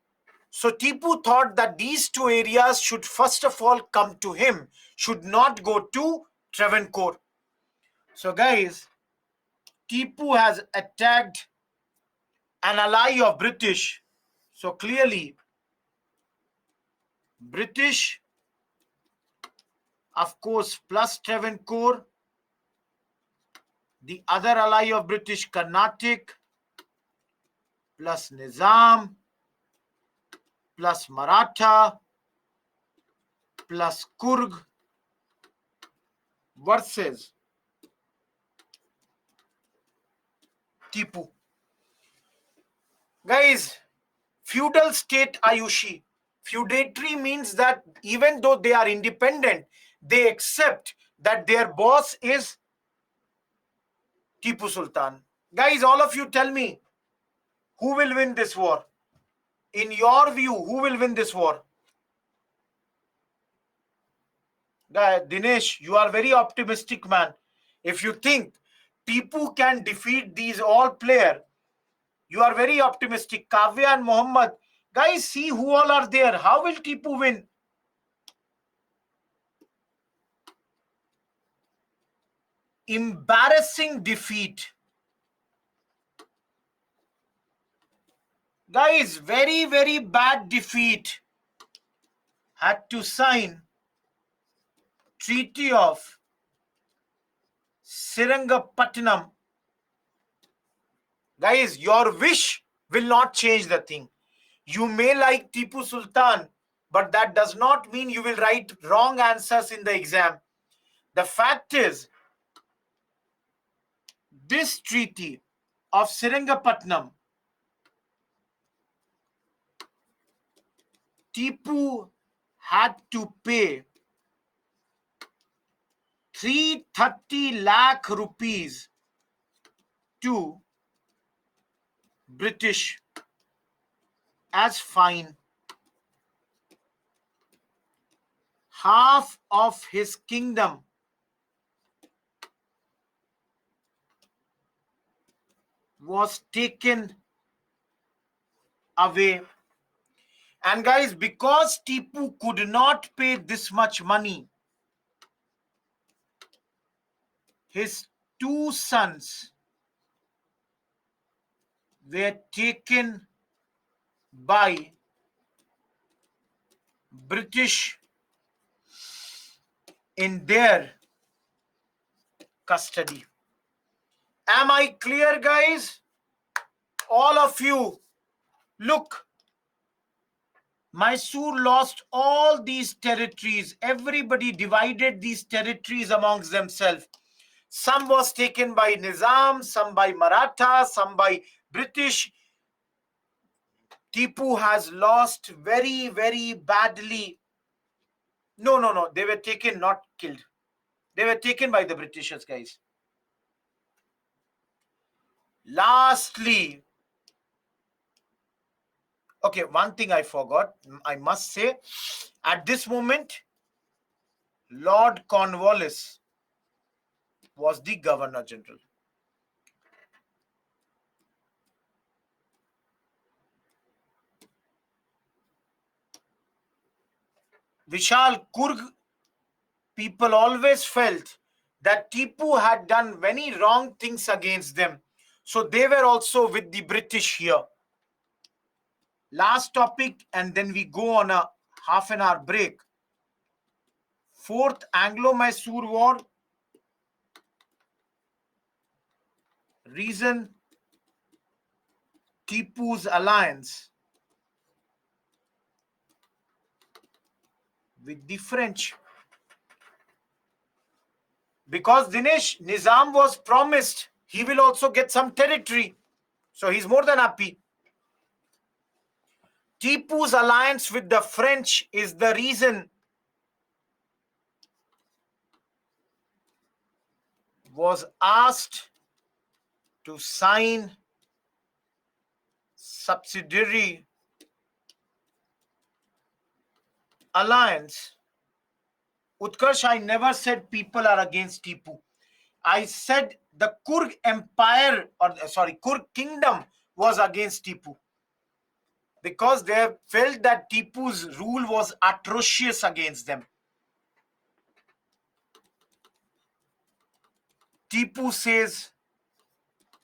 So Tipu thought that these 2 areas should first of all come to him, should not go to Travancore. So guys, Tipu has attacked an ally of British. So clearly, British, of course, plus Travancore, the other ally of British, Carnatic, plus Nizam, plus Maratha, plus Kurg, versus Tipu. Guys, feudal state Ayushi. Feudatory means that even though they are independent, they accept that their boss is Tipu Sultan. Guys, all of you tell me, who will win this war? In your view, who will win this war? Dinesh, you are very optimistic, man. If you think Tipu can defeat these all players, you are very optimistic. Kavya and Muhammad, guys, see who all are there. How will Tipu win? Embarrassing defeat. Guys, very, very bad defeat. Had to sign Treaty of Sirangapatnam. Guys, your wish will not change the thing. You may like Tipu Sultan, but that does not mean you will write wrong answers in the exam. The fact is, this treaty of Seringapatam, Tipu had to pay 330 lakh rupees to British as fine. Half of his kingdom was taken away. And guys, because Tipu could not pay this much money, his two sons were taken by British in their custody. Am I clear, guys? All of you, look, Mysore lost all these territories. Everybody divided these territories amongst themselves. Some was taken by Nizam, some by Maratha, some by British. Tipu has lost very, very badly. No. They were taken, not killed. They were taken by the Britishers, guys. Lastly, okay, one thing I forgot. I must say, at this moment, Lord Cornwallis was the Governor General. Vishal, Kurg people always felt that Tipu had done many wrong things against them. So they were also with the British here. Last topic, and then we go on a half an hour break. Fourth Anglo-Mysore War. Reason: Tipu's alliance with the French. Because Dinesh, Nizam was promised he will also get some territory. So he's more than happy. Tipu's alliance with the French is the reason was asked to sign subsidiary alliance. Utkarsh, I never said people are against Tipu. I said the Kurg Empire, or sorry, Kurg Kingdom was against Tipu. Because they felt that Tipu's rule was atrocious against them. Tipu says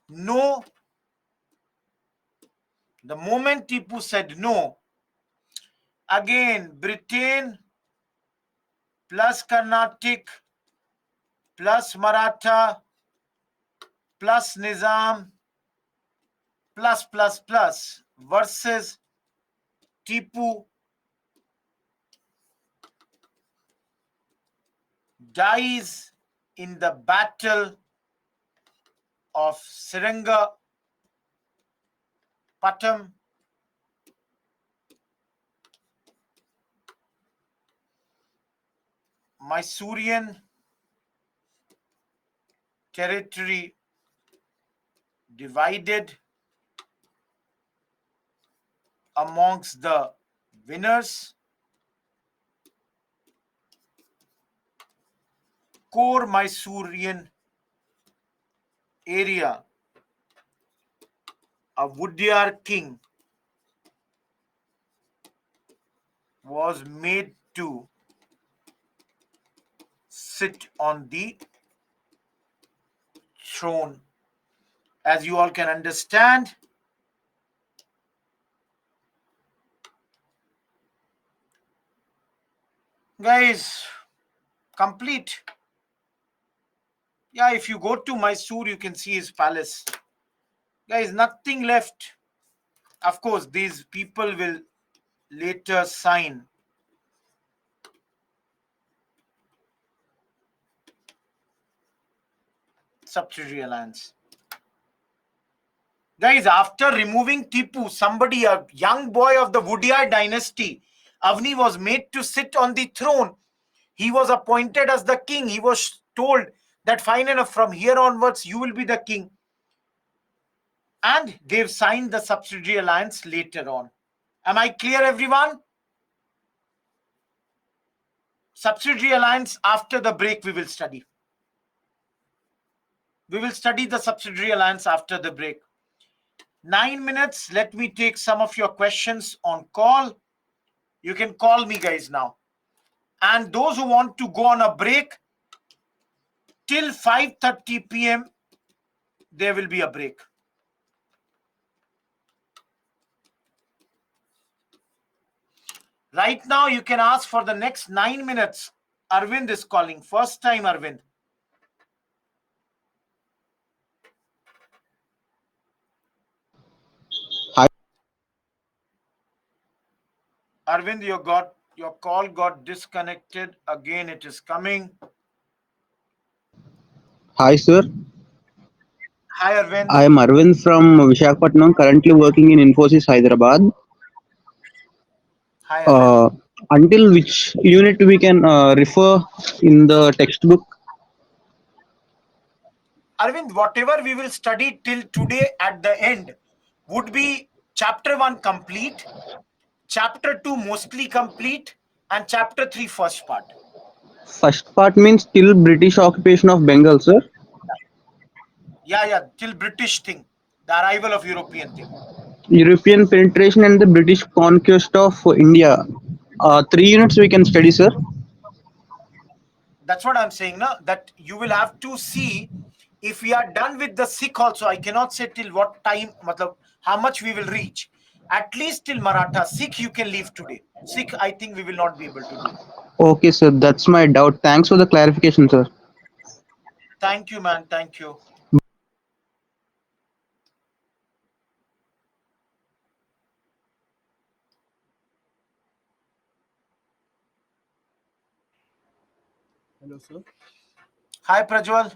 no. The moment Tipu said no, again Britain plus Carnatic plus Maratha plus Nizam plus versus Tipu dies in the battle of Seringapatam. Mysorean territory divided amongst the winners. Core Mysorean area, a Wodeyar king was made to sit on the throne. As you all can understand, guys, complete. Yeah, if you go to Mysore, you can see his palace. Guys, nothing left. Of course, these people will later sign subsidiary alliance? Guys, after removing Tipu, somebody, a young boy of the Wudiyar dynasty, Avni was made to sit on the throne. He was appointed as the king. He was told that fine enough, from here onwards, you will be the king. And they've signed the subsidiary alliance later on. Am I clear, everyone? Subsidiary alliance, after the break, we will study. We will study the subsidiary alliance after the break. 9 minutes. Let me take some of your questions on call. You can call me, guys, now. And those who want to go on a break, till 5:30 p.m., there will be a break. Right now, you can ask for the next 9 minutes. Arvind is calling. First time, Arvind. Hi, Arvind, your call got disconnected. Again, it is coming. hi, sir. Hi, Arvind. I am Arvind from Visakhapatnam, currently working in Infosys, Hyderabad. Hi, Arvind. Uh, until which unit we can refer in the textbook? Arvind, whatever we will study till today at the end would be chapter 1 complete, chapter 2 mostly complete, and chapter 3 first part. First part means till British occupation of Bengal, sir. Yeah, till British thing, the arrival of European thing. European penetration and the British conquest of India. Three units we can study, sir. That's what I'm saying, na? That you will have to see if we are done with the Sikh also. I cannot say till what time, matlab, how much we will reach. At least till Maratha. Sikh you can leave today. Sikh, I think we will not be able to do. Okay, sir. That's my doubt. Thanks for the clarification, sir. Thank you, man. Thank you. Hello, sir. Hi, Prajwal.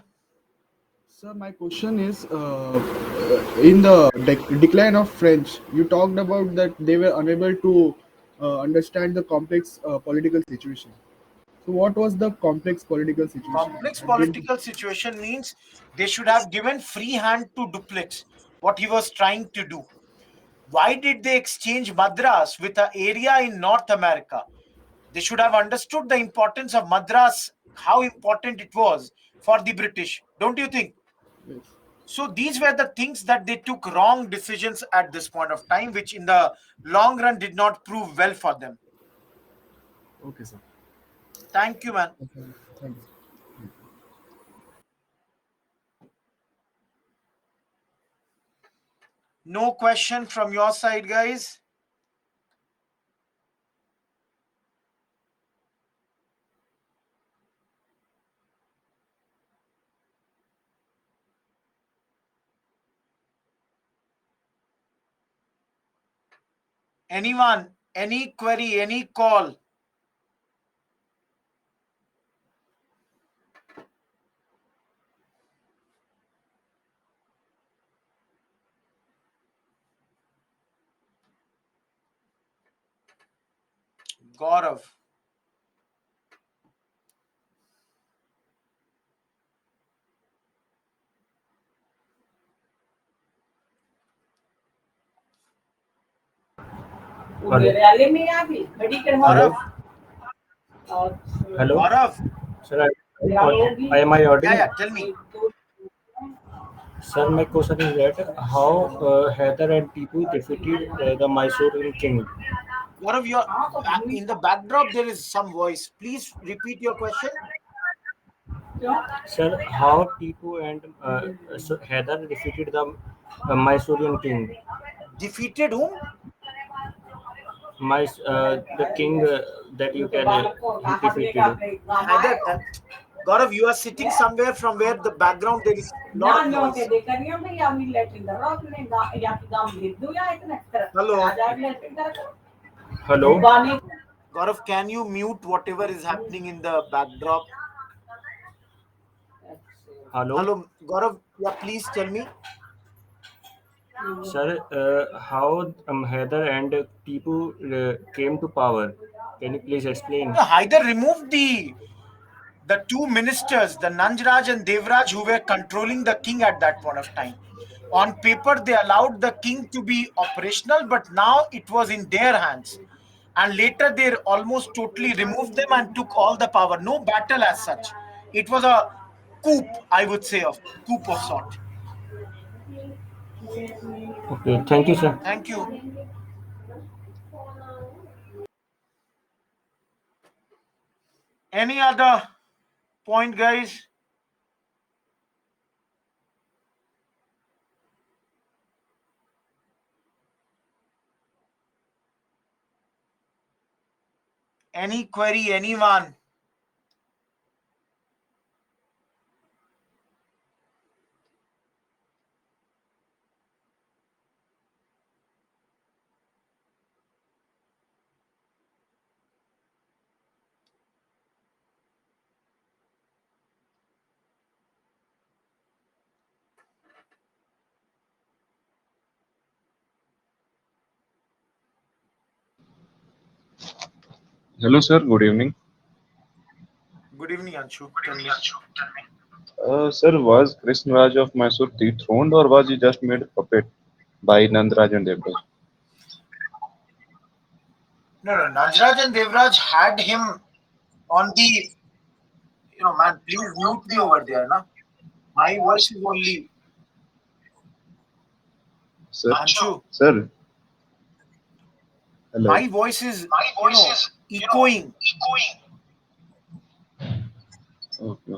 Sir, my question is in the decline of French, you talked about that they were unable to understand the complex political situation. So, what was the complex political situation? Complex And did political situation means they should have given free hand to Dupleix, what he was trying to do. Why did they exchange Madras with an area in North America? They should have understood the importance of Madras, how important it was for the British. Don't you think? yes. So these were the things that they took wrong decisions at this point of time, which in the long run did not prove well for them. Okay, sir. Thank you, man. Okay. Thank you. No question from your side, guys. Anyone, any query, any call? Gaurav. Hello. Gaurav. Hello. Hello. Gaurav. Sir, am I audible? Tell me. Sir, my question is that how Heather and Tipu defeated the Mysorean king. Gaurav, you're in the backdrop, there is some voice. Please repeat your question. Sir, how Tipu and Heather defeated the Mysorean king. Defeated whom? The king that you can he defeated. Heather. Gaurav, you are sitting somewhere from where the background there is a lot of noise. Hello. Hello. Gaurav, can you mute whatever is happening in the backdrop? Hello, Hello, Gaurav. Yeah, please tell me. sir. How Heather and Tipu came to power? Can you please explain? No, Hyder removed the two ministers, the Nanjraj and Devraj, who were controlling the king at that point of time. On paper, they allowed the king to be operational, but now it was in their hands. And later, they almost totally removed them and took all the power. No battle as such. It was a coup, I would say, of coup of sort. Okay, thank you, sir. Thank you. Any other point, guys? Any query, anyone? Hello, sir. Good evening. Good evening, Anshu. Tell me. Sir, was Krishna Raj of Mysore dethroned or was he just made a puppet by Nandraj and Devraj? No, no. Najraj and Devraj had him on the. Man, please mute me over there, na. My voice is only. Sir, Anshu, sir, hello. my voice is, echoing. Okay.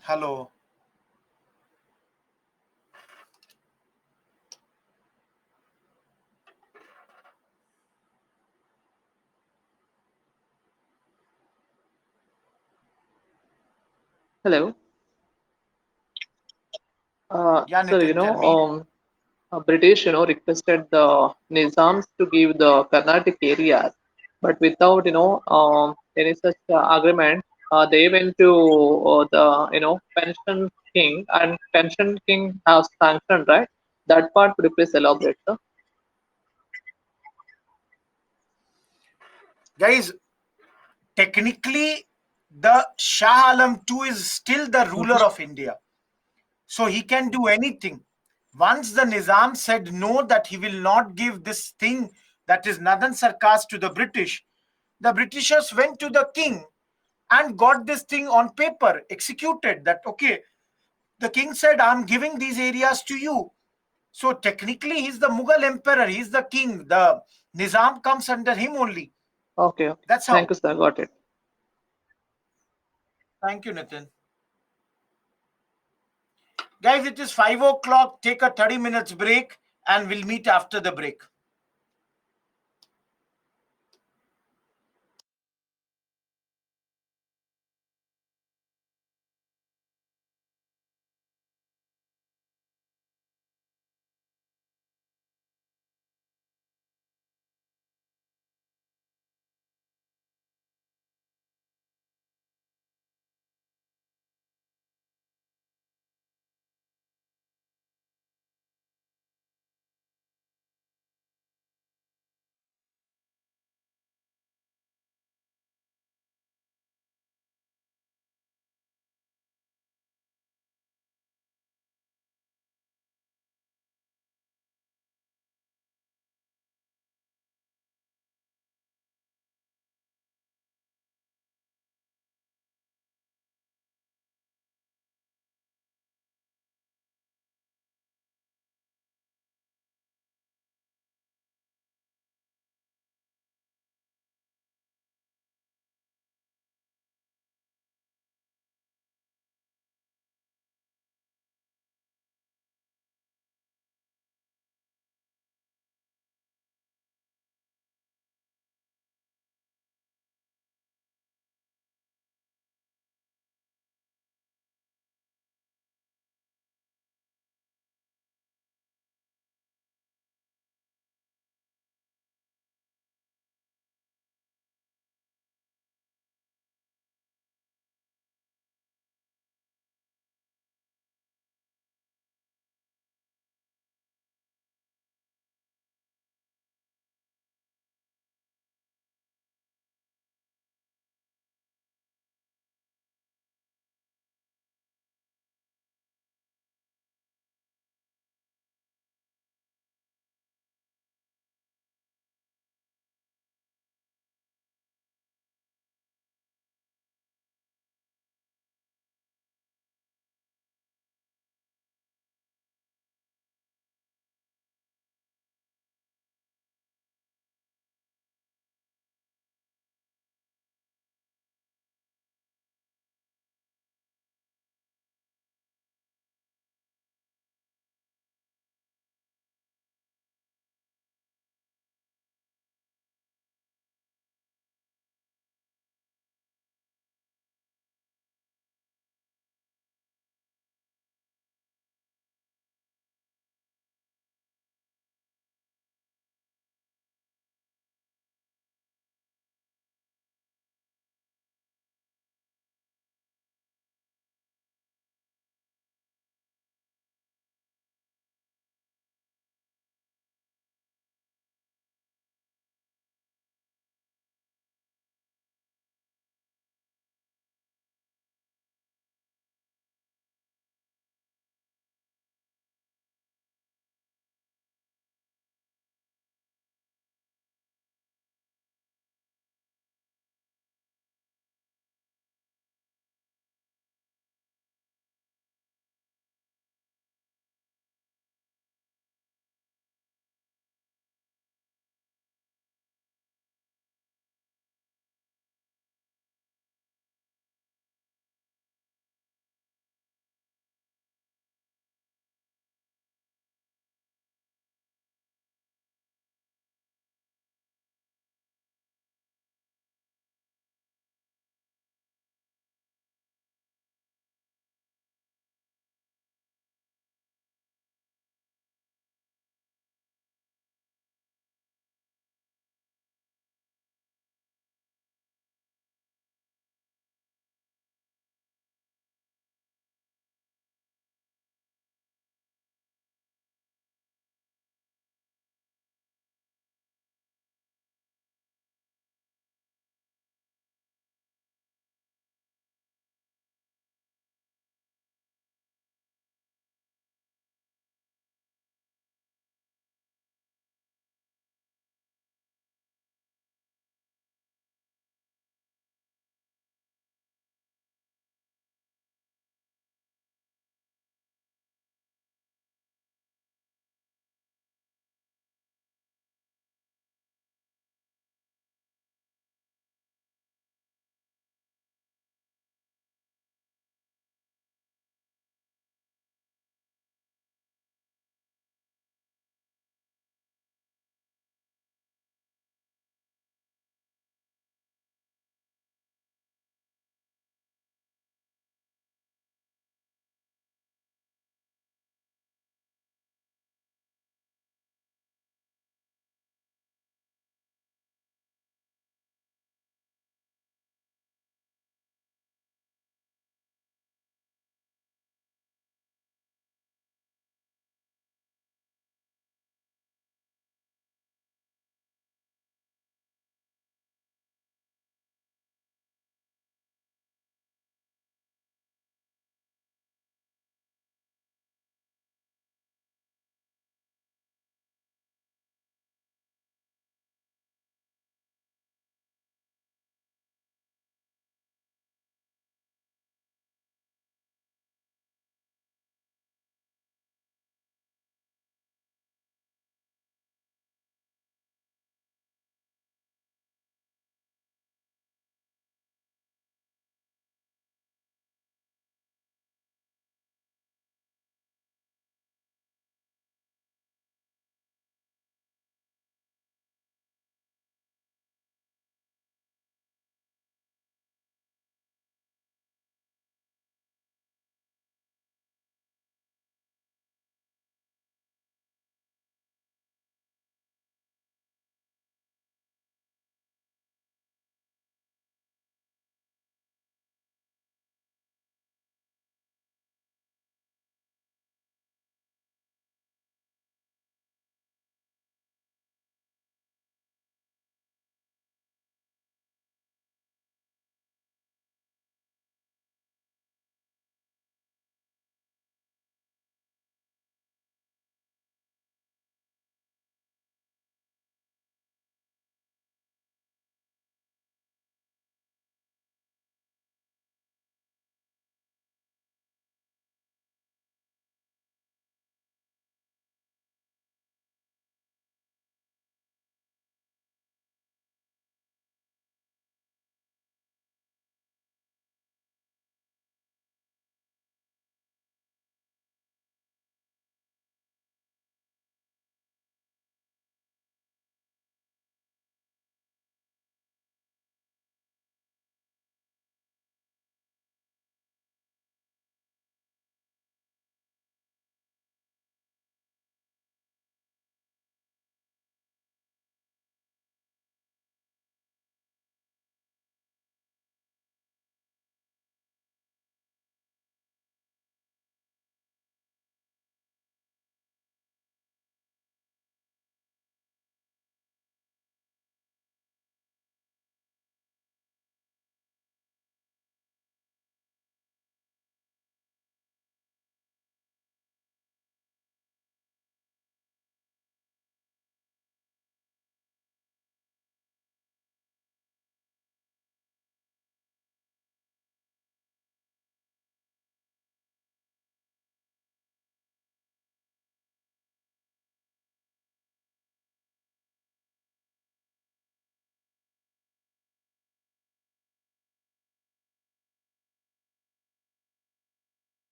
Hello. Hello. Yeah, So, Nitin, tell me. British, requested the Nizams to give the Carnatic areas, but without, any such agreement, they went to the, pension king, and pension king has sanctioned, right? That part could you please elaborate, sir? Guys, technically, the Shah Alam II is still the ruler Mhm. of India. So he can do anything. Once the Nizam said no, that he will not give this thing that is Nadan Sarkars to the British, the Britishers went to the king and got this thing on paper, executed that, okay, the king said, I'm giving these areas to you. So technically, he's the Mughal emperor, he's the king. The Nizam comes under him only. Okay, okay. That's Thank how. you, sir. Got it. Thank you, Nitin. Guys, it is 5 o'clock. Take a 30 minutes break and we'll meet after the break.